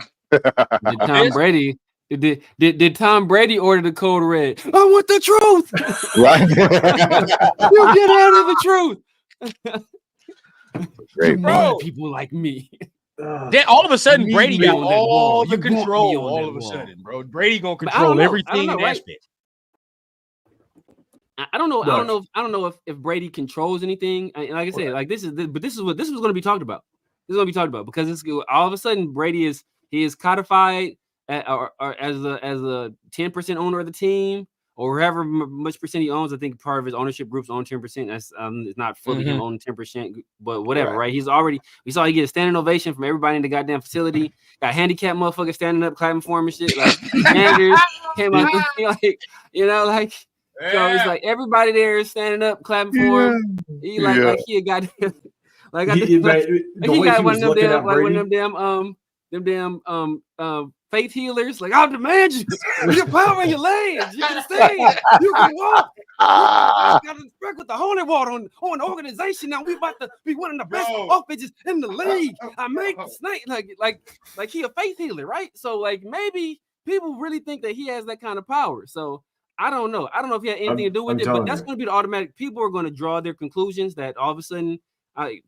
Did Tom Brady order the code red? I want the truth. Right. You get out of the truth. Great, bro. People like me. Then all of a sudden, Brady got all the control. All of a sudden, bro, Brady gonna control everything in that bit. I don't know. I don't know if Brady controls anything. Like I said, this is what going to be talked about. This is going to be talked about because it's all of a sudden Brady is codified as a 10% owner of the team. Or however much percent he owns. I think part of his ownership group's own 10%. That's it's not fully him owning 10%, but whatever, right? We saw he get a standing ovation from everybody in the goddamn facility. Got handicapped motherfuckers standing up, clapping for him and shit. Like managers came out, so it's like everybody there is standing up, clapping for him. He like he a goddamn Like he got one of them damn faith healers. Like, I'll demand you. Your power in your legs. You can stand. You can walk. Got to work with the holy water on the organization. Now we about to be one of the best offenses in the league. I make the snake like he a faith healer, right? So like maybe people really think that he has that kind of power. So I don't know. I don't know if he had anything to do with it, but that's going to be the automatic. People are going to draw their conclusions that all of a sudden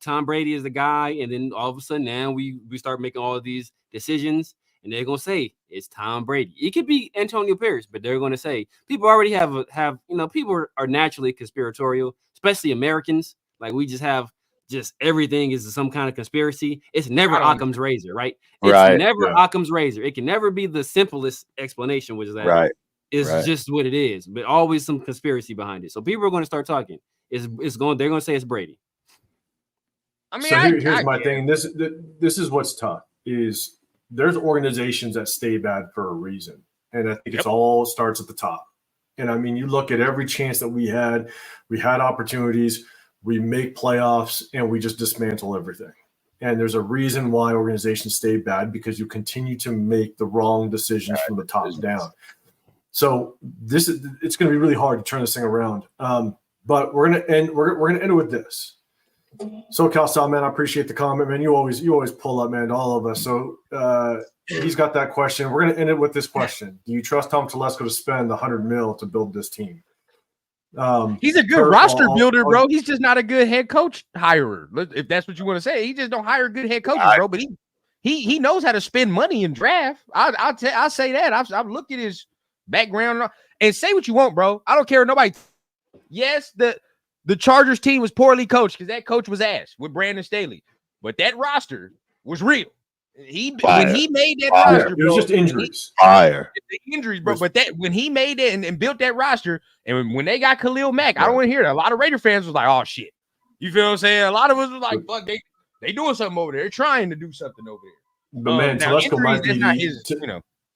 Tom Brady is the guy, and then all of a sudden now we start making all of these decisions, and they're going to say it's Tom Brady. It could be Antonio Pierce, but they're going to say people already have people are naturally conspiratorial, especially Americans. Like we just have everything is some kind of conspiracy. It's never Occam's razor, right? It's never Occam's razor. It can never be the simplest explanation, which is that it's just what it is, but always some conspiracy behind it. So people are going to start talking. They're going to say it's Brady. I mean, so here's my thing. This is what's tough is there's organizations that stay bad for a reason. And I think it's all starts at the top. And I mean, you look at every chance that we had opportunities, we make playoffs, and we just dismantle everything. And there's a reason why organizations stay bad, because you continue to make the wrong decisions from the top down. So it's going to be really hard to turn this thing around. But we're going to end it with this. SoCal style, man, I appreciate the comment, man. You always pull up, man, to all of us. So he's got that question. We're going to end it with this question. Do you trust Tom Telesco to spend the $100 million to build this team? He's a good roster builder, bro. He's just not a good head coach hirer. If that's what you want to say, he just don't hire good head coaches, bro. But he knows how to spend money in draft. I'll say that. I've looked at his background and say what you want, bro. I don't care nobody. Yes, the Chargers team was poorly coached because that coach was ass with Brandon Staley, but that roster was real. When he made that roster, it was just injuries. The injuries, bro. But when he made it and built that roster, and when they got Khalil Mack, I don't want to hear that. A lot of Raider fans was like, "Oh shit," you feel what I'm saying? A lot of us was like, "Fuck, they doing something over there. They're trying to do something over there." But man, Telesco might be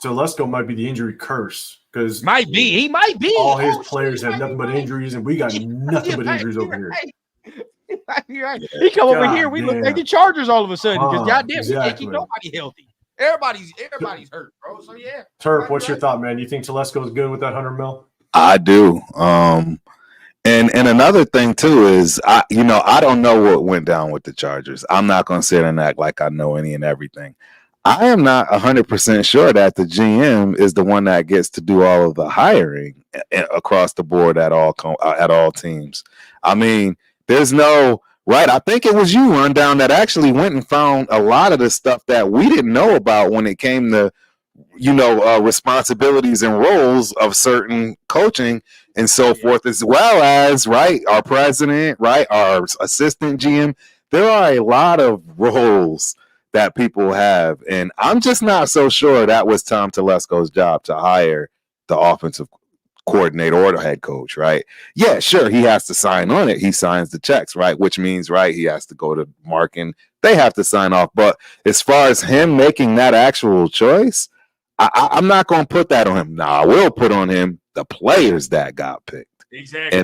Telesco might be the injury curse because he might be. All his players have nothing but injuries, and we got nothing but injuries over here. He come over here, we look like the Chargers all of a sudden because goddamn, we can't keep nobody healthy. Everybody's hurt, bro. So yeah. Turf, what's your thought, man? You think Telesco is good with that $100 million? I do. And another thing too is I don't know what went down with the Chargers. I'm not going to sit and act like I know any and everything. I am not 100% sure that the GM is the one that gets to do all of the hiring across the board at all teams. I mean, there's no right. I think it was you, Rundown, that actually went and found a lot of the stuff that we didn't know about when it came to, responsibilities and roles of certain coaching and so forth, as well as, our president, our assistant GM. There are a lot of roles that people have, and I'm just not so sure that was Tom Telesco's job to hire the offensive coordinator or the head coach, right? Yeah, sure, he has to sign on it. He signs the checks, right? Which means, he has to go to Mark and they have to sign off. But as far as him making that actual choice, I'm not going to put that on him. I will put on him the players that got picked. Exactly.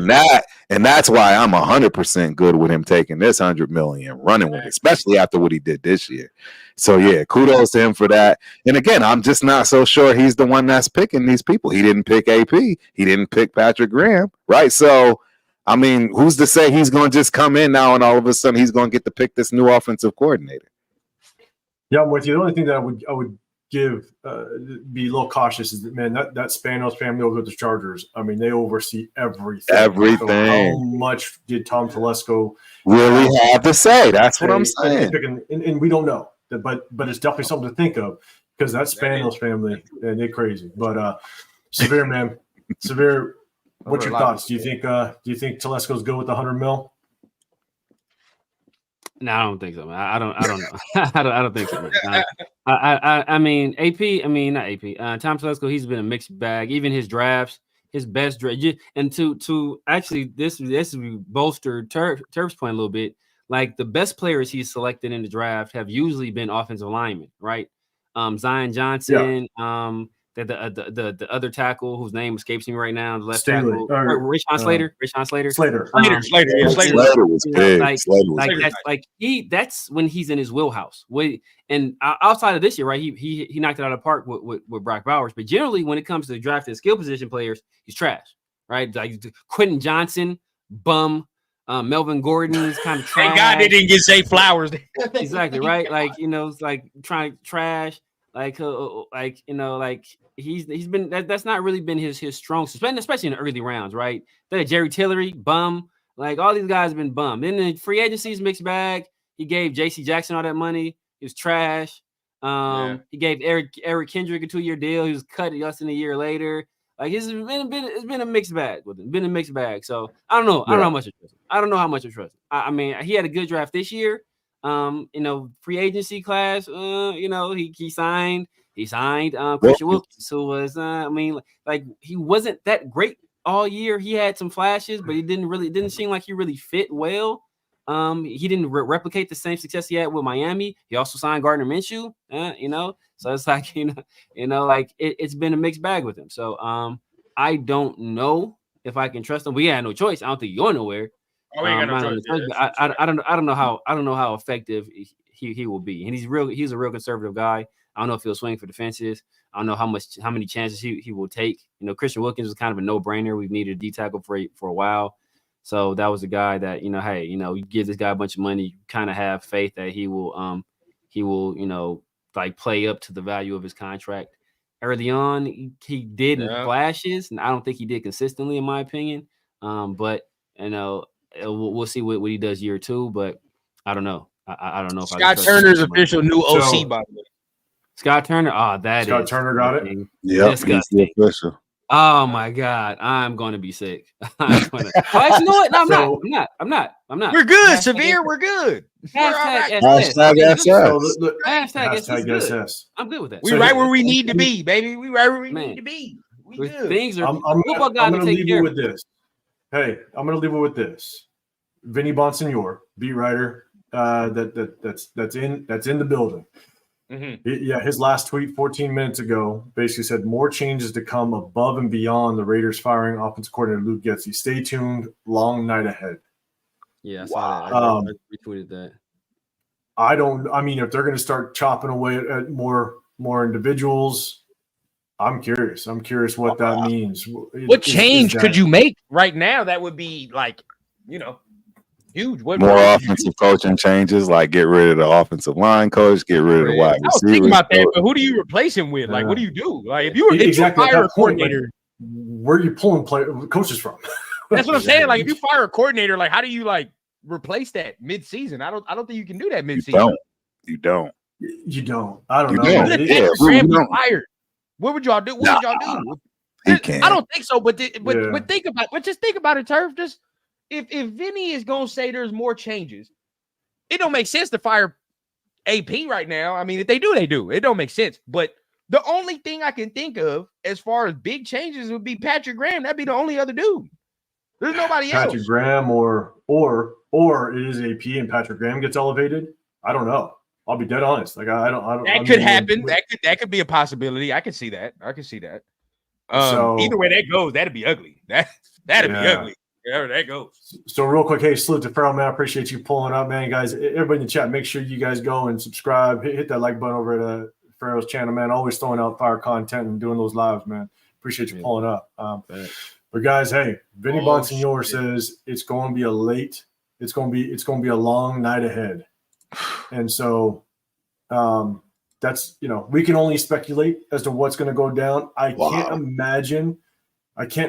And that's why I'm 100% good with him taking this $100 million and running with it, especially after what he did this year. So yeah, kudos to him for that. And again, I'm just not so sure he's the one that's picking these people. He didn't pick AP. He didn't pick Patrick Graham, right? So, I mean, who's to say he's going to just come in now and all of a sudden he's going to get to pick this new offensive coordinator? Yeah, I'm with you. The only thing that I would give be a little cautious is that, man, that Spanos family over the Chargers, I mean, they oversee everything. So how much did Tom Telesco really have to say? That's what I'm saying. And we don't know, but it's definitely something to think of because that Spanos family, man, they're crazy. But Severe, man, Severe, what's your thoughts? Do you think Telesco's good with the $100 million? No, I don't think so, man. I don't know. I don't think so, man. I mean, not AP. Tom Telesco, he's been a mixed bag. Even his drafts, his best draft, and to actually this bolstered Turf's point a little bit. Like the best players he's selected in the draft have usually been offensive linemen, right? Zion Johnson, the other tackle whose name escapes me right now, the left Staley, tackle, or, Rashawn Slater. Slater. Slater. Yeah, Slater was big. like Slater was big. that's like that's when he's in his wheelhouse. And outside of this year, right? He knocked it out of the park with Brock Bowers. But generally, when it comes to drafting skill position players, he's trash, right? Like Quentin Johnson, bum. Melvin Gordon is kind of trash. Thank God they didn't get Zay Flowers. Exactly, right? Like, it's like trying trash. Like he's been that's not really been his strong suit, especially in the early rounds, right? Then Jerry Tillery, bum. Like all these guys have been bum. Then the free agency's mixed bag. He gave J.C. Jackson all that money. He was trash. He gave Eric Kendrick a 2-year deal. He was cut less than a year later. Like it's been a mixed bag with him. Been a mixed bag. So I don't know. I don't know how much I trust him. I don't know how much I trust him. I mean, he had a good draft this year. Free agency class. He signed Christian Wilkins, who was he wasn't that great all year. He had some flashes, but it didn't seem like he really fit well. He didn't replicate the same success he had with Miami. He also signed Gardner Minshew. So it's like it's been a mixed bag with him. So I don't know if I can trust him. We had no choice. I don't think he's going nowhere. Oh, we ain't got no choice. I don't know how effective he will be. And he's a real conservative guy. I don't know if he'll swing for the fences. I don't know how many chances he will take. Christian Wilkins was kind of a no-brainer. We've needed a D tackle for a while. So that was a guy that, you give this guy a bunch of money, you kind of have faith that he will play up to the value of his contract. Early on, he did flashes, and I don't think he did consistently, in my opinion. But we'll see what he does year 2. But I don't know. I don't know if Scott Turner's official new OC, by the way. Scott Turner. Scott Turner got it. Yeah, he's the official. Oh my God, I'm going to be sick. Actually, you know what? No, I'm not. We're good, Severe. We're good. Hashtag SS. I'm good with that. We right where we need to be, baby. We right where we need to be. We good. Things are. I'm going to leave you with this. Hey, I'm going to leave it with this. Vinny Bonsignor, beat writer, that's in the building. Mm-hmm. His last tweet 14 minutes ago basically said more changes to come above and beyond the Raiders firing offensive coordinator Luke Getsy. Stay tuned. Long night ahead. Yeah, I saw that. I retweeted that. If they're going to start chopping away at more individuals, I'm curious. I'm curious what that means. What change could you make right now that would be huge? More offensive coaching changes, like get rid of the offensive line coach, get rid of the wide receivers. I was thinking about that, but who do you replace him with? Like, what do you do? Like, if you fire a coordinator, where are you pulling coaches from? That's what I'm saying. Like, if you fire a coordinator, like, how do you replace that mid-season? I don't think you can do that mid-season. You don't. I don't know. Fired. What would y'all do? What would y'all do? He can't. I don't think so. But just think about it, Turf. Just if Vinny is gonna say there's more changes, it don't make sense to fire AP right now. I mean, if they do, they do. It don't make sense. But the only thing I can think of as far as big changes would be Patrick Graham. That'd be the only other dude. There's nobody else. Patrick Graham or it is AP and Patrick Graham gets elevated. I don't know. I'll be dead honest. Like I don't. That could happen. That could be a possibility. I could see that. Either way that goes, that'd be ugly. That'd be ugly. Yeah, that goes. So real quick, hey, salute to Farrell, man. I appreciate you pulling up, man. Guys, everybody in the chat, make sure you guys go and subscribe. Hit that like button over at Farrell's channel, man. Always throwing out fire content and doing those lives, man. Appreciate you pulling up. But guys, hey, Vinny Bonsignor says it's going to be it's going to be a long night ahead. And so that's, we can only speculate as to what's going to go down. I can't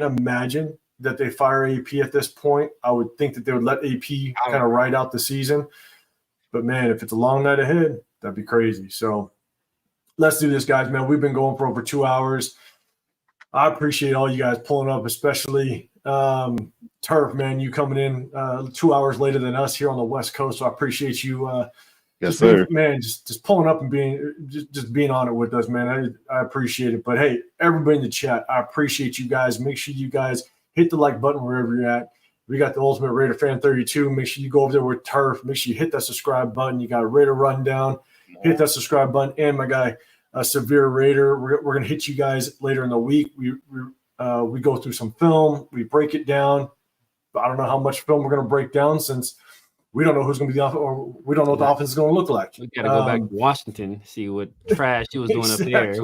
imagine that they fire AP at this point. I would think that they would let AP kind of ride out the season. But, man, if it's a long night ahead, that'd be crazy. So let's do this, guys, man. We've been going for over 2 hours. I appreciate all you guys pulling up, especially Turf, man, you coming in 2 hours later than us here on the West Coast. So I appreciate you. Yes, sir. Just pulling up and being on it with us, man. I appreciate it. But, hey, everybody in the chat, I appreciate you guys. Make sure you guys hit the like button wherever you're at. We got the Ultimate Raider Fan 32. Make sure you go over there with Turf. Make sure you hit that subscribe button. You got Raider Rundown. Hit that subscribe button. And my guy, a severe Raider. We're going to hit you guys later in the week. We go through some film. We break it down. I don't know how much film we're going to break down since we don't know who's going to be the offense, or we don't know what the offense is going to look like. We got to go back to Washington, see what trash he was doing up there.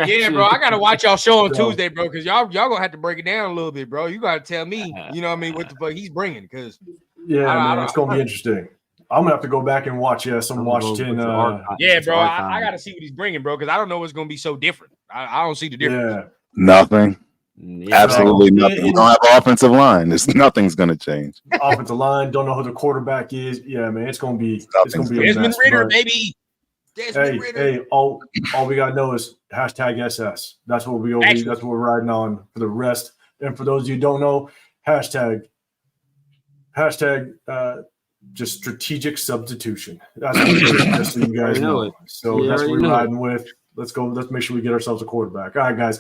Yeah, bro, I got to watch y'all show on Tuesday, bro, because y'all going to have to break it down a little bit, bro. You got to tell me, you know what I mean, what the fuck he's bringing, because man, it's going to be interesting. I'm going to have to go back and watch some Washington. Yeah, bro, I got to see what he's bringing, bro, because I don't know what's going to be so different. I don't see the difference. Yeah. Nothing. Absolutely nothing. We don't have an offensive line. Nothing's going to change. Offensive line, don't know who the quarterback is. Yeah, man, it's going to be Desmond a mess, Ridder, baby. Hey, all we got to know is #SS. That's what that's what we're riding on for the rest. And for those of you who don't know, hashtag just strategic substitution. That's what it is, just so you guys know. So that's what we're riding with. Let's go. Let's make sure we get ourselves a quarterback. All right, guys.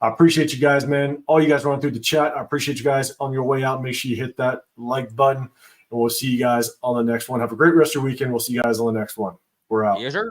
I appreciate you guys, man. All you guys running through the chat. I appreciate you guys on your way out. Make sure you hit that like button, and we'll see you guys on the next one. Have a great rest of your weekend. We'll see you guys on the next one. We're out. Yes, sir.